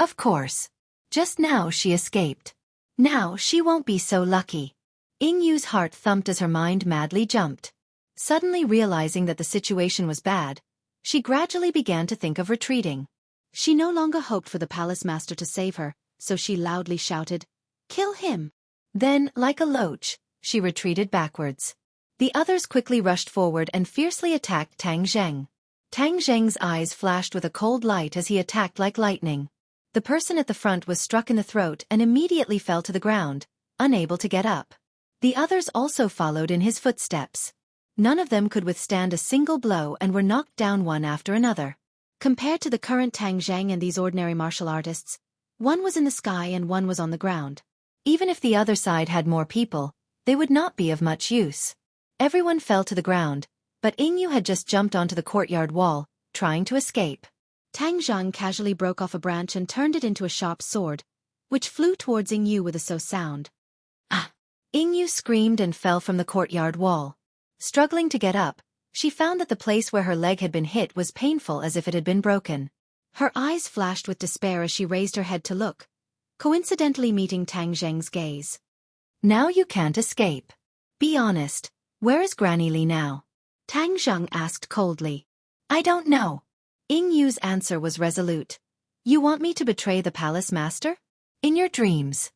A: "Of course. Just now she escaped. Now she won't be so lucky." Ying Yu's heart thumped as her mind madly jumped. Suddenly realizing that the situation was bad, she gradually began to think of retreating. She no longer hoped for the palace master to save her, so she loudly shouted, "Kill him!" Then, like a loach, she retreated backwards. The others quickly rushed forward and fiercely attacked Tang Zhang. Tang Zhang's eyes flashed with a cold light as he attacked like lightning. The person at the front was struck in the throat and immediately fell to the ground, unable to get up. The others also followed in his footsteps. None of them could withstand a single blow and were knocked down one after another. Compared to the current Tang Zhang and these ordinary martial artists, one was in the sky and one was on the ground. Even if the other side had more people, they would not be of much use. Everyone fell to the ground, but Ying Yu had just jumped onto the courtyard wall, trying to escape. Tang Zhang casually broke off a branch and turned it into a sharp sword, which flew towards Ying Yu with a so sound. Ah! Ying Yu screamed and fell from the courtyard wall. Struggling to get up, she found that the place where her leg had been hit was painful as if it had been broken. Her eyes flashed with despair as she raised her head to look, coincidentally meeting Tang Zhang's gaze. "Now you can't escape. Be honest, where is Granny Li now?" Tang Zhang asked coldly. "I don't know." Ying Yu's answer was resolute. "You want me to betray the palace master? In your dreams.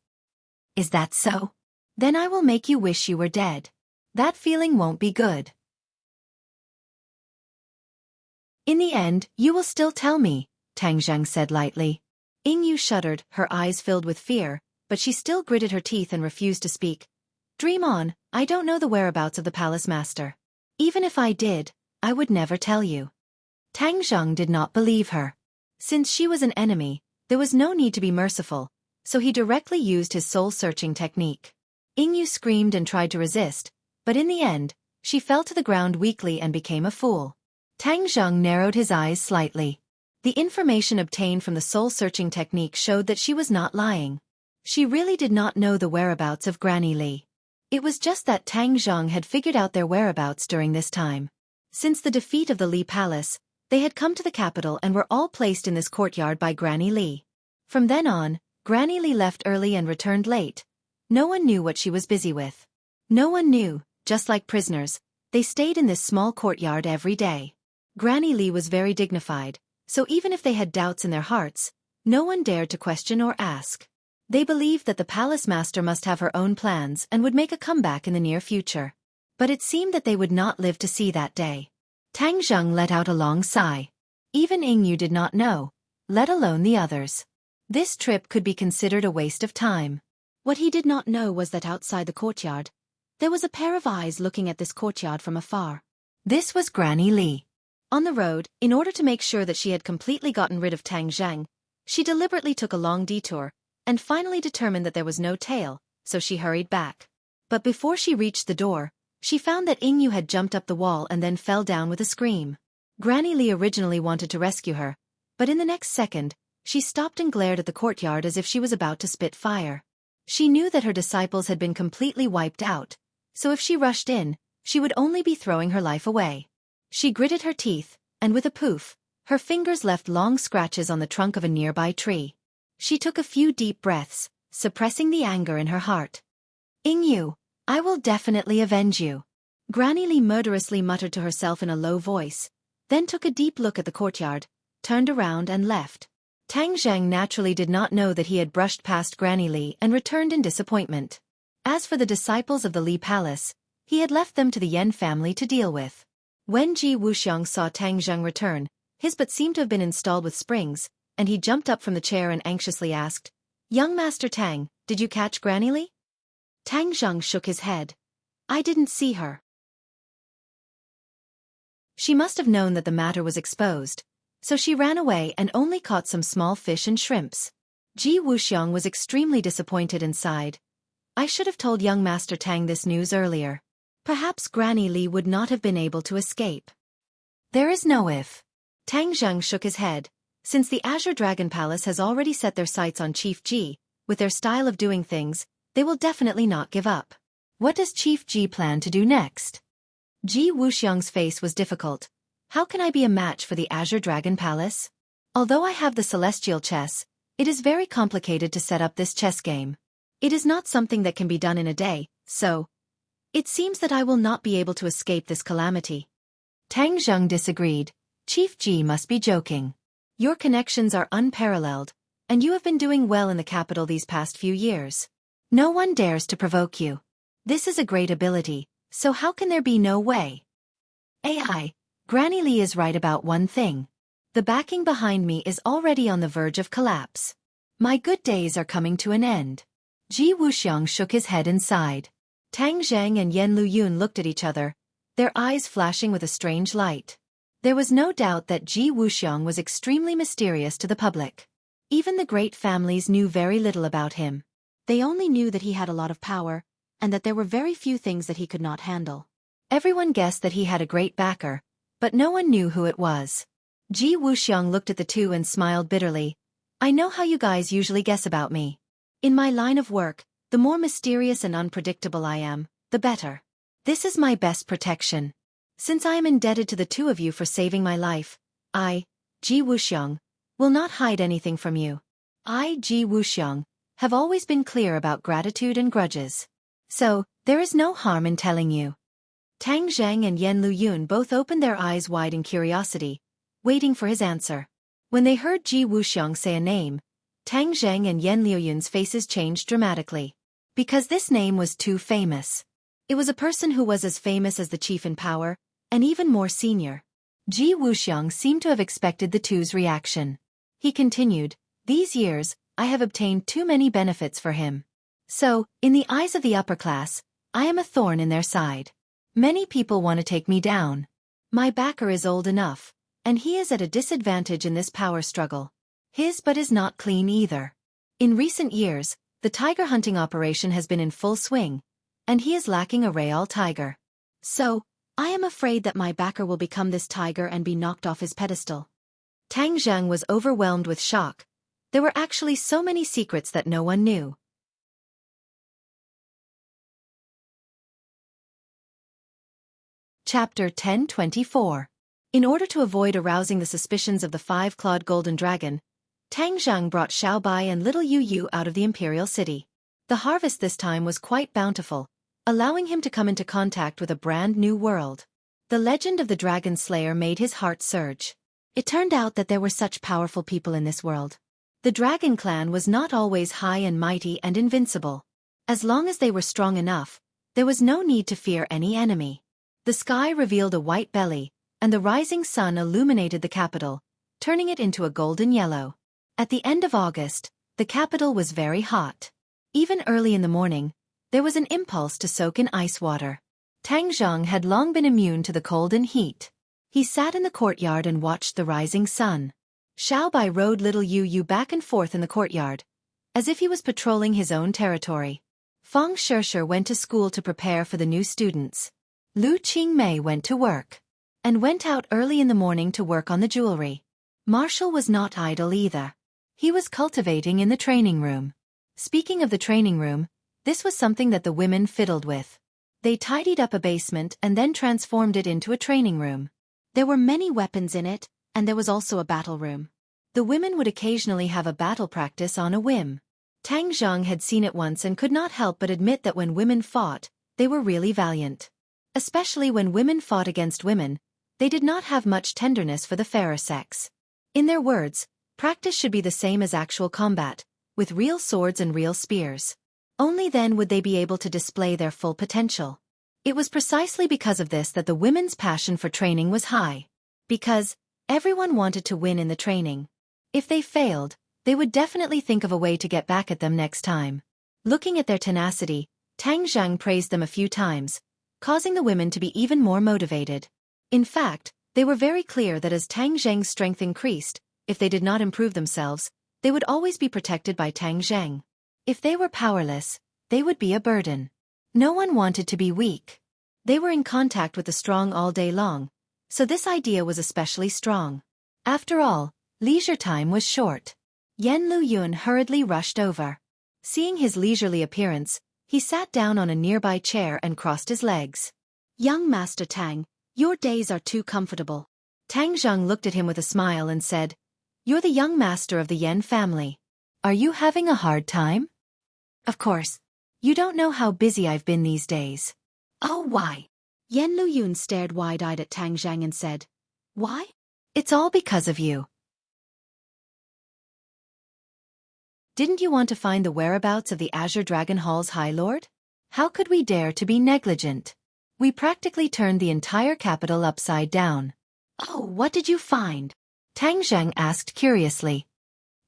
A: Is that so? Then I will make you wish you were dead. That feeling won't be good. In the end, you will still tell me," Tang Zhang said lightly. Ying Yu shuddered, her eyes filled with fear, but she still gritted her teeth and refused to speak. "Dream on, I don't know the whereabouts of the palace master. Even if I did, I would never tell you." Tang Zhang did not believe her. Since she was an enemy, there was no need to be merciful, so he directly used his soul-searching technique. Yingyu screamed and tried to resist, but in the end, she fell to the ground weakly and became a fool. Tang Zheng narrowed his eyes slightly. The information obtained from the soul-searching technique showed that she was not lying. She really did not know the whereabouts of Granny Li. It was just that Tang Zheng had figured out their whereabouts during this time. Since the defeat of the Li Palace, they had come to the capital and were all placed in this courtyard by Granny Li. From then on, Granny Li left early and returned late. No one knew what she was busy with. No one knew, just like prisoners, they stayed in this small courtyard every day. Granny Li was very dignified, so even if they had doubts in their hearts, no one dared to question or ask. They believed that the palace master must have her own plans and would make a comeback in the near future. But it seemed that they would not live to see that day. Tang Zheng let out a long sigh. Even Yingyu did not know, let alone the others. This trip could be considered a waste of time. What he did not know was that outside the courtyard, there was a pair of eyes looking at this courtyard from afar. This was Granny Li. On the road, in order to make sure that she had completely gotten rid of Tang Zheng, she deliberately took a long detour, and finally determined that there was no tail, so she hurried back. But before she reached the door, she found that Yingyu had jumped up the wall and then fell down with a scream. Granny Li originally wanted to rescue her, but in the next second, she stopped and glared at the courtyard as if she was about to spit fire. She knew that her disciples had been completely wiped out, so if she rushed in, she would only be throwing her life away. She gritted her teeth, and with a poof, her fingers left long scratches on the trunk of a nearby tree. She took a few deep breaths, suppressing the anger in her heart. Yingyu, I will definitely avenge you. Granny Li murderously muttered to herself in a low voice, then took a deep look at the courtyard, turned around and left. Tang Zheng naturally did not know that he had brushed past Granny Li and returned in disappointment. As for the disciples of the Li Palace, he had left them to the Yan family to deal with. When Ji Wuxiang saw Tang Zheng return, his butt seemed to have been installed with springs, and he jumped up from the chair and anxiously asked, "Young Master Tang, did you catch Granny Li?" Tang Zheng shook his head. "I didn't see her." She must have known that the matter was exposed, so she ran away and only caught some small fish and shrimps. Ji Wuxiang was extremely disappointed and sighed. "I should have told young Master Tang this news earlier. Perhaps Granny Li would not have been able to escape." "There is no if." Tang Zheng shook his head. Since the Azure Dragon Palace has already set their sights on Chief Ji, with their style of doing things, they will definitely not give up. What does Chief Ji plan to do next? Ji Wuxiang's face was difficult. How can I be a match for the Azure Dragon Palace? Although I have the celestial chess, it is very complicated to set up this chess game. It is not something that can be done in a day, so it seems that I will not be able to escape this calamity. Tang Zheng disagreed. Chief Ji must be joking. Your connections are unparalleled, and you have been doing well in the capital these past few years. No one dares to provoke you. This is a great ability, so how can there be no way? AI, Granny Li is right about one thing. The backing behind me is already on the verge of collapse. My good days are coming to an end. Ji Wuxiang shook his head and sighed. Tang Zheng and Yan Luyun looked at each other, their eyes flashing with a strange light. There was no doubt that Ji Wuxiang was extremely mysterious to the public. Even the great families knew very little about him. They only knew that he had a lot of power, and that there were very few things that he could not handle. Everyone guessed that he had a great backer, but no one knew who it was. Ji Wuxiang looked at the two and smiled bitterly. "I know how you guys usually guess about me. In my line of work, the more mysterious and unpredictable I am, the better. This is my best protection. Since I am indebted to the two of you for saving my life, I, Ji Wuxiang, will not hide anything from you. I, Ji Wuxiang, have always been clear about gratitude and grudges. So, there is no harm in telling you." Tang Zheng and Yan Luyun both opened their eyes wide in curiosity, waiting for his answer. When they heard Ji Wuxiang say a name, Tang Zheng and Yan Luyun's faces changed dramatically. Because this name was too famous. It was a person who was as famous as the chief in power, and even more senior. Ji Wuxiang seemed to have expected the two's reaction. He continued, "These years, I have obtained too many benefits for him. So, in the eyes of the upper class, I am a thorn in their side. Many people want to take me down. My backer is old enough, and he is at a disadvantage in this power struggle. His butt is not clean either. In recent years, the tiger hunting operation has been in full swing, and he is lacking a real tiger. So, I am afraid that my backer will become this tiger and be knocked off his pedestal. Tang Zhang was overwhelmed with shock. There were actually so many secrets that no one knew. Chapter 1024. In order to avoid arousing the suspicions of the five-clawed golden dragon, Tang Zhang brought Xiaobai and little Yu Yu out of the imperial city. The harvest this time was quite bountiful, allowing him to come into contact with a brand new world. The legend of the Dragon Slayer made his heart surge. It turned out that there were such powerful people in this world. The Dragon Clan was not always high and mighty and invincible. As long as they were strong enough, there was no need to fear any enemy. The sky revealed a white belly, and the rising sun illuminated the capital, turning it into a golden yellow. At the end of August, the capital was very hot. Even early in the morning, there was an impulse to soak in ice water. Tang Zhang had long been immune to the cold and heat. He sat in the courtyard and watched the rising sun. Xiaobai rode little Yu Yu back and forth in the courtyard, as if he was patrolling his own territory. Feng Shishir went to school to prepare for the new students. Lu Qingmei went to work, and went out early in the morning to work on the jewelry. Marshall was not idle either. He was cultivating in the training room. Speaking of the training room, this was something that the women fiddled with. They tidied up a basement and then transformed it into a training room. There were many weapons in it, and there was also a battle room. The women would occasionally have a battle practice on a whim. Tang Zhang had seen it once and could not help but admit that when women fought, they were really valiant. Especially when women fought against women, they did not have much tenderness for the fairer sex. In their words, practice should be the same as actual combat, with real swords and real spears. Only then would they be able to display their full potential. It was precisely because of this that the women's passion for training was high. Because everyone wanted to win in the training. If they failed, they would definitely think of a way to get back at them next time. Looking at their tenacity, Tang Zhang praised them a few times, causing the women to be even more motivated. In fact, they were very clear that as Tang Zhang's strength increased, if they did not improve themselves, they would always be protected by Tang Zhang. If they were powerless, they would be a burden. No one wanted to be weak. They were in contact with the strong all day long, so this idea was especially strong. After all, leisure time was short. Yan Luyun hurriedly rushed over. Seeing his leisurely appearance, he sat down on a nearby chair and crossed his legs. "Young Master Tang, your days are too comfortable." Tang Zhang looked at him with a smile and said, "You're the young master of the Yan family. Are you having a hard time?" "Of course. You don't know how busy I've been these days." "Oh, why?" Yan Luyun stared wide-eyed at Tang Zhang and said, "Why?" "It's all because of you. Didn't you want to find the whereabouts of the Azure Dragon Hall's High Lord? How could we dare to be negligent? We practically turned the entire capital upside down." "Oh, what did you find?" Tang Zhang asked curiously.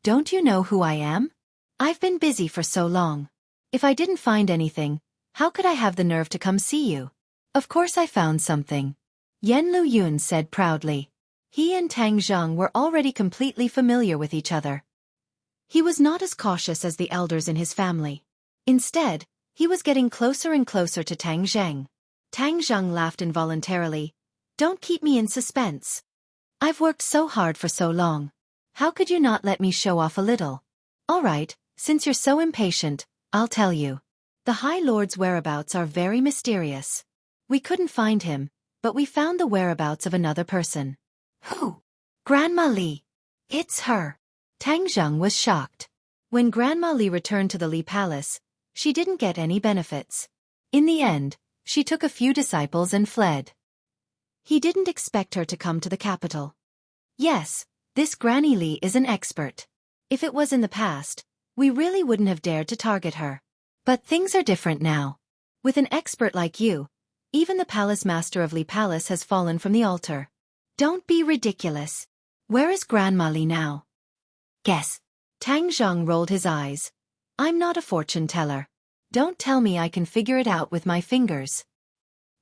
A: "Don't you know who I am? I've been busy for so long. If I didn't find anything, how could I have the nerve to come see you? Of course I found something," Yan Luyun said proudly. He and Tang Zhang were already completely familiar with each other. He was not as cautious as the elders in his family. Instead, he was getting closer and closer to Tang Zhang. Tang Zhang laughed involuntarily. "Don't keep me in suspense. I've worked so hard for so long. How could you not let me show off a little? All right, since you're so impatient, I'll tell you. The High Lord's whereabouts are very mysterious. We couldn't find him, but we found the whereabouts of another person." "Who?" "Grandma Li. It's her." Tang Zhang was shocked. When Grandma Li returned to the Li Palace, she didn't get any benefits. In the end, she took a few disciples and fled. He didn't expect her to come to the capital. Yes, this Granny Li is an expert. If it was in the past, we really wouldn't have dared to target her. But things are different now. With an expert like you, even the palace master of Li Palace has fallen from the altar. Don't be ridiculous. Where is Grandma Li now? Guess. Tang Zhang rolled his eyes. I'm not a fortune teller. Don't tell me I can figure it out with my fingers.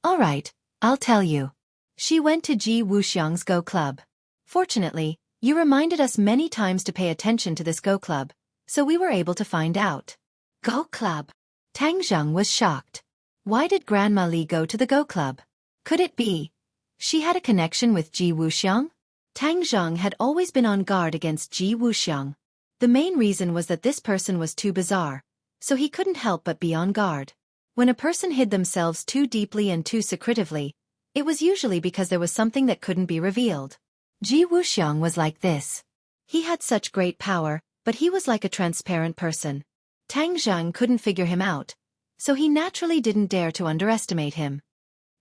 A: All right, I'll tell you. She went to Ji Wuxiang's Go Club. Fortunately, you reminded us many times to pay attention to this Go Club, so we were able to find out. Go Club. Tang Zheng was shocked. Why did Grandma Li go to the Go Club? Could it be she had a connection with Ji Wuxiang? Tang Zheng had always been on guard against Ji Wuxiang. The main reason was that this person was too bizarre, so he couldn't help but be on guard. When a person hid themselves too deeply and too secretively, it was usually because there was something that couldn't be revealed. Ji Wuxiang was like this. He had such great power, but he was like a transparent person. Tang Zheng couldn't figure him out, so he naturally didn't dare to underestimate him.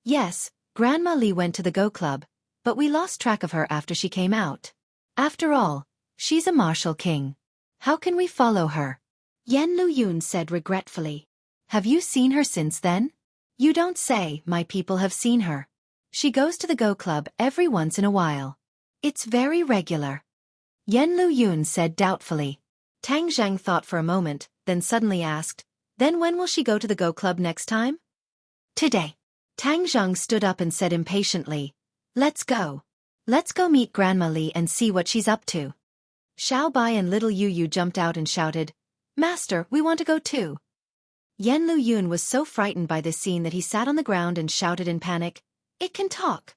A: Yes, Grandma Li went to the Go Club, but we lost track of her after she came out. After all, she's a martial king. How can we follow her? Yan Luyun said regretfully. Have you seen her since then? You don't say. My people have seen her. She goes to the Go Club every once in a while. It's very regular. Yan Luyun said doubtfully. Tang Zheng thought for a moment, then suddenly asked, then when will she go to the Go Club next time? Today. Tang Zheng stood up and said impatiently, let's go. Let's go meet Grandma Li and see what she's up to. Xiao Bai and little Yu Yu jumped out and shouted, Master, we want to go too. Yan Luyun was so frightened by this scene that he sat on the ground and shouted in panic, it can talk.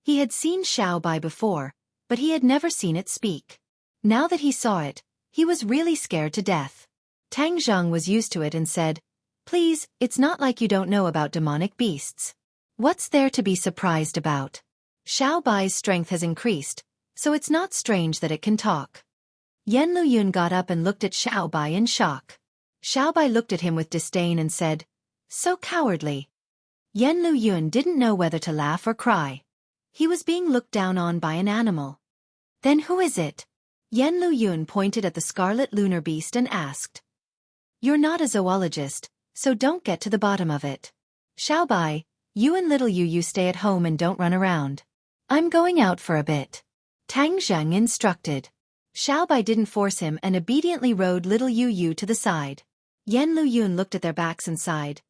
A: He had seen Xiao Bai before, but he had never seen it speak. Now that he saw it, he was really scared to death. Tang Zheng was used to it and said, please, it's not like you don't know about demonic beasts. What's there to be surprised about? Xiao Bai's strength has increased, so it's not strange that it can talk. Yan Luyun got up and looked at Xiao Bai in shock. Xiao Bai looked at him with disdain and said, so cowardly. Yan Luyun didn't know whether to laugh or cry. He was being looked down on by an animal. Then who is it? Yan Luyun pointed at the scarlet lunar beast and asked. You're not a zoologist, so don't get to the bottom of it. Xiao Bai, you and little Yu Yu stay at home and don't run around. I'm going out for a bit. Tang Zheng instructed. Xiao Bai didn't force him and obediently rode little Yu Yu to the side. Yan Luyun looked at their backs and sighed.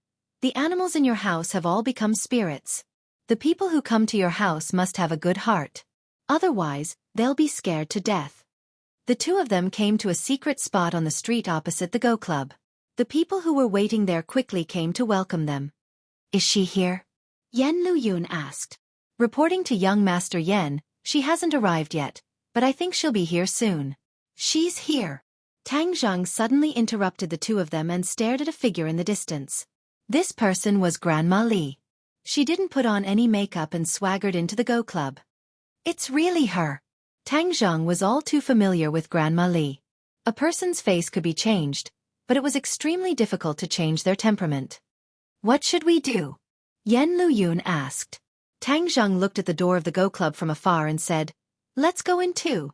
A: The animals in your house have all become spirits. The people who come to your house must have a good heart. Otherwise, they'll be scared to death. The two of them came to a secret spot on the street opposite the Go Club. The people who were waiting there quickly came to welcome them. Is she here? Yan Luyun asked. Reporting to young Master Yan, she hasn't arrived yet, but I think she'll be here soon. She's here. Tang Zheng suddenly interrupted the two of them and stared at a figure in the distance. This person was Grandma Li. She didn't put on any makeup and swaggered into the Go Club. It's really her. Tang Zheng was all too familiar with Grandma Li. A person's face could be changed, but it was extremely difficult to change their temperament. What should we do? Yan Luyun asked. Tang Zheng looked at the door of the Go Club from afar and said, let's go in too.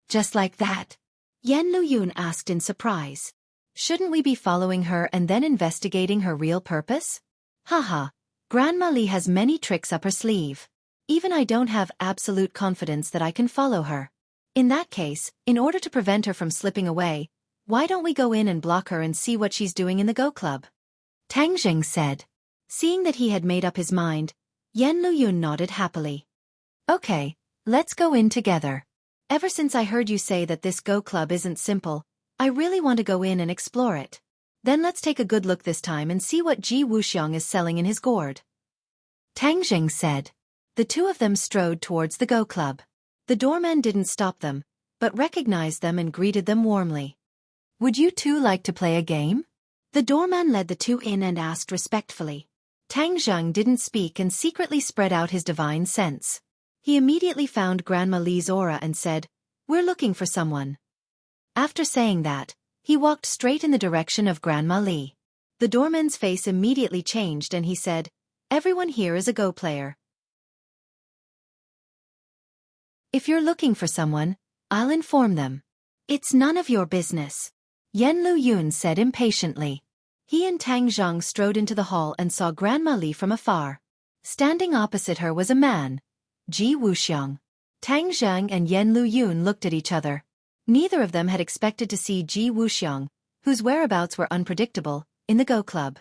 A: Just like that? Yan Luyun asked in surprise. Shouldn't we be following her and then investigating her real purpose? Haha, Grandma Li has many tricks up her sleeve. Even I don't have absolute confidence that I can follow her. In that case, in order to prevent her from slipping away, why don't we go in and block her and see what she's doing in the Go Club? Tang Zheng said. Seeing that he had made up his mind, Yan Luyun nodded happily. Okay, let's go in together. Ever since I heard you say that this Go Club isn't simple, I really want to go in and explore it. Then let's take a good look this time and see what Ji Wuxiang is selling in his gourd. Tang Zheng said. The two of them strode towards the Go Club. The doorman didn't stop them, but recognized them and greeted them warmly. Would you two like to play a game? The doorman led the two in and asked respectfully. Tang Zheng didn't speak and secretly spread out his divine sense. He immediately found Grandma Li's aura and said, we're looking for someone. After saying that, he walked straight in the direction of Grandma Li. The doorman's face immediately changed and he said, everyone here is a Go player. If you're looking for someone, I'll inform them. It's none of your business. Yan Luyun said impatiently. He and Tang Zheng strode into the hall and saw Grandma Li from afar. Standing opposite her was a man, Ji Wuxiang. Tang Zheng and Yan Luyun looked at each other. Neither of them had expected to see Ji Wuxiang, whose whereabouts were unpredictable, in the Go Club.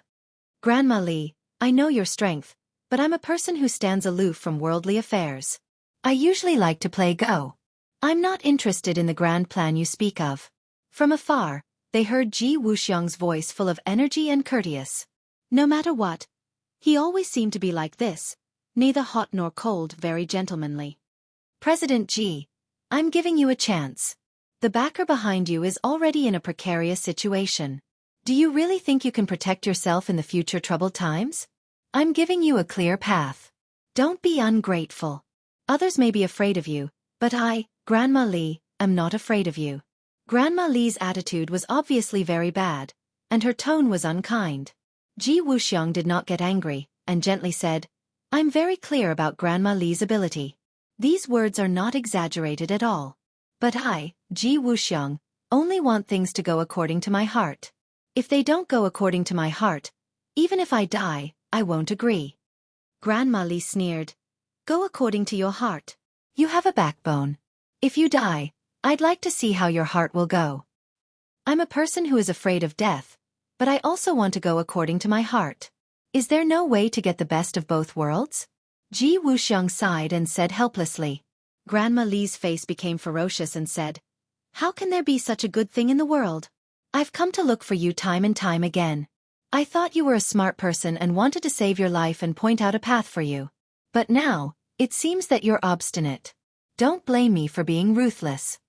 A: Grandma Li, I know your strength, but I'm a person who stands aloof from worldly affairs. I usually like to play Go. I'm not interested in the grand plan you speak of. From afar, they heard Ji Wuxiang's voice full of energy and courteous. No matter what, he always seemed to be like this, neither hot nor cold, very gentlemanly. President Ji, I'm giving you a chance. The backer behind you is already in a precarious situation. Do you really think you can protect yourself in the future troubled times? I'm giving you a clear path. Don't be ungrateful. Others may be afraid of you, but I, Grandma Li, am not afraid of you. Grandma Li's attitude was obviously very bad, and her tone was unkind. Ji Wuxiang did not get angry, and gently said, I'm very clear about Grandma Li's ability. These words are not exaggerated at all. But I, Ji Wuxiang, only want things to go according to my heart. If they don't go according to my heart, even if I die, I won't agree. Grandma Li sneered. Go according to your heart. You have a backbone. If you die, I'd like to see how your heart will go. I'm a person who is afraid of death, but I also want to go according to my heart. Is there no way to get the best of both worlds? Ji Wuxiang sighed and said helplessly. Grandma Li's face became ferocious and said, How can there be such a good thing in the world? I've come to look for you time and time again. I thought you were a smart person and wanted to save your life and point out a path for you. But now, it seems that you're obstinate. Don't blame me for being ruthless.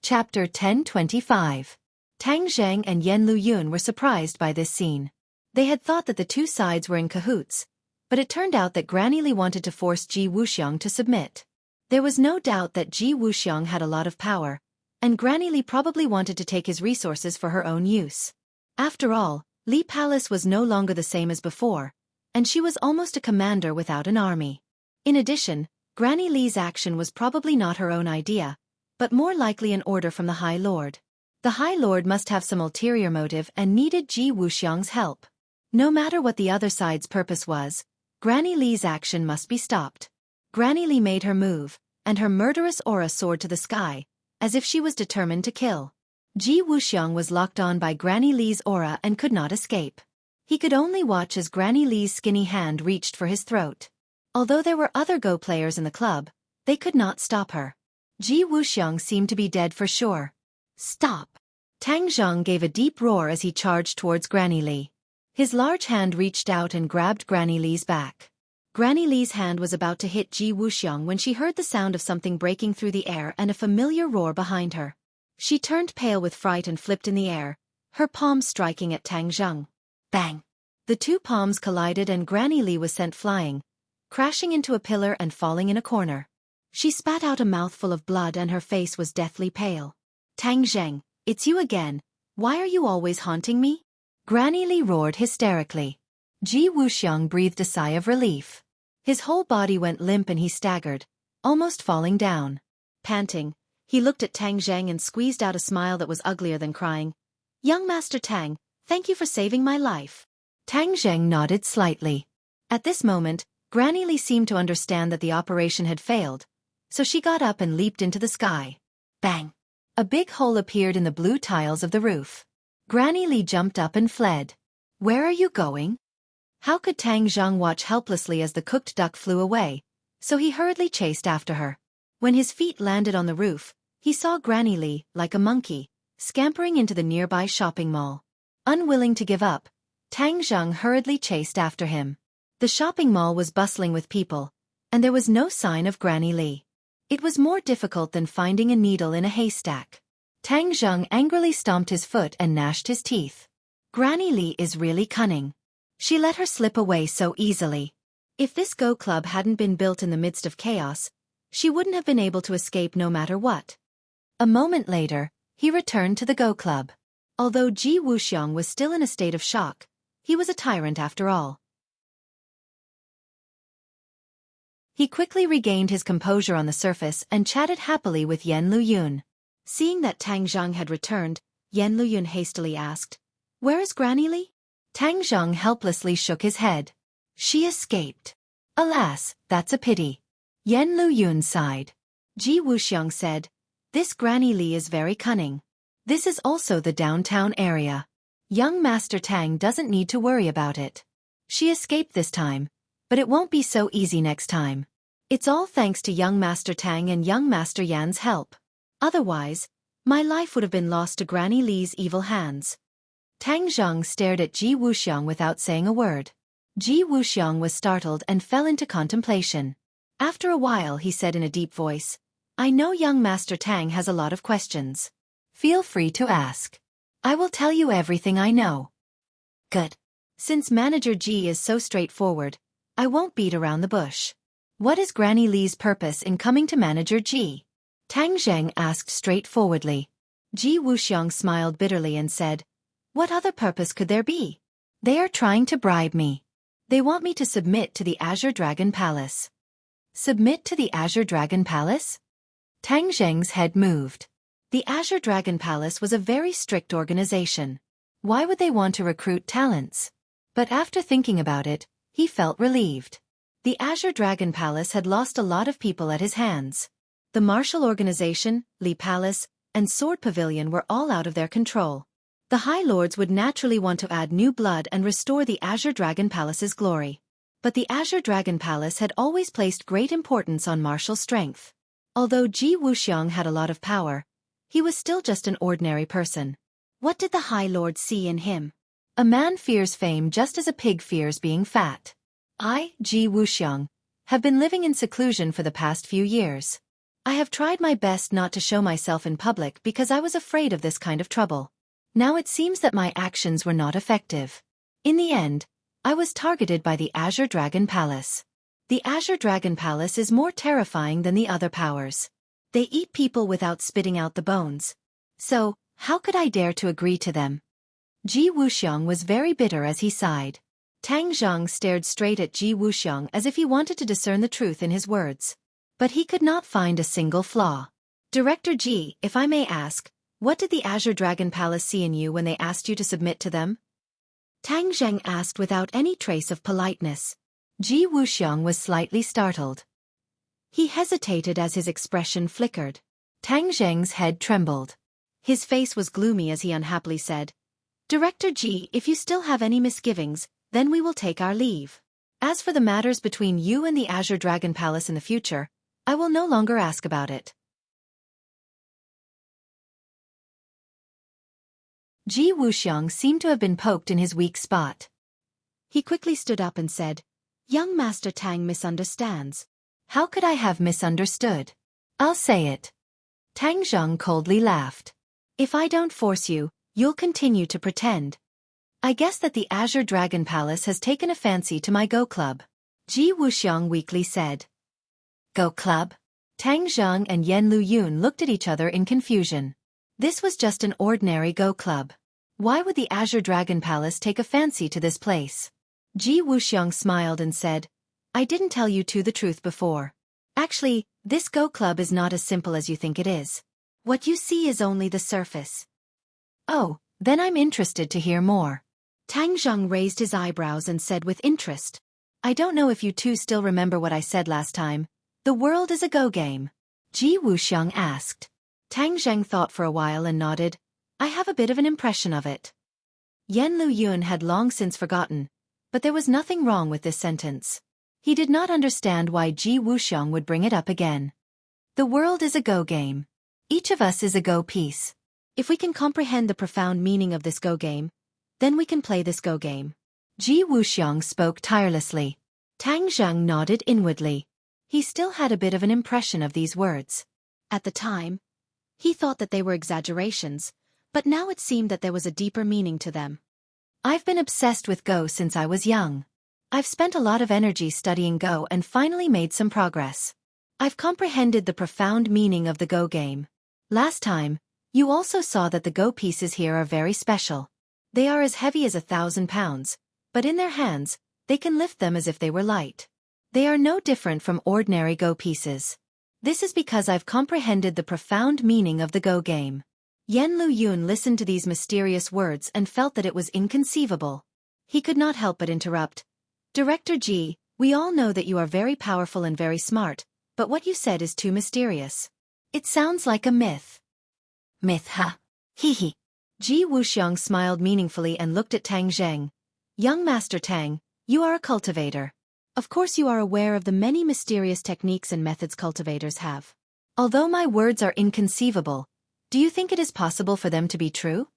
A: Chapter 1025. Tang Zheng and Yan Luyun were surprised by this scene. They had thought that the two sides were in cahoots, but it turned out that Granny Li wanted to force Ji Wuxiang to submit. There was no doubt that Ji Wuxiang had a lot of power, and Granny Li probably wanted to take his resources for her own use. After all, Li Palace was no longer the same as before, and she was almost a commander without an army. In addition, Granny Li's action was probably not her own idea, but more likely an order from the High Lord. The High Lord must have some ulterior motive and needed Ji Wuxiang's help. No matter what the other side's purpose was, Granny Li's action must be stopped. Granny Li made her move, and her murderous aura soared to the sky, as if she was determined to kill. Ji Wuxiang was locked on by Granny Li's aura and could not escape. He could only watch as Granny Li's skinny hand reached for his throat. Although there were other Go players in the club, they could not stop her. Ji Wuxiang seemed to be dead for sure. Stop! Tang Zheng gave a deep roar as he charged towards Granny Li. His large hand reached out and grabbed Granny Li's back. Granny Li's hand was about to hit Ji Wuxiang when she heard the sound of something breaking through the air and a familiar roar behind her. She turned pale with fright and flipped in the air, her palms striking at Tang Zheng. Bang! The two palms collided and Granny Li was sent flying, crashing into a pillar and falling in a corner. She spat out a mouthful of blood and her face was deathly pale. Tang Zheng, it's you again. Why are you always haunting me? Granny Li roared hysterically. Ji Wuxiang breathed a sigh of relief. His whole body went limp and he staggered, almost falling down. Panting, he looked at Tang Zheng and squeezed out a smile that was uglier than crying. Young Master Tang, thank you for saving my life. Tang Zheng nodded slightly. At this moment, Granny Li seemed to understand that the operation had failed, so she got up and leaped into the sky. Bang! A big hole appeared in the blue tiles of the roof. Granny Li jumped up and fled. Where are you going? How could Tang Zheng watch helplessly as the cooked duck flew away, so he hurriedly chased after her. When his feet landed on the roof, he saw Granny Li, like a monkey, scampering into the nearby shopping mall. Unwilling to give up, Tang Zheng hurriedly chased after him. The shopping mall was bustling with people, and there was no sign of Granny Li. It was more difficult than finding a needle in a haystack. Tang Zheng angrily stomped his foot and gnashed his teeth. Granny Li is really cunning. She let her slip away so easily. If this Go Club hadn't been built in the midst of chaos, she wouldn't have been able to escape no matter what. A moment later, he returned to the Go Club. Although Ji Wuxiang was still in a state of shock, he was a tyrant after all. He quickly regained his composure on the surface and chatted happily with Yan Luyun. Seeing that Tang Zheng had returned, Yan Luyun hastily asked, Where is Granny Li? Tang Zheng helplessly shook his head. She escaped. Alas, that's a pity. Yan Luyun sighed. Ji Wuxiang said, This Granny Li is very cunning. This is also the downtown area. Young Master Tang doesn't need to worry about it. She escaped this time, But it won't be so easy next time. It's all thanks to young Master Tang and young Master Yan's help. Otherwise, my life would have been lost to Granny Li's evil hands. Tang Zheng stared at Ji Wuxiang without saying a word. Ji Wuxiang was startled and fell into contemplation. After a while he said in a deep voice, I know young Master Tang has a lot of questions. Feel free to ask. I will tell you everything I know. Good. Since Manager Ji is so straightforward, I won't beat around the bush. What is Granny Li's purpose in coming to Manager Ji? Tang Zheng asked straightforwardly. Ji Wuxiang smiled bitterly and said, What other purpose could there be? They are trying to bribe me. They want me to submit to the Azure Dragon Palace. Submit to the Azure Dragon Palace? Tang Zheng's head moved. The Azure Dragon Palace was a very strict organization. Why would they want to recruit talents? But after thinking about it, he felt relieved. The Azure Dragon Palace had lost a lot of people at his hands. The martial organization, Li Palace, and Sword Pavilion were all out of their control. The High Lords would naturally want to add new blood and restore the Azure Dragon Palace's glory. But the Azure Dragon Palace had always placed great importance on martial strength. Although Ji Wuxiang had a lot of power, he was still just an ordinary person. What did the High Lords see in him? A man fears fame just as a pig fears being fat. I, Ji Wuxiang, have been living in seclusion for the past few years. I have tried my best not to show myself in public because I was afraid of this kind of trouble. Now it seems that my actions were not effective. In the end, I was targeted by the Azure Dragon Palace. The Azure Dragon Palace is more terrifying than the other powers. They eat people without spitting out the bones. So, how could I dare to agree to them? Ji Wuxiang was very bitter as he sighed. Tang Zheng stared straight at Ji Wuxiang as if he wanted to discern the truth in his words. But he could not find a single flaw. Director Ji, if I may ask, what did the Azure Dragon Palace see in you when they asked you to submit to them? Tang Zheng asked without any trace of politeness. Ji Wuxiang was slightly startled. He hesitated as his expression flickered. Tang Zheng's head trembled. His face was gloomy as he unhappily said, Director Ji, if you still have any misgivings, then we will take our leave. As for the matters between you and the Azure Dragon Palace in the future, I will no longer ask about it. Ji Wuxiang seemed to have been poked in his weak spot. He quickly stood up and said, Young Master Tang misunderstands. How could I have misunderstood? I'll say it. Tang Zheng coldly laughed. If I don't force you, you'll continue to pretend. I guess that the Azure Dragon Palace has taken a fancy to my Go Club. Ji Wuxiang weakly said. Go Club? Tang Zheng and Yen Luyun looked at each other in confusion. This was just an ordinary Go Club. Why would the Azure Dragon Palace take a fancy to this place? Ji Wuxiang smiled and said, I didn't tell you the truth before. Actually, this Go Club is not as simple as you think it is. What you see is only the surface. Oh, then I'm interested to hear more. Tang Zheng raised his eyebrows and said with interest, I don't know if you two still remember what I said last time. The world is a Go game. Ji Wuxiang asked. Tang Zheng thought for a while and nodded. I have a bit of an impression of it. Yen Luyun had long since forgotten, but there was nothing wrong with this sentence. He did not understand why Ji Wuxiang would bring it up again. The world is a Go game. Each of us is a Go piece. If we can comprehend the profound meaning of this Go game, then we can play this Go game. Ji Wuxiang spoke tirelessly. Tang Zheng nodded inwardly. He still had a bit of an impression of these words. At the time, he thought that they were exaggerations, but now it seemed that there was a deeper meaning to them. I've been obsessed with Go since I was young. I've spent a lot of energy studying Go and finally made some progress. I've comprehended the profound meaning of the Go game. Last time, you also saw that the Go pieces here are very special. They are as heavy as 1,000 pounds, but in their hands, they can lift them as if they were light. They are no different from ordinary Go pieces. This is because I've comprehended the profound meaning of the Go game. Yen Luyun listened to these mysterious words and felt that it was inconceivable. He could not help but interrupt. Director Ji, we all know that you are very powerful and very smart, but what you said is too mysterious. It sounds like a myth. Myth, huh? Hee hee. Ji Wuxiang smiled meaningfully and looked at Tang Zheng. Young Master Tang, you are a cultivator. Of course you are aware of the many mysterious techniques and methods cultivators have. Although my words are inconceivable, do you think it is possible for them to be true?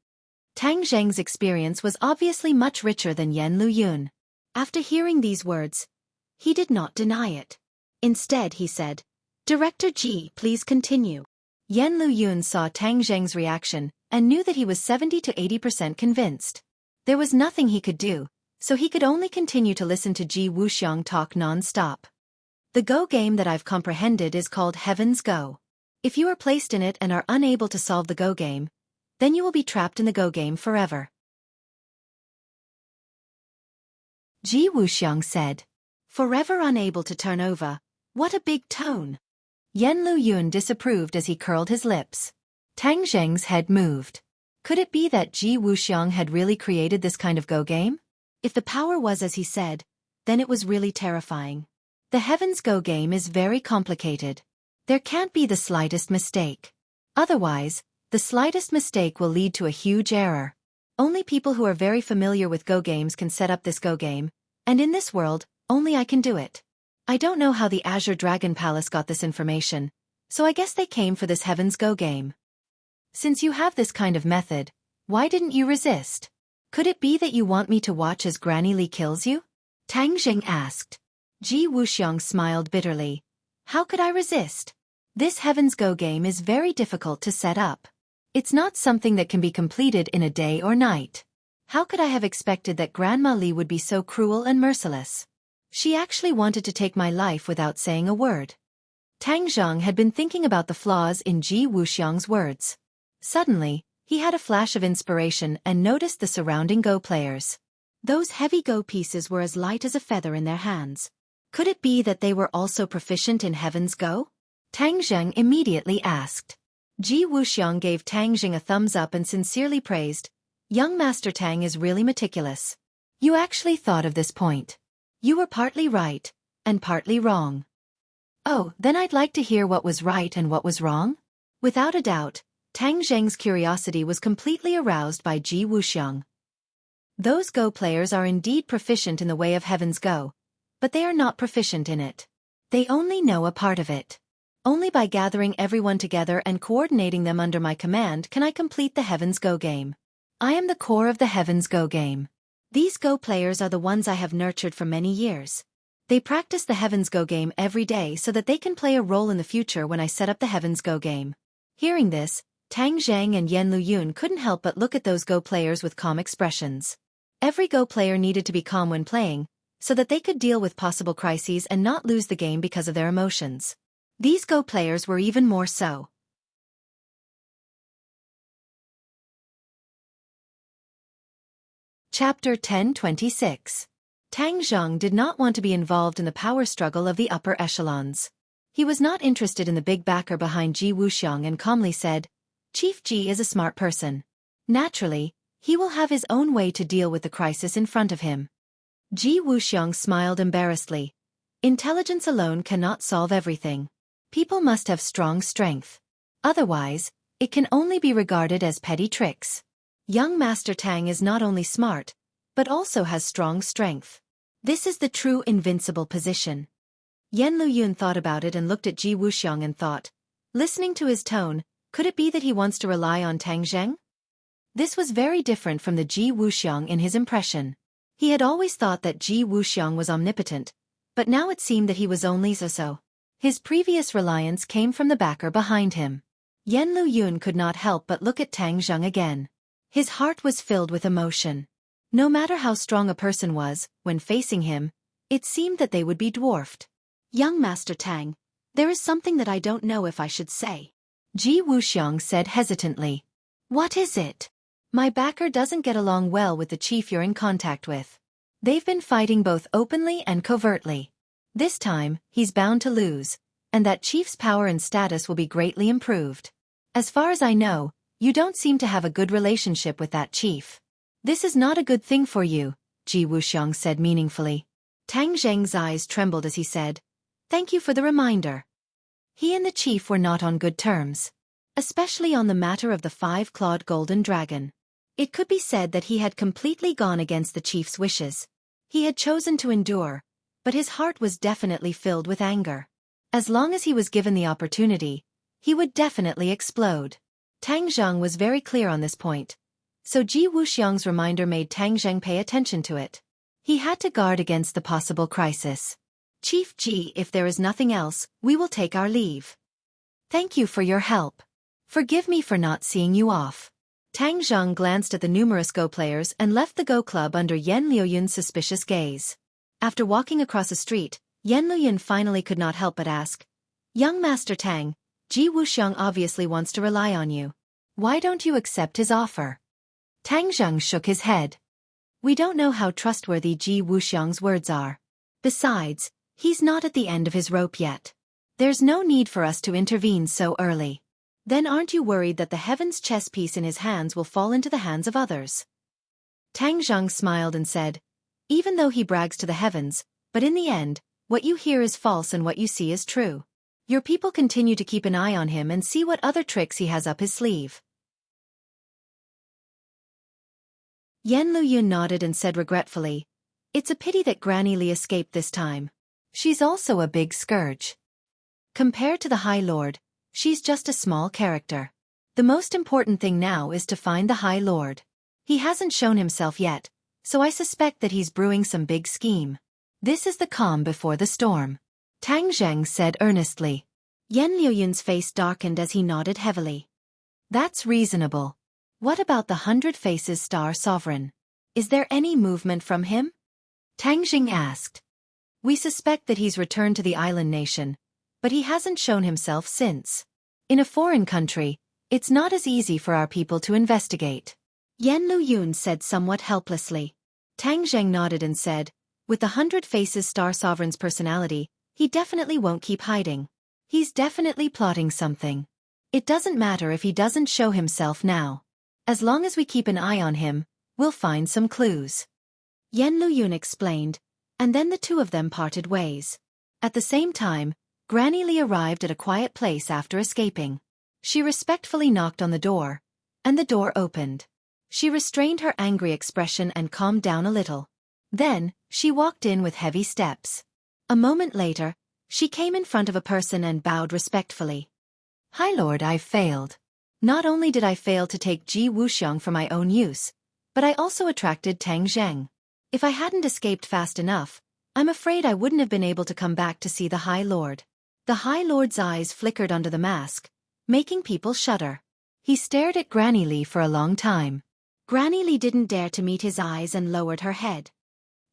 A: Tang Zheng's experience was obviously much richer than Yan Luyun. After hearing these words, he did not deny it. Instead, he said, "Director Ji, please continue." Yan Luyun saw Tang Zheng's reaction and knew that he was 70 to 80% convinced. There was nothing he could do, so he could only continue to listen to Ji Wuxiang talk non-stop. The Go game that I've comprehended is called Heaven's Go. If you are placed in it and are unable to solve the Go game, then you will be trapped in the Go game forever. Ji Wuxiang said, "Forever unable to turn over, what a big tone." Yan Luyun disapproved as he curled his lips. Tang Zheng's head moved. Could it be that Ji Wuxiang had really created this kind of Go game? If the power was as he said, then it was really terrifying. The Heaven's Go game is very complicated. There can't be the slightest mistake. Otherwise, the slightest mistake will lead to a huge error. Only people who are very familiar with Go games can set up this Go game, and in this world, only I can do it. I don't know how the Azure Dragon Palace got this information, so I guess they came for this Heaven's Go game. Since you have this kind of method, why didn't you resist? Could it be that you want me to watch as Granny Li kills you? Tang Zheng asked. Ji Wuxiang smiled bitterly. How could I resist? This Heaven's Go game is very difficult to set up. It's not something that can be completed in a day or night. How could I have expected that Grandma Li would be so cruel and merciless? She actually wanted to take my life without saying a word. Tang Zheng had been thinking about the flaws in Ji Wuxiang's words. Suddenly, he had a flash of inspiration and noticed the surrounding Go players. Those heavy Go pieces were as light as a feather in their hands. Could it be that they were also proficient in Heaven's Go? Tang Zheng immediately asked. Ji Wuxiang gave Tang Zheng a thumbs up and sincerely praised, "Young Master Tang is really meticulous. You actually thought of this point. You were partly right, and partly wrong." "Oh, then I'd like to hear what was right and what was wrong?" Without a doubt, Tang Zheng's curiosity was completely aroused by Ji Wuxiang. Those Go players are indeed proficient in the way of Heaven's Go, but they are not proficient in it. They only know a part of it. Only by gathering everyone together and coordinating them under my command can I complete the Heaven's Go game. I am the core of the Heaven's Go game. These Go players are the ones I have nurtured for many years. They practice the Heaven's Go game every day so that they can play a role in the future when I set up the Heaven's Go game. Hearing this, Tang Zheng and Yan Luyun couldn't help but look at those Go players with calm expressions. Every Go player needed to be calm when playing, so that they could deal with possible crises and not lose the game because of their emotions. These Go players were even more so. Chapter 10:26. Tang Zheng did not want to be involved in the power struggle of the upper echelons. He was not interested in the big backer behind Ji Wuxiang and calmly said, "Chief Ji is a smart person. Naturally, he will have his own way to deal with the crisis in front of him." Ji Wuxiang smiled embarrassedly. Intelligence alone cannot solve everything. People must have strong strength. Otherwise, it can only be regarded as petty tricks. Young Master Tang is not only smart, but also has strong strength. This is the true invincible position. Yan Luyun thought about it and looked at Ji Wuxiang and thought, listening to his tone, could it be that he wants to rely on Tang Zheng? This was very different from the Ji Wuxiang in his impression. He had always thought that Ji Wuxiang was omnipotent, but now it seemed that he was only so. His previous reliance came from the backer behind him. Yan Luyun could not help but look at Tang Zheng again. His heart was filled with emotion. No matter how strong a person was, when facing him, it seemed that they would be dwarfed. "Young Master Tang, there is something that I don't know if I should say," Ji Wuxiang said hesitantly. "What is it?" "My backer doesn't get along well with the chief you're in contact with. They've been fighting both openly and covertly. This time, he's bound to lose, and that chief's power and status will be greatly improved. As far as I know, you don't seem to have a good relationship with that chief. This is not a good thing for you," Ji Wuxiang said meaningfully. Tang Zheng's eyes trembled as he said, "Thank you for the reminder." He and the chief were not on good terms, especially on the matter of the 5-clawed golden dragon. It could be said that he had completely gone against the chief's wishes. He had chosen to endure, but his heart was definitely filled with anger. As long as he was given the opportunity, he would definitely explode. Tang Zheng was very clear on this point, so Ji Wuxiang's reminder made Tang Zheng pay attention to it. He had to guard against the possible crisis. Chief Ji, if there is nothing else, we will take our leave. Thank you for your help. Forgive me for not seeing you off. Tang Zheng glanced at the numerous Go players and left the Go club under Yan Liuyun's suspicious gaze. After walking across a street, Yan Liuyun finally could not help but ask, "Young Master Tang, Ji Wuxiang obviously wants to rely on you. Why don't you accept his offer?" Tang Zheng shook his head. "We don't know how trustworthy Ji Wuxiang's words are. Besides, he's not at the end of his rope yet. There's no need for us to intervene so early. Then aren't you worried that the heaven's chess piece in his hands will fall into the hands of others?" Tang Zheng smiled and said, "Even though he brags to the heavens, but in the end, what you hear is false and what you see is true. Your people continue to keep an eye on him and see what other tricks he has up his sleeve." Yan Liuyun nodded and said regretfully, "It's a pity that Granny Li escaped this time. She's also a big scourge. Compared to the High Lord, she's just a small character. The most important thing now is to find the High Lord. He hasn't shown himself yet, so I suspect that he's brewing some big scheme. This is the calm before the storm," Tang Zheng said earnestly. Yan Liuyun's face darkened as he nodded heavily. "That's reasonable. What about the 100 Faces Star Sovereign? Is there any movement from him?" Tang Jing asked. "We suspect that he's returned to the island nation, but he hasn't shown himself since. In a foreign country, it's not as easy for our people to investigate," Yan Liuyun said somewhat helplessly. Tang Zheng nodded and said, "With the 100 Faces Star Sovereign's personality, he definitely won't keep hiding. He's definitely plotting something. It doesn't matter if he doesn't show himself now. As long as we keep an eye on him, we'll find some clues," Yan Liuyun explained, and then the two of them parted ways. At the same time, Granny Li arrived at a quiet place after escaping. She respectfully knocked on the door, and the door opened. She restrained her angry expression and calmed down a little. Then, she walked in with heavy steps. A moment later, she came in front of a person and bowed respectfully. "High Lord, I've failed. Not only did I fail to take Ji Wuxiang for my own use, but I also attracted Tang Zheng. If I hadn't escaped fast enough, I'm afraid I wouldn't have been able to come back to see the High Lord." The High Lord's eyes flickered under the mask, making people shudder. He stared at Granny Li for a long time. Granny Li didn't dare to meet his eyes and lowered her head.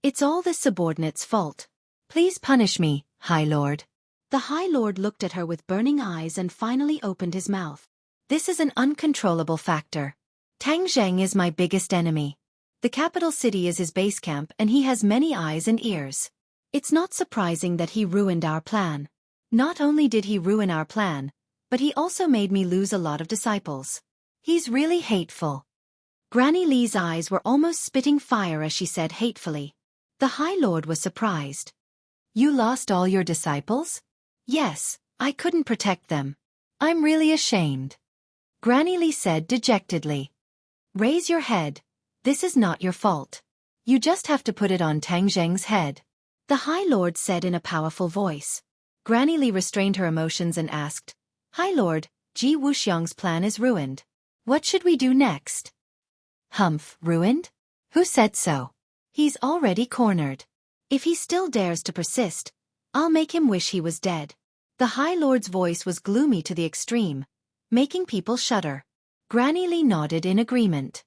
A: "It's all this subordinate's fault. Please punish me, High Lord." The High Lord looked at her with burning eyes and finally opened his mouth. "This is an uncontrollable factor. Tang Zheng is my biggest enemy. The capital city is his base camp and he has many eyes and ears. It's not surprising that he ruined our plan. Not only did he ruin our plan, but he also made me lose a lot of disciples. He's really hateful." Granny Li's eyes were almost spitting fire as she said hatefully. The High Lord was surprised. "You lost all your disciples?" "Yes, I couldn't protect them. I'm really ashamed," Granny Li said dejectedly. "Raise your head. This is not your fault. You just have to put it on Tang Zheng's head," the High Lord said in a powerful voice. Granny Li restrained her emotions and asked, "High Lord, Ji Wuxiang's plan is ruined. What should we do next?" "Humph, ruined? Who said so? He's already cornered. If he still dares to persist, I'll make him wish he was dead." The High Lord's voice was gloomy to the extreme, making people shudder. Granny Li nodded in agreement.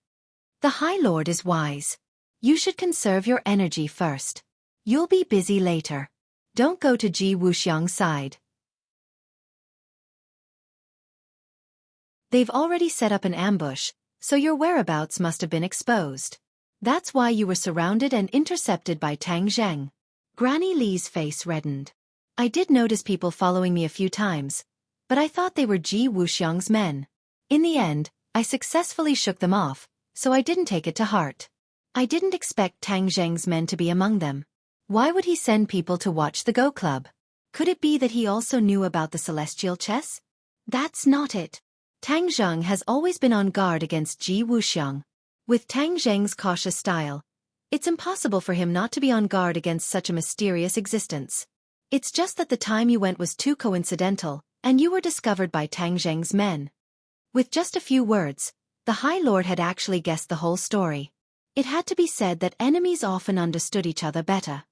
A: "The High Lord is wise. You should conserve your energy first. You'll be busy later. Don't go to Ji Wuxiang's side. They've already set up an ambush, so your whereabouts must have been exposed. That's why you were surrounded and intercepted by Tang Zheng." Granny Li's face reddened. "I did notice people following me a few times, but I thought they were Ji Wuxiang's men. In the end, I successfully shook them off, so I didn't take it to heart. I didn't expect Tang Zheng's men to be among them. Why would he send people to watch the Go Club? Could it be that he also knew about the celestial chess? That's not it. Tang Zheng has always been on guard against Ji Wuxiang. With Tang Zheng's cautious style, It's impossible for him not to be on guard against such a mysterious existence. It's just that the time you went was too coincidental, and you were discovered by Tang Zheng's men. With just a few words, the High Lord had actually guessed the whole story. It had to be said that enemies often understood each other better.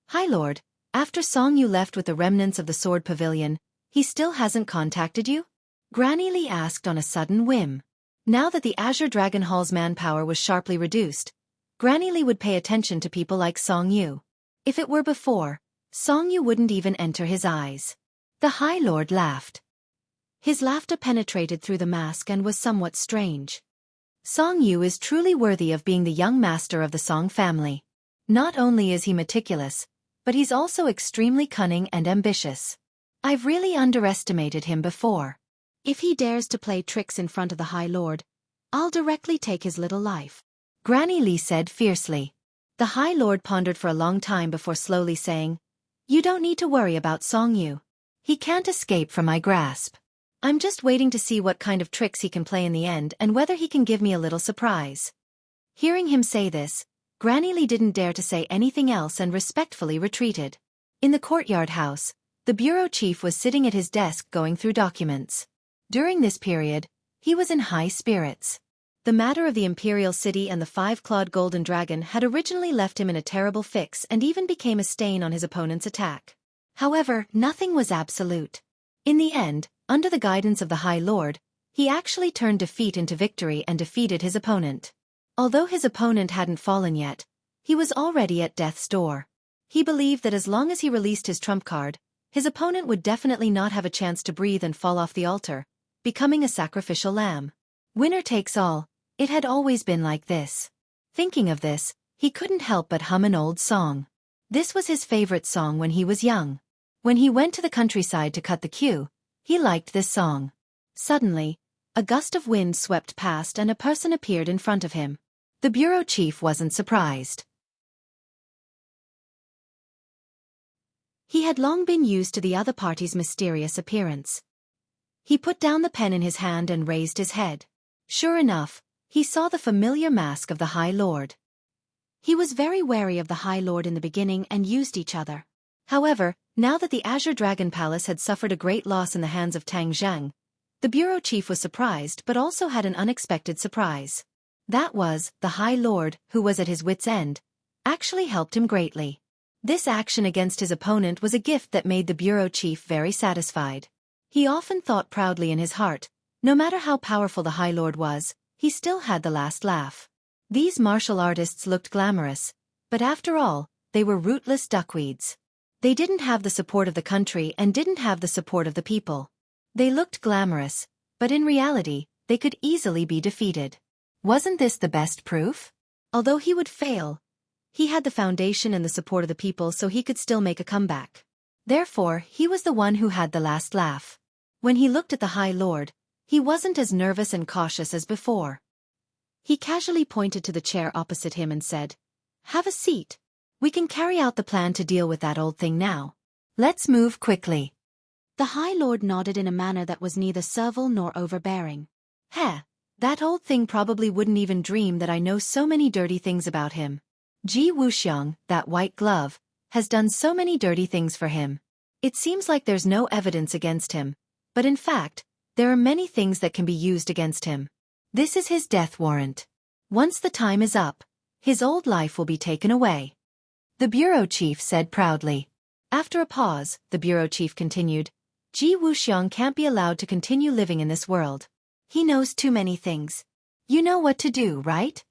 A: High Lord, after Song Yu left with the remnants of the Sword Pavilion, he still hasn't contacted you? Granny Li asked on a sudden whim. Now that the Azure Dragon Hall's manpower was sharply reduced, Granny Li would pay attention to people like Song Yu. If it were before, Song Yu wouldn't even enter his eyes. The High Lord laughed. His laughter penetrated through the mask and was somewhat strange. Song Yu is truly worthy of being the young master of the Song family. Not only is he meticulous, but he's also extremely cunning and ambitious. I've really underestimated him before. If he dares to play tricks in front of the High Lord, I'll directly take his little life. Granny Li said fiercely. The High Lord pondered for a long time before slowly saying, You don't need to worry about Song Yu. He can't escape from my grasp. I'm just waiting to see what kind of tricks he can play in the end and whether he can give me a little surprise. Hearing him say this, Granny Li didn't dare to say anything else and respectfully retreated. In the courtyard house, the bureau chief was sitting at his desk going through documents. During this period, he was in high spirits. The matter of the Imperial City and the five-clawed golden dragon had originally left him in a terrible fix and even became a stain on his opponent's attack. However, nothing was absolute. In the end, under the guidance of the High Lord, he actually turned defeat into victory and defeated his opponent. Although his opponent hadn't fallen yet, he was already at death's door. He believed that as long as he released his trump card, his opponent would definitely not have a chance to breathe and fall off the altar, becoming a sacrificial lamb. Winner takes all, it had always been like this. Thinking of this, he couldn't help but hum an old song. This was his favorite song when he was young. When he went to the countryside to cut the queue, he liked this song. Suddenly, a gust of wind swept past and a person appeared in front of him. The bureau chief wasn't surprised. He had long been used to the other party's mysterious appearance. He put down the pen in his hand and raised his head. Sure enough, he saw the familiar mask of the High Lord. He was very wary of the High Lord in the beginning and used each other. However, now that the Azure Dragon Palace had suffered a great loss in the hands of Tang Zheng, the bureau chief was surprised but also had an unexpected surprise. That was, the High Lord, who was at his wit's end, actually helped him greatly. This action against his opponent was a gift that made the bureau chief very satisfied. He often thought proudly in his heart, no matter how powerful the High Lord was, he still had the last laugh. These martial artists looked glamorous, but after all, they were rootless duckweeds. They didn't have the support of the country and didn't have the support of the people. They looked glamorous, but in reality, they could easily be defeated. Wasn't this the best proof? Although he would fail, he had the foundation and the support of the people so he could still make a comeback. Therefore, he was the one who had the last laugh. When he looked at the High Lord, he wasn't as nervous and cautious as before. He casually pointed to the chair opposite him and said, "Have a seat. We can carry out the plan to deal with that old thing now. Let's move quickly." The High Lord nodded in a manner that was neither servile nor overbearing. "Heh, that old thing probably wouldn't even dream that I know so many dirty things about him. Ji Wuxiang, that white glove, has done so many dirty things for him. It seems like there's no evidence against him, but in fact, there are many things that can be used against him. This is his death warrant. Once the time is up, his old life will be taken away," the bureau chief said proudly. After a pause, the bureau chief continued, "Ji Wuxiang can't be allowed to continue living in this world. He knows too many things. You know what to do, right?"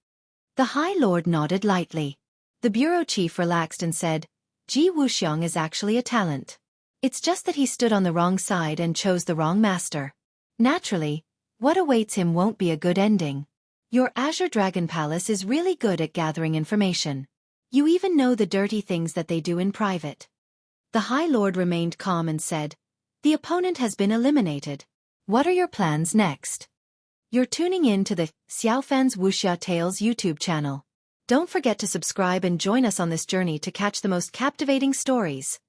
A: The High Lord nodded lightly. The bureau chief relaxed and said, "Ji Wuxiang is actually a talent. It's just that he stood on the wrong side and chose the wrong master. Naturally, what awaits him won't be a good ending. Your Azure Dragon Palace is really good at gathering information. You even know the dirty things that they do in private." The High Lord remained calm and said, "The opponent has been eliminated. What are your plans next?" You're tuning in to the Xiaofan's Wuxia Tales YouTube channel. Don't forget to subscribe and join us on this journey to catch the most captivating stories.